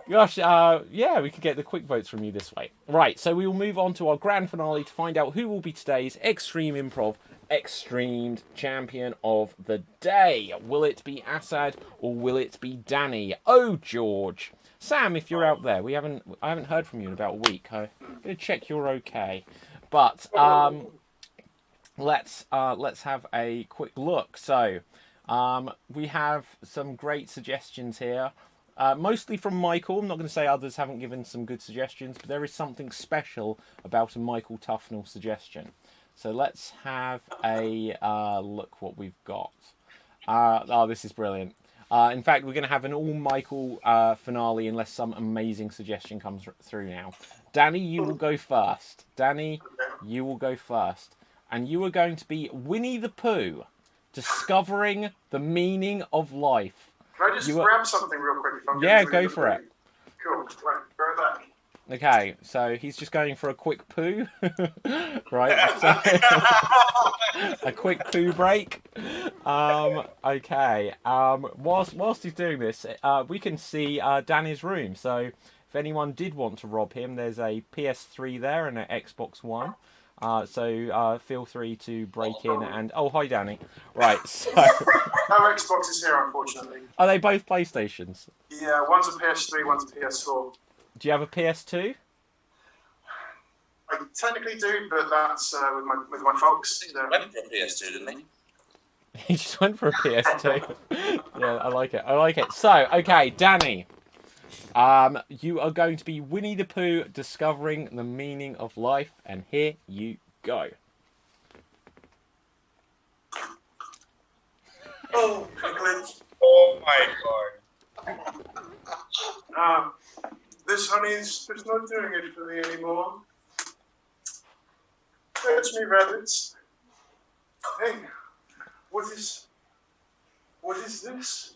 Gosh, yeah, we could get the quick votes from you this way. Right, so we will move on to our grand finale to find out who will be today's Extreme Improv Extreamed champion of the day. Will it be Assad or will it be Danny? Oh, George. Sam, if you're out there, I haven't heard from you in about a week. I'm gonna check you're okay. But let's have a quick look. So we have some great suggestions here. Mostly from Michael. I'm not going to say others haven't given some good suggestions, but there is something special about a Michael Tufnell suggestion. So let's have a look what we've got. Oh, this is brilliant. In fact, we're going to have an all-Michael finale unless some amazing suggestion comes through now. Danny, you will go first. Danny, you will go first. And you are going to be Winnie the Pooh, discovering the meaning of life. Can I just grab something real quick? If I'm Yeah, go for it. Cool. Right, go back. Okay, so he's just going for a quick poo, right? So, a quick poo break. Okay. Whilst he's doing this, we can see Danny's room. So if anyone did want to rob him, there's a PS3 there and an Xbox One. So feel free to break in and... Oh, hi, Danny. Right, so... No Xbox is here, unfortunately. Are they both PlayStations? Yeah, one's a PS3, one's a PS4. Do you have a PS2? I technically do, but that's with my folks. He went for a PS2, didn't he? He just went for a PS2. Yeah, I like it. I like it. So, okay, Danny. You are going to be Winnie the Pooh discovering the meaning of life, and here you go. Oh, Oh my god. This honey's just not doing it for me anymore. Fetch me rabbits. Hey, what is this?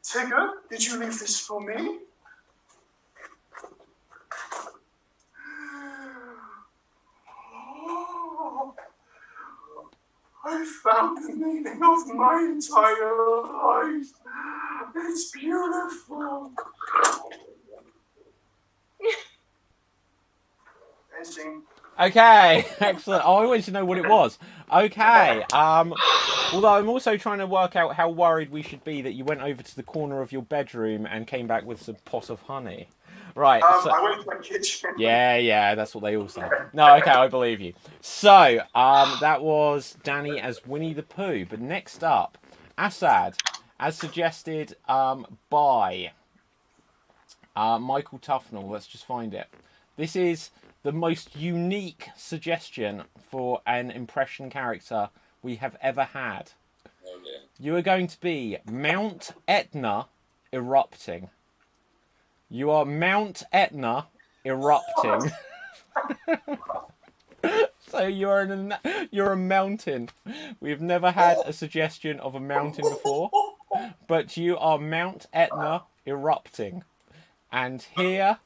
Tigger, did you leave this for me? Oh, I found the meaning of my entire life. It's beautiful. Ending. Okay, excellent. Oh, I wanted to know what it was. Okay. Although I'm also trying to work out how worried we should be that you went over to the corner of your bedroom and came back with some pot of honey. Right. So, I went to my kitchen. yeah, that's what they all say. No, okay, I believe you. So, that was Danny as Winnie the Pooh. But next up, Assad, as suggested by Michael Tufnell. Let's just find it. This is the most unique suggestion for an impression character we have ever had. Oh, dear. You are going to be Mount Etna erupting. You are Mount Etna erupting. So you're a mountain. We've never had a suggestion of a mountain before, but you are Mount Etna erupting. And here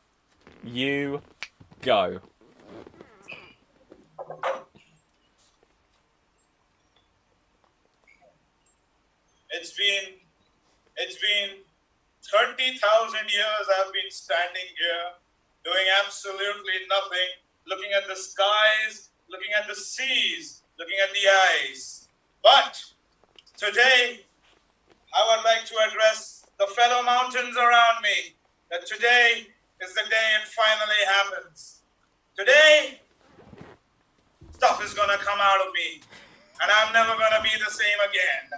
you go. It's been 30,000 years I've been standing here, doing absolutely nothing, looking at the skies, looking at the seas, looking at the ice. But today, I would like to address the fellow mountains around me, that today is the day it finally happens. Today, stuff is gonna come out of me, and I'm never gonna be the same again.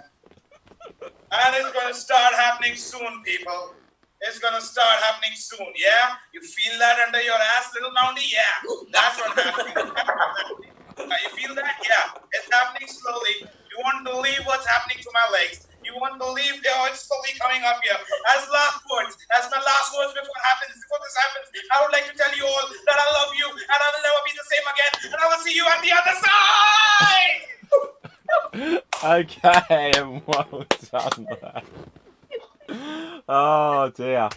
And it's gonna start happening soon, people. It's gonna start happening soon, yeah? You feel that under your ass, little mountie? Yeah, that's what happening. You feel that? Yeah, it's happening slowly. You won't believe what's happening to my legs. You won't believe it's slowly coming up here. As my last words before this happens, I would like to tell you all that I love you and I will never be the same again. And I will see you on the other side! Okay, and well done there. Oh dear.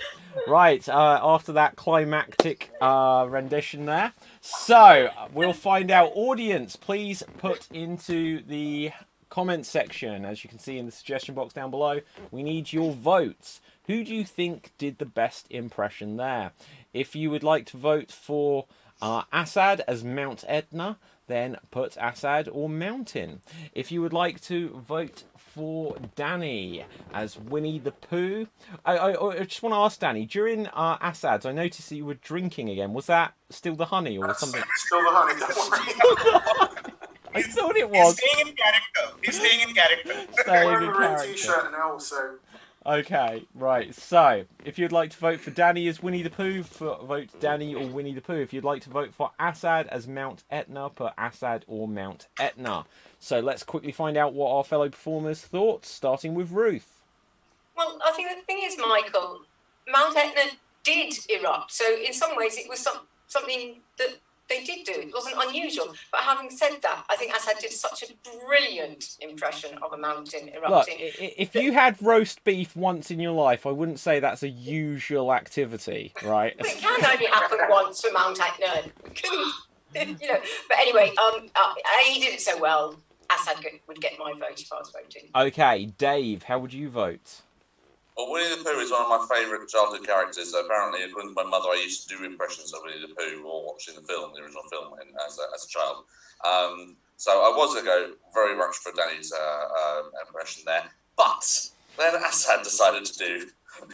Right, after that climactic rendition there. So, we'll find out. Audience, please put into the comment section, as you can see in the suggestion box down below, we need your votes. Who do you think did the best impression there? If you would like to vote for Assad as Mount Etna, then put Assad or Mountain. If you would like to vote for Danny as Winnie the Pooh, I just want to ask Danny, during Assad's, I noticed that you were drinking again. Was that still the honey or something? Still the honey, don't worry. I thought it was. He's staying in character. He's staying in character. Staying Wearing in the red character. t-shirt now, so... Okay, right. So, if you'd like to vote for Danny as Winnie the Pooh, vote Danny or Winnie the Pooh. If you'd like to vote for Assad as Mount Etna, put Assad or Mount Etna. So let's quickly find out what our fellow performers thought, starting with Ruth. Well, I think the thing is, Michael, Mount Etna did erupt. So in some ways, it was something that they did do. It wasn't unusual. But having said that, I think Assad did such a brilliant impression of a mountain Look, erupting. if you had roast beef once in your life, I wouldn't say that's a usual activity, right? But it can only happen once for Mount Etna. You know. But anyway, he did it so well. Assad would get my vote if I was voting. Okay, Dave, how would you vote? Well, Winnie the Pooh is one of my favourite childhood characters. So apparently, according to my mother, I used to do impressions of Winnie the Pooh while watching the original film, as a child. So I was going to go very much for Danny's impression there. But then Assad decided to do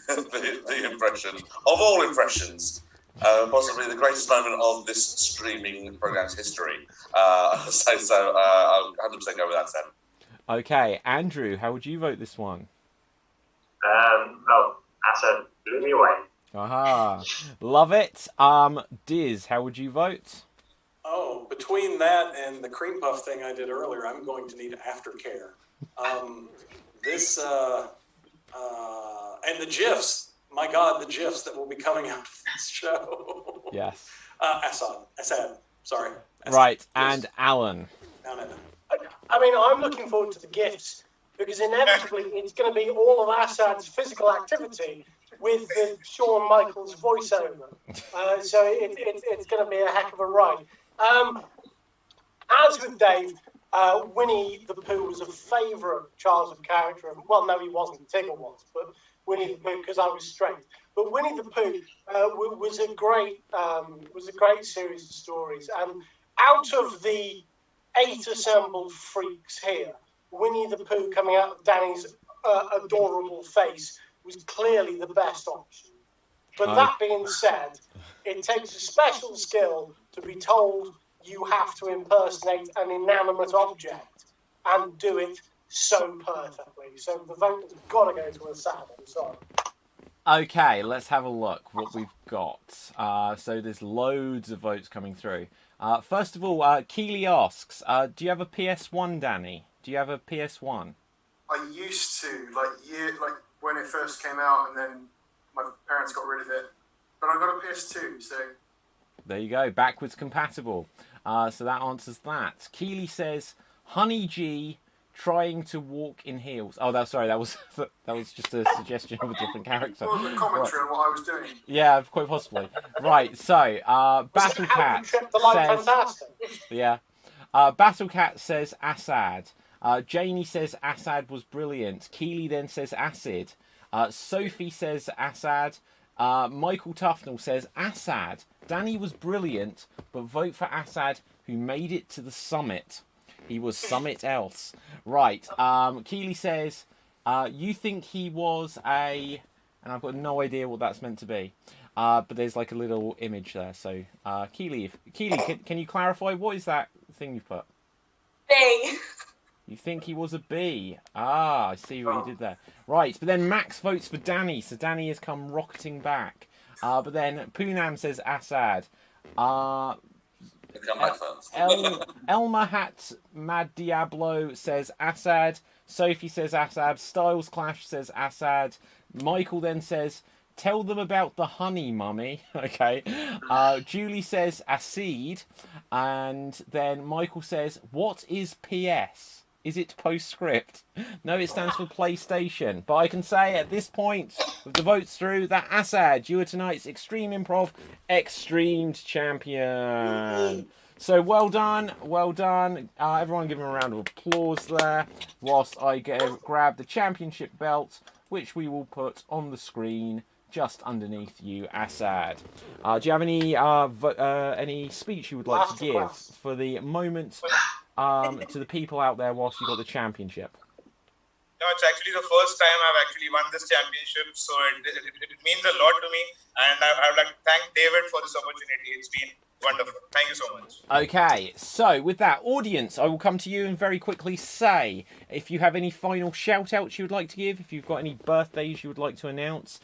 the impression of all impressions. Possibly the greatest moment of this streaming program's history. So I'll 100% go with Assad. Okay, Andrew, how would you vote this one? Well, Assad blew me away. Aha, love it. Diz, how would you vote? Oh, between that and the cream puff thing I did earlier, I'm going to need aftercare. And the GIFs. My God, the GIFs that will be coming out of this show. Yes. Assad. Sorry. Assad. Right, Yes. and Alan. I mean, I'm looking forward to the gifts because inevitably it's going to be all of Assad's physical activity with the Shawn Michaels voiceover. So it's going to be a heck of a ride. As with Dave, Winnie the Pooh was a favourite childhood character. Well, no, he wasn't. Tigger was, but Winnie the Pooh because I was straight. But Winnie the Pooh was a great series of stories. And out of the 8 assembled freaks here, Winnie the Pooh coming out of Danny's adorable face was clearly the best option. But that being said, it takes a special skill to be told you have to impersonate an inanimate object and do it so perfectly. So the vote has got to go to Assad. I'm sorry. Okay, let's have a look what we've got. So there's loads of votes coming through. First of all, Keely asks, do you have a PS1, Danny? Do you have a PS1? I used to, like when it first came out, and then my parents got rid of it. But I got a PS2, so... There you go, backwards compatible. So that answers that. Keely says, Honey G trying to walk in heels. Oh, that was just a suggestion of a different character. Well, the commentary on what I was doing. Yeah, quite possibly. Right, so Battle Cat says, yeah. Battle Cat says Assad. Janie says Assad was brilliant. Keely then says Acid. Sophie says Assad. Michael Tufnell says Assad. Danny was brilliant, but vote for Assad, who made it to the summit. He was summit else. Right. Keely says, you think he was a... And I've got no idea what that's meant to be. But there's like a little image there. So, Keely, can you clarify? What is that thing you've put? B. You think he was a B? Ah, I see what you did there. Right, but then Max votes for Danny, so Danny has come rocketing back. But then Poonam says Assad. Elma Hat Mad Diablo says Assad. Sophie says Assad. Styles Clash says Assad. Michael then says, tell them about the honey, mummy. Okay. Julie says Acid. And then Michael says, what is PS? Is it postscript? No, it stands for PlayStation. But I can say at this point, with the votes through, that Assad, you are tonight's Extreme Improv XStreamed champion. So well done, well done. Everyone give him a round of applause there, whilst I grab the championship belt, which we will put on the screen just underneath you, Assad. Do you have any speech you would like to give for the moment to the people out there whilst you got the championship? No, it's actually the first time I've actually won this championship, so it means a lot to me, and I would like to thank David for this opportunity. It's been wonderful. Thank you so much. Okay, so with that, audience, I will come to you and very quickly say if you have any final shout-outs you would like to give, if you've got any birthdays you would like to announce,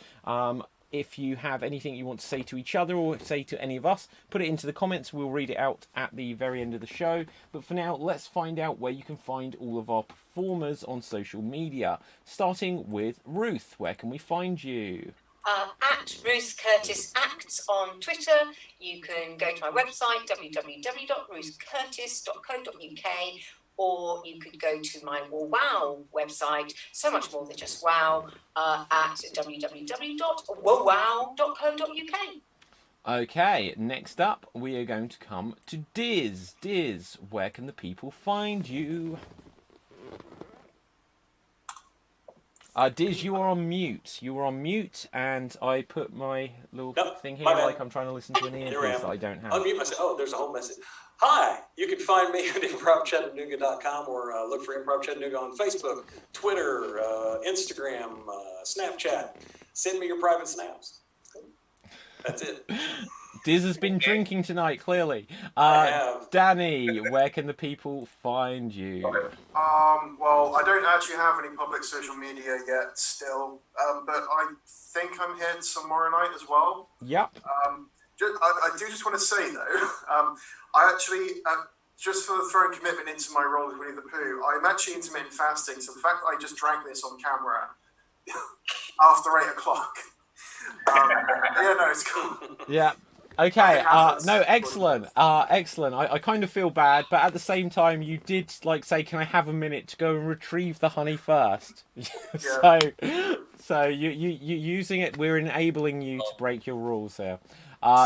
if you have anything you want to say to each other or say to any of us, put it into the comments. We'll read it out at the very end of the show. But for now, let's find out where you can find all of our performers on social media. Starting with Ruth. Where can we find you? At Ruth Curtis Acts on Twitter. You can go to my website, www.ruthcurtis.co.uk, or you could go to my WoW website, so much more than just WoW, at www.wowow.co.uk. Okay, next up, we are going to come to Diz. Diz, where can the people find you? Diz, you are on mute. You are on mute, and I put my little thing here like I'm trying to listen to an earpiece that I don't have. Unmute myself. Oh, there's a whole message. Hi, you can find me at improvchattanooga.com or look for Improv Chattanooga on Facebook, Twitter, Instagram, Snapchat. Send me your private snaps. That's it. Diz has been drinking tonight, clearly. Danny, where can the people find you? Well, I don't actually have any public social media yet still, but I think I'm here tomorrow night as well. Yep. I do just want to say, though, I actually, just for throwing commitment into my role as Winnie the Pooh, I'm actually intermittent fasting, so the fact that I just drank this on camera after 8 o'clock, yeah, no, it's cool. Yeah. Okay, no, excellent, excellent. I kind of feel bad, but at the same time, you did, say, can I have a minute to go and retrieve the honey first? So you using it, we're enabling you to break your rules here.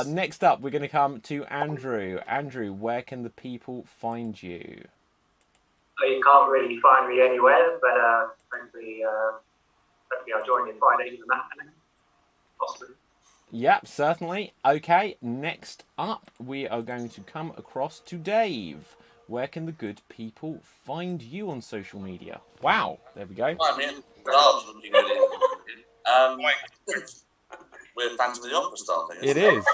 Next up, we're going to come to Andrew. Andrew, where can the people find you? You can't really find me anywhere, but hopefully I'll join you Friday for that. Possibly. Yep, certainly. Okay, next up, we are going to come across to Dave. Where can the good people find you on social media? Wow, there we go. Hi, man. Looking at it. We're fans of the opera style thing. It is.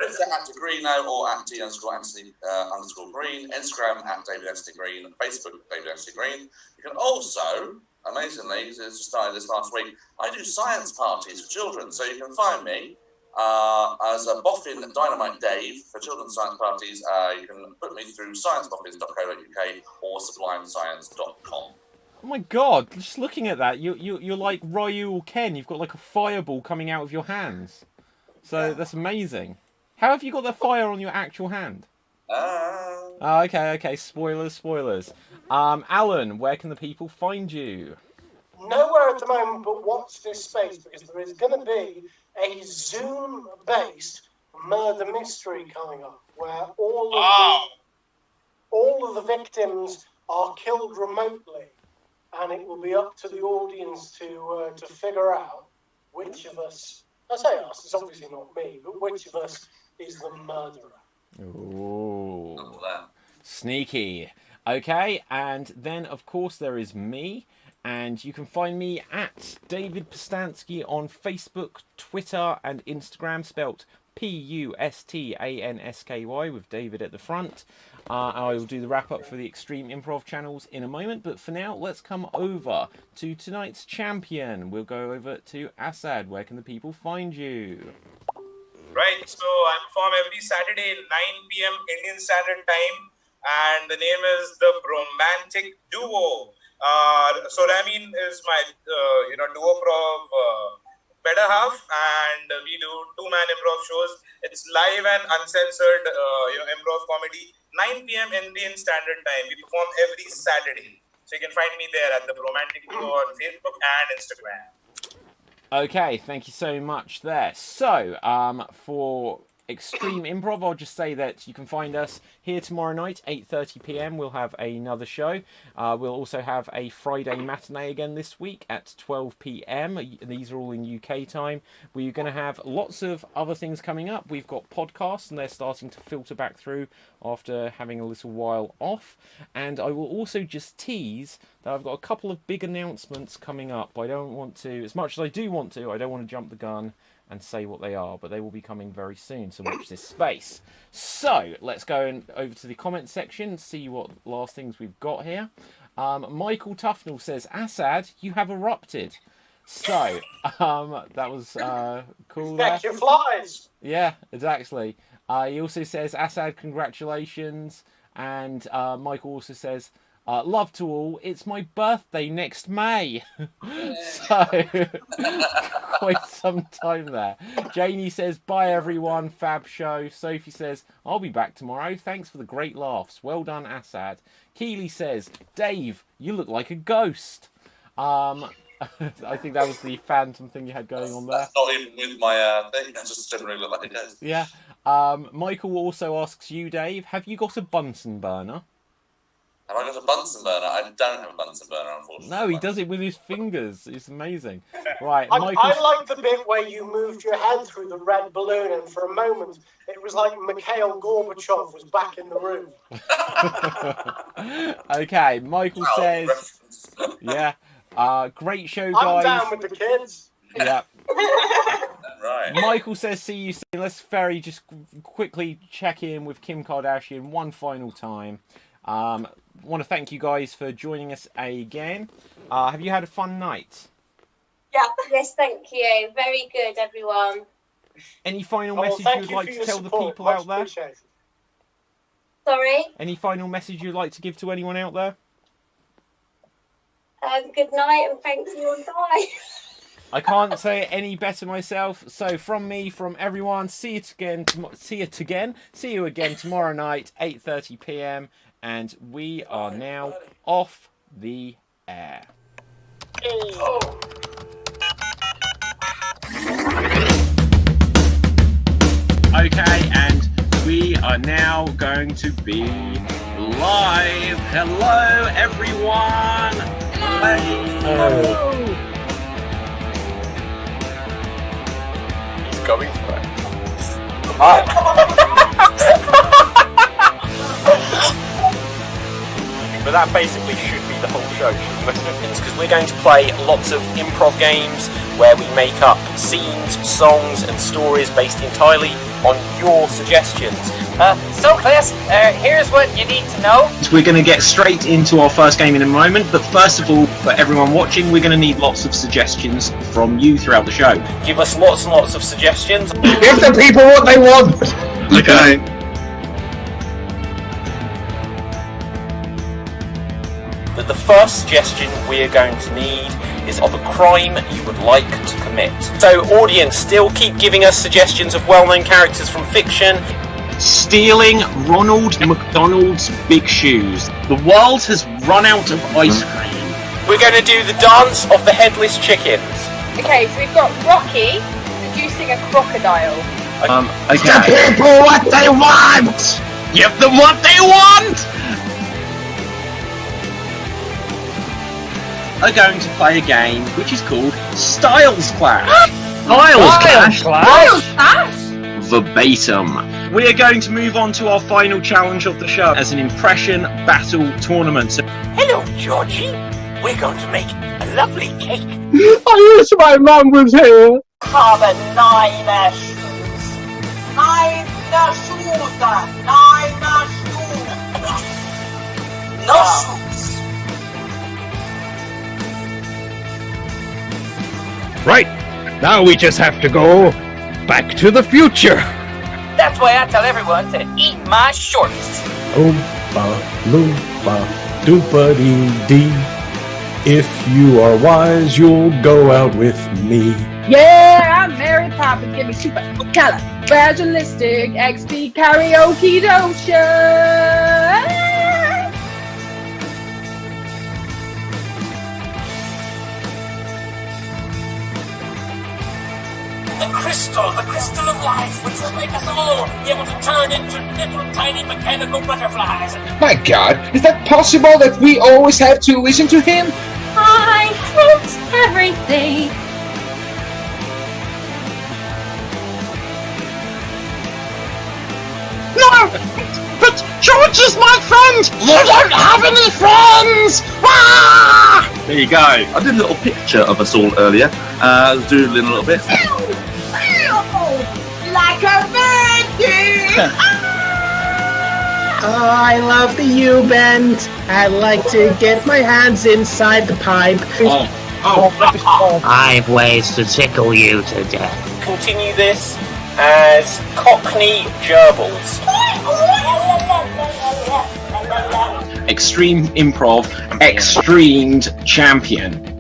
It's at Greeno or at T_Anthony_Green, Instagram at David Anthony Green, Facebook David Anthony Green. You can also, amazingly, because it started this last week, I do science parties for children, so you can find me as a Boffin Dynamite Dave for children's science parties. You can put me through scienceboffins.co.uk or sublimescience.com. Oh my god, just looking at that, you're like Ryu or Ken. You've got like a fireball coming out of your hands. So that's amazing. How have you got the fire on your actual hand? Okay. Spoilers. Alan, where can the people find you? Nowhere at the moment, but watch this space, because there is going to be a Zoom-based murder mystery coming up, where all of the victims are killed remotely, and it will be up to the audience to figure out which of us, I say us, it's obviously not me, but which of us is the murderer. Ooh. Sneaky. Okay, and then of course there is me. And you can find me at David Postansky on Facebook, Twitter, and Instagram, spelt Pustansky with David at the front. I will do the wrap-up for the Extreme Improv channels in a moment, but for now, let's come over to tonight's champion. We'll go over to Assad. Where can the people find you? Right, so I perform every Saturday at 9 p.m. Indian Standard Time, and the name is the Bromantic Duo. So Ramin is my duo of better half, and we do two-man improv shows. It's live and uncensored improv comedy, 9 p.m. Indian Standard Time. We perform every Saturday, so you can find me there at the Bromantic Duo on Facebook and Instagram. Okay, thank you so much there. So, for Extreme Improv. I'll just say that you can find us here tomorrow night, 8:30 p.m. We'll have another show. We'll also have a Friday matinee again this week at 12 p.m. These are all in UK time. We're going to have lots of other things coming up. We've got podcasts, and they're starting to filter back through after having a little while off. And I will also just tease that I've got a couple of big announcements coming up. I don't want to, as much as I do want to, I don't want to jump the gun and say what they are, but they will be coming very soon, so watch this space. So, let's go over to the comment section, see what last things we've got here. Michael Tufnell says, Assad, you have erupted. So, that was cool there. Catch your flies! Yeah, exactly. He also says, Assad, congratulations. And Michael also says, love to all, it's my birthday next May. So, quite some time there. Janie says, bye everyone, fab show. Sophie says, I'll be back tomorrow. Thanks for the great laughs. Well done, Assad. Keely says, Dave, you look like a ghost. I think that was the phantom thing you had going on there. That's not even with my thing, I just generally look like a ghost. Yeah. Michael also asks you, Dave, have you got a Bunsen burner? Have I got a Bunsen burner? I don't have a Bunsen burner, unfortunately. No, he does it with his fingers. It's amazing. Right, I Michael. like the bit where you moved your hand through the red balloon, and for a moment, it was like Mikhail Gorbachev was back in the room. Okay, Michael says, yeah, great show, guys. I'm down with the kids. Yeah. Right. Michael says, see you soon. Let's very just quickly check in with Kim Kardashian one final time. Want to thank you guys for joining us again. Have you had a fun night? Yeah. Yes, thank you. Very good, everyone. Any final message you'd like to tell the people out there? Sorry? Any final message you'd like to give to anyone out there? Good night and thank you and bye. I can't say it any better myself. So from me, from everyone, see you again tomorrow night, 8:30 p.m. And we are now off the air. Okay, and we are now going to be live. Hello, everyone. Hello. He's going for it. But that basically should be the whole show, shouldn't it? Because we're going to play lots of improv games where we make up scenes, songs and stories based entirely on your suggestions. So Chris, here's what you need to know. We're going to get straight into our first game in a moment, but first of all, for everyone watching, we're going to need lots of suggestions from you throughout the show. Give us lots and lots of suggestions. Give the people what they want! Okay. But the first suggestion we're going to need is of a crime you would like to commit. So audience, still keep giving us suggestions of well-known characters from fiction. Stealing Ronald McDonald's big shoes. The world has run out of ice cream. We're going to do the dance of the headless chickens. Okay, so we've got Rocky seducing a crocodile. Okay. The people what they want! Give them what they want! Are going to play a game which is called Styles Clash. Styles Clash? Verbatim. We are going to move on to our final challenge of the show as an impression battle tournament. So, hello, Georgie. We're going to make a lovely cake. I wish my mum was here. Have nine shoes. Nine shoes. No shoes. Right, now we just have to go back to the future. That's why I tell everyone to eat my shorts. Oompa loompa doopa-dee-dee. If you are wise, you'll go out with me. Yeah, I'm Mary Poppins. Give me super califragilistic XP karaoke dotion. A crystal crystal, the crystal of life, which will make us all be able to turn into little tiny mechanical butterflies. My God, is that possible that we always have to listen to him? I hate everything. No! But George is my friend! You don't have any friends! Ah! There you go. I did a little picture of us all earlier. I was doodling a little bit. Like a virgin! Oh, I love the U-bend. I like to get my hands inside the pipe. I have ways to tickle you to death. Continue this as Cockney Gerbils. Extreme Improv XStreamed champion.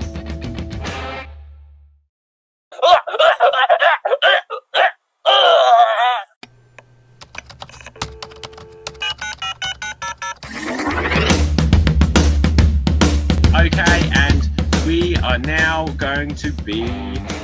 Okay, and we are now going to be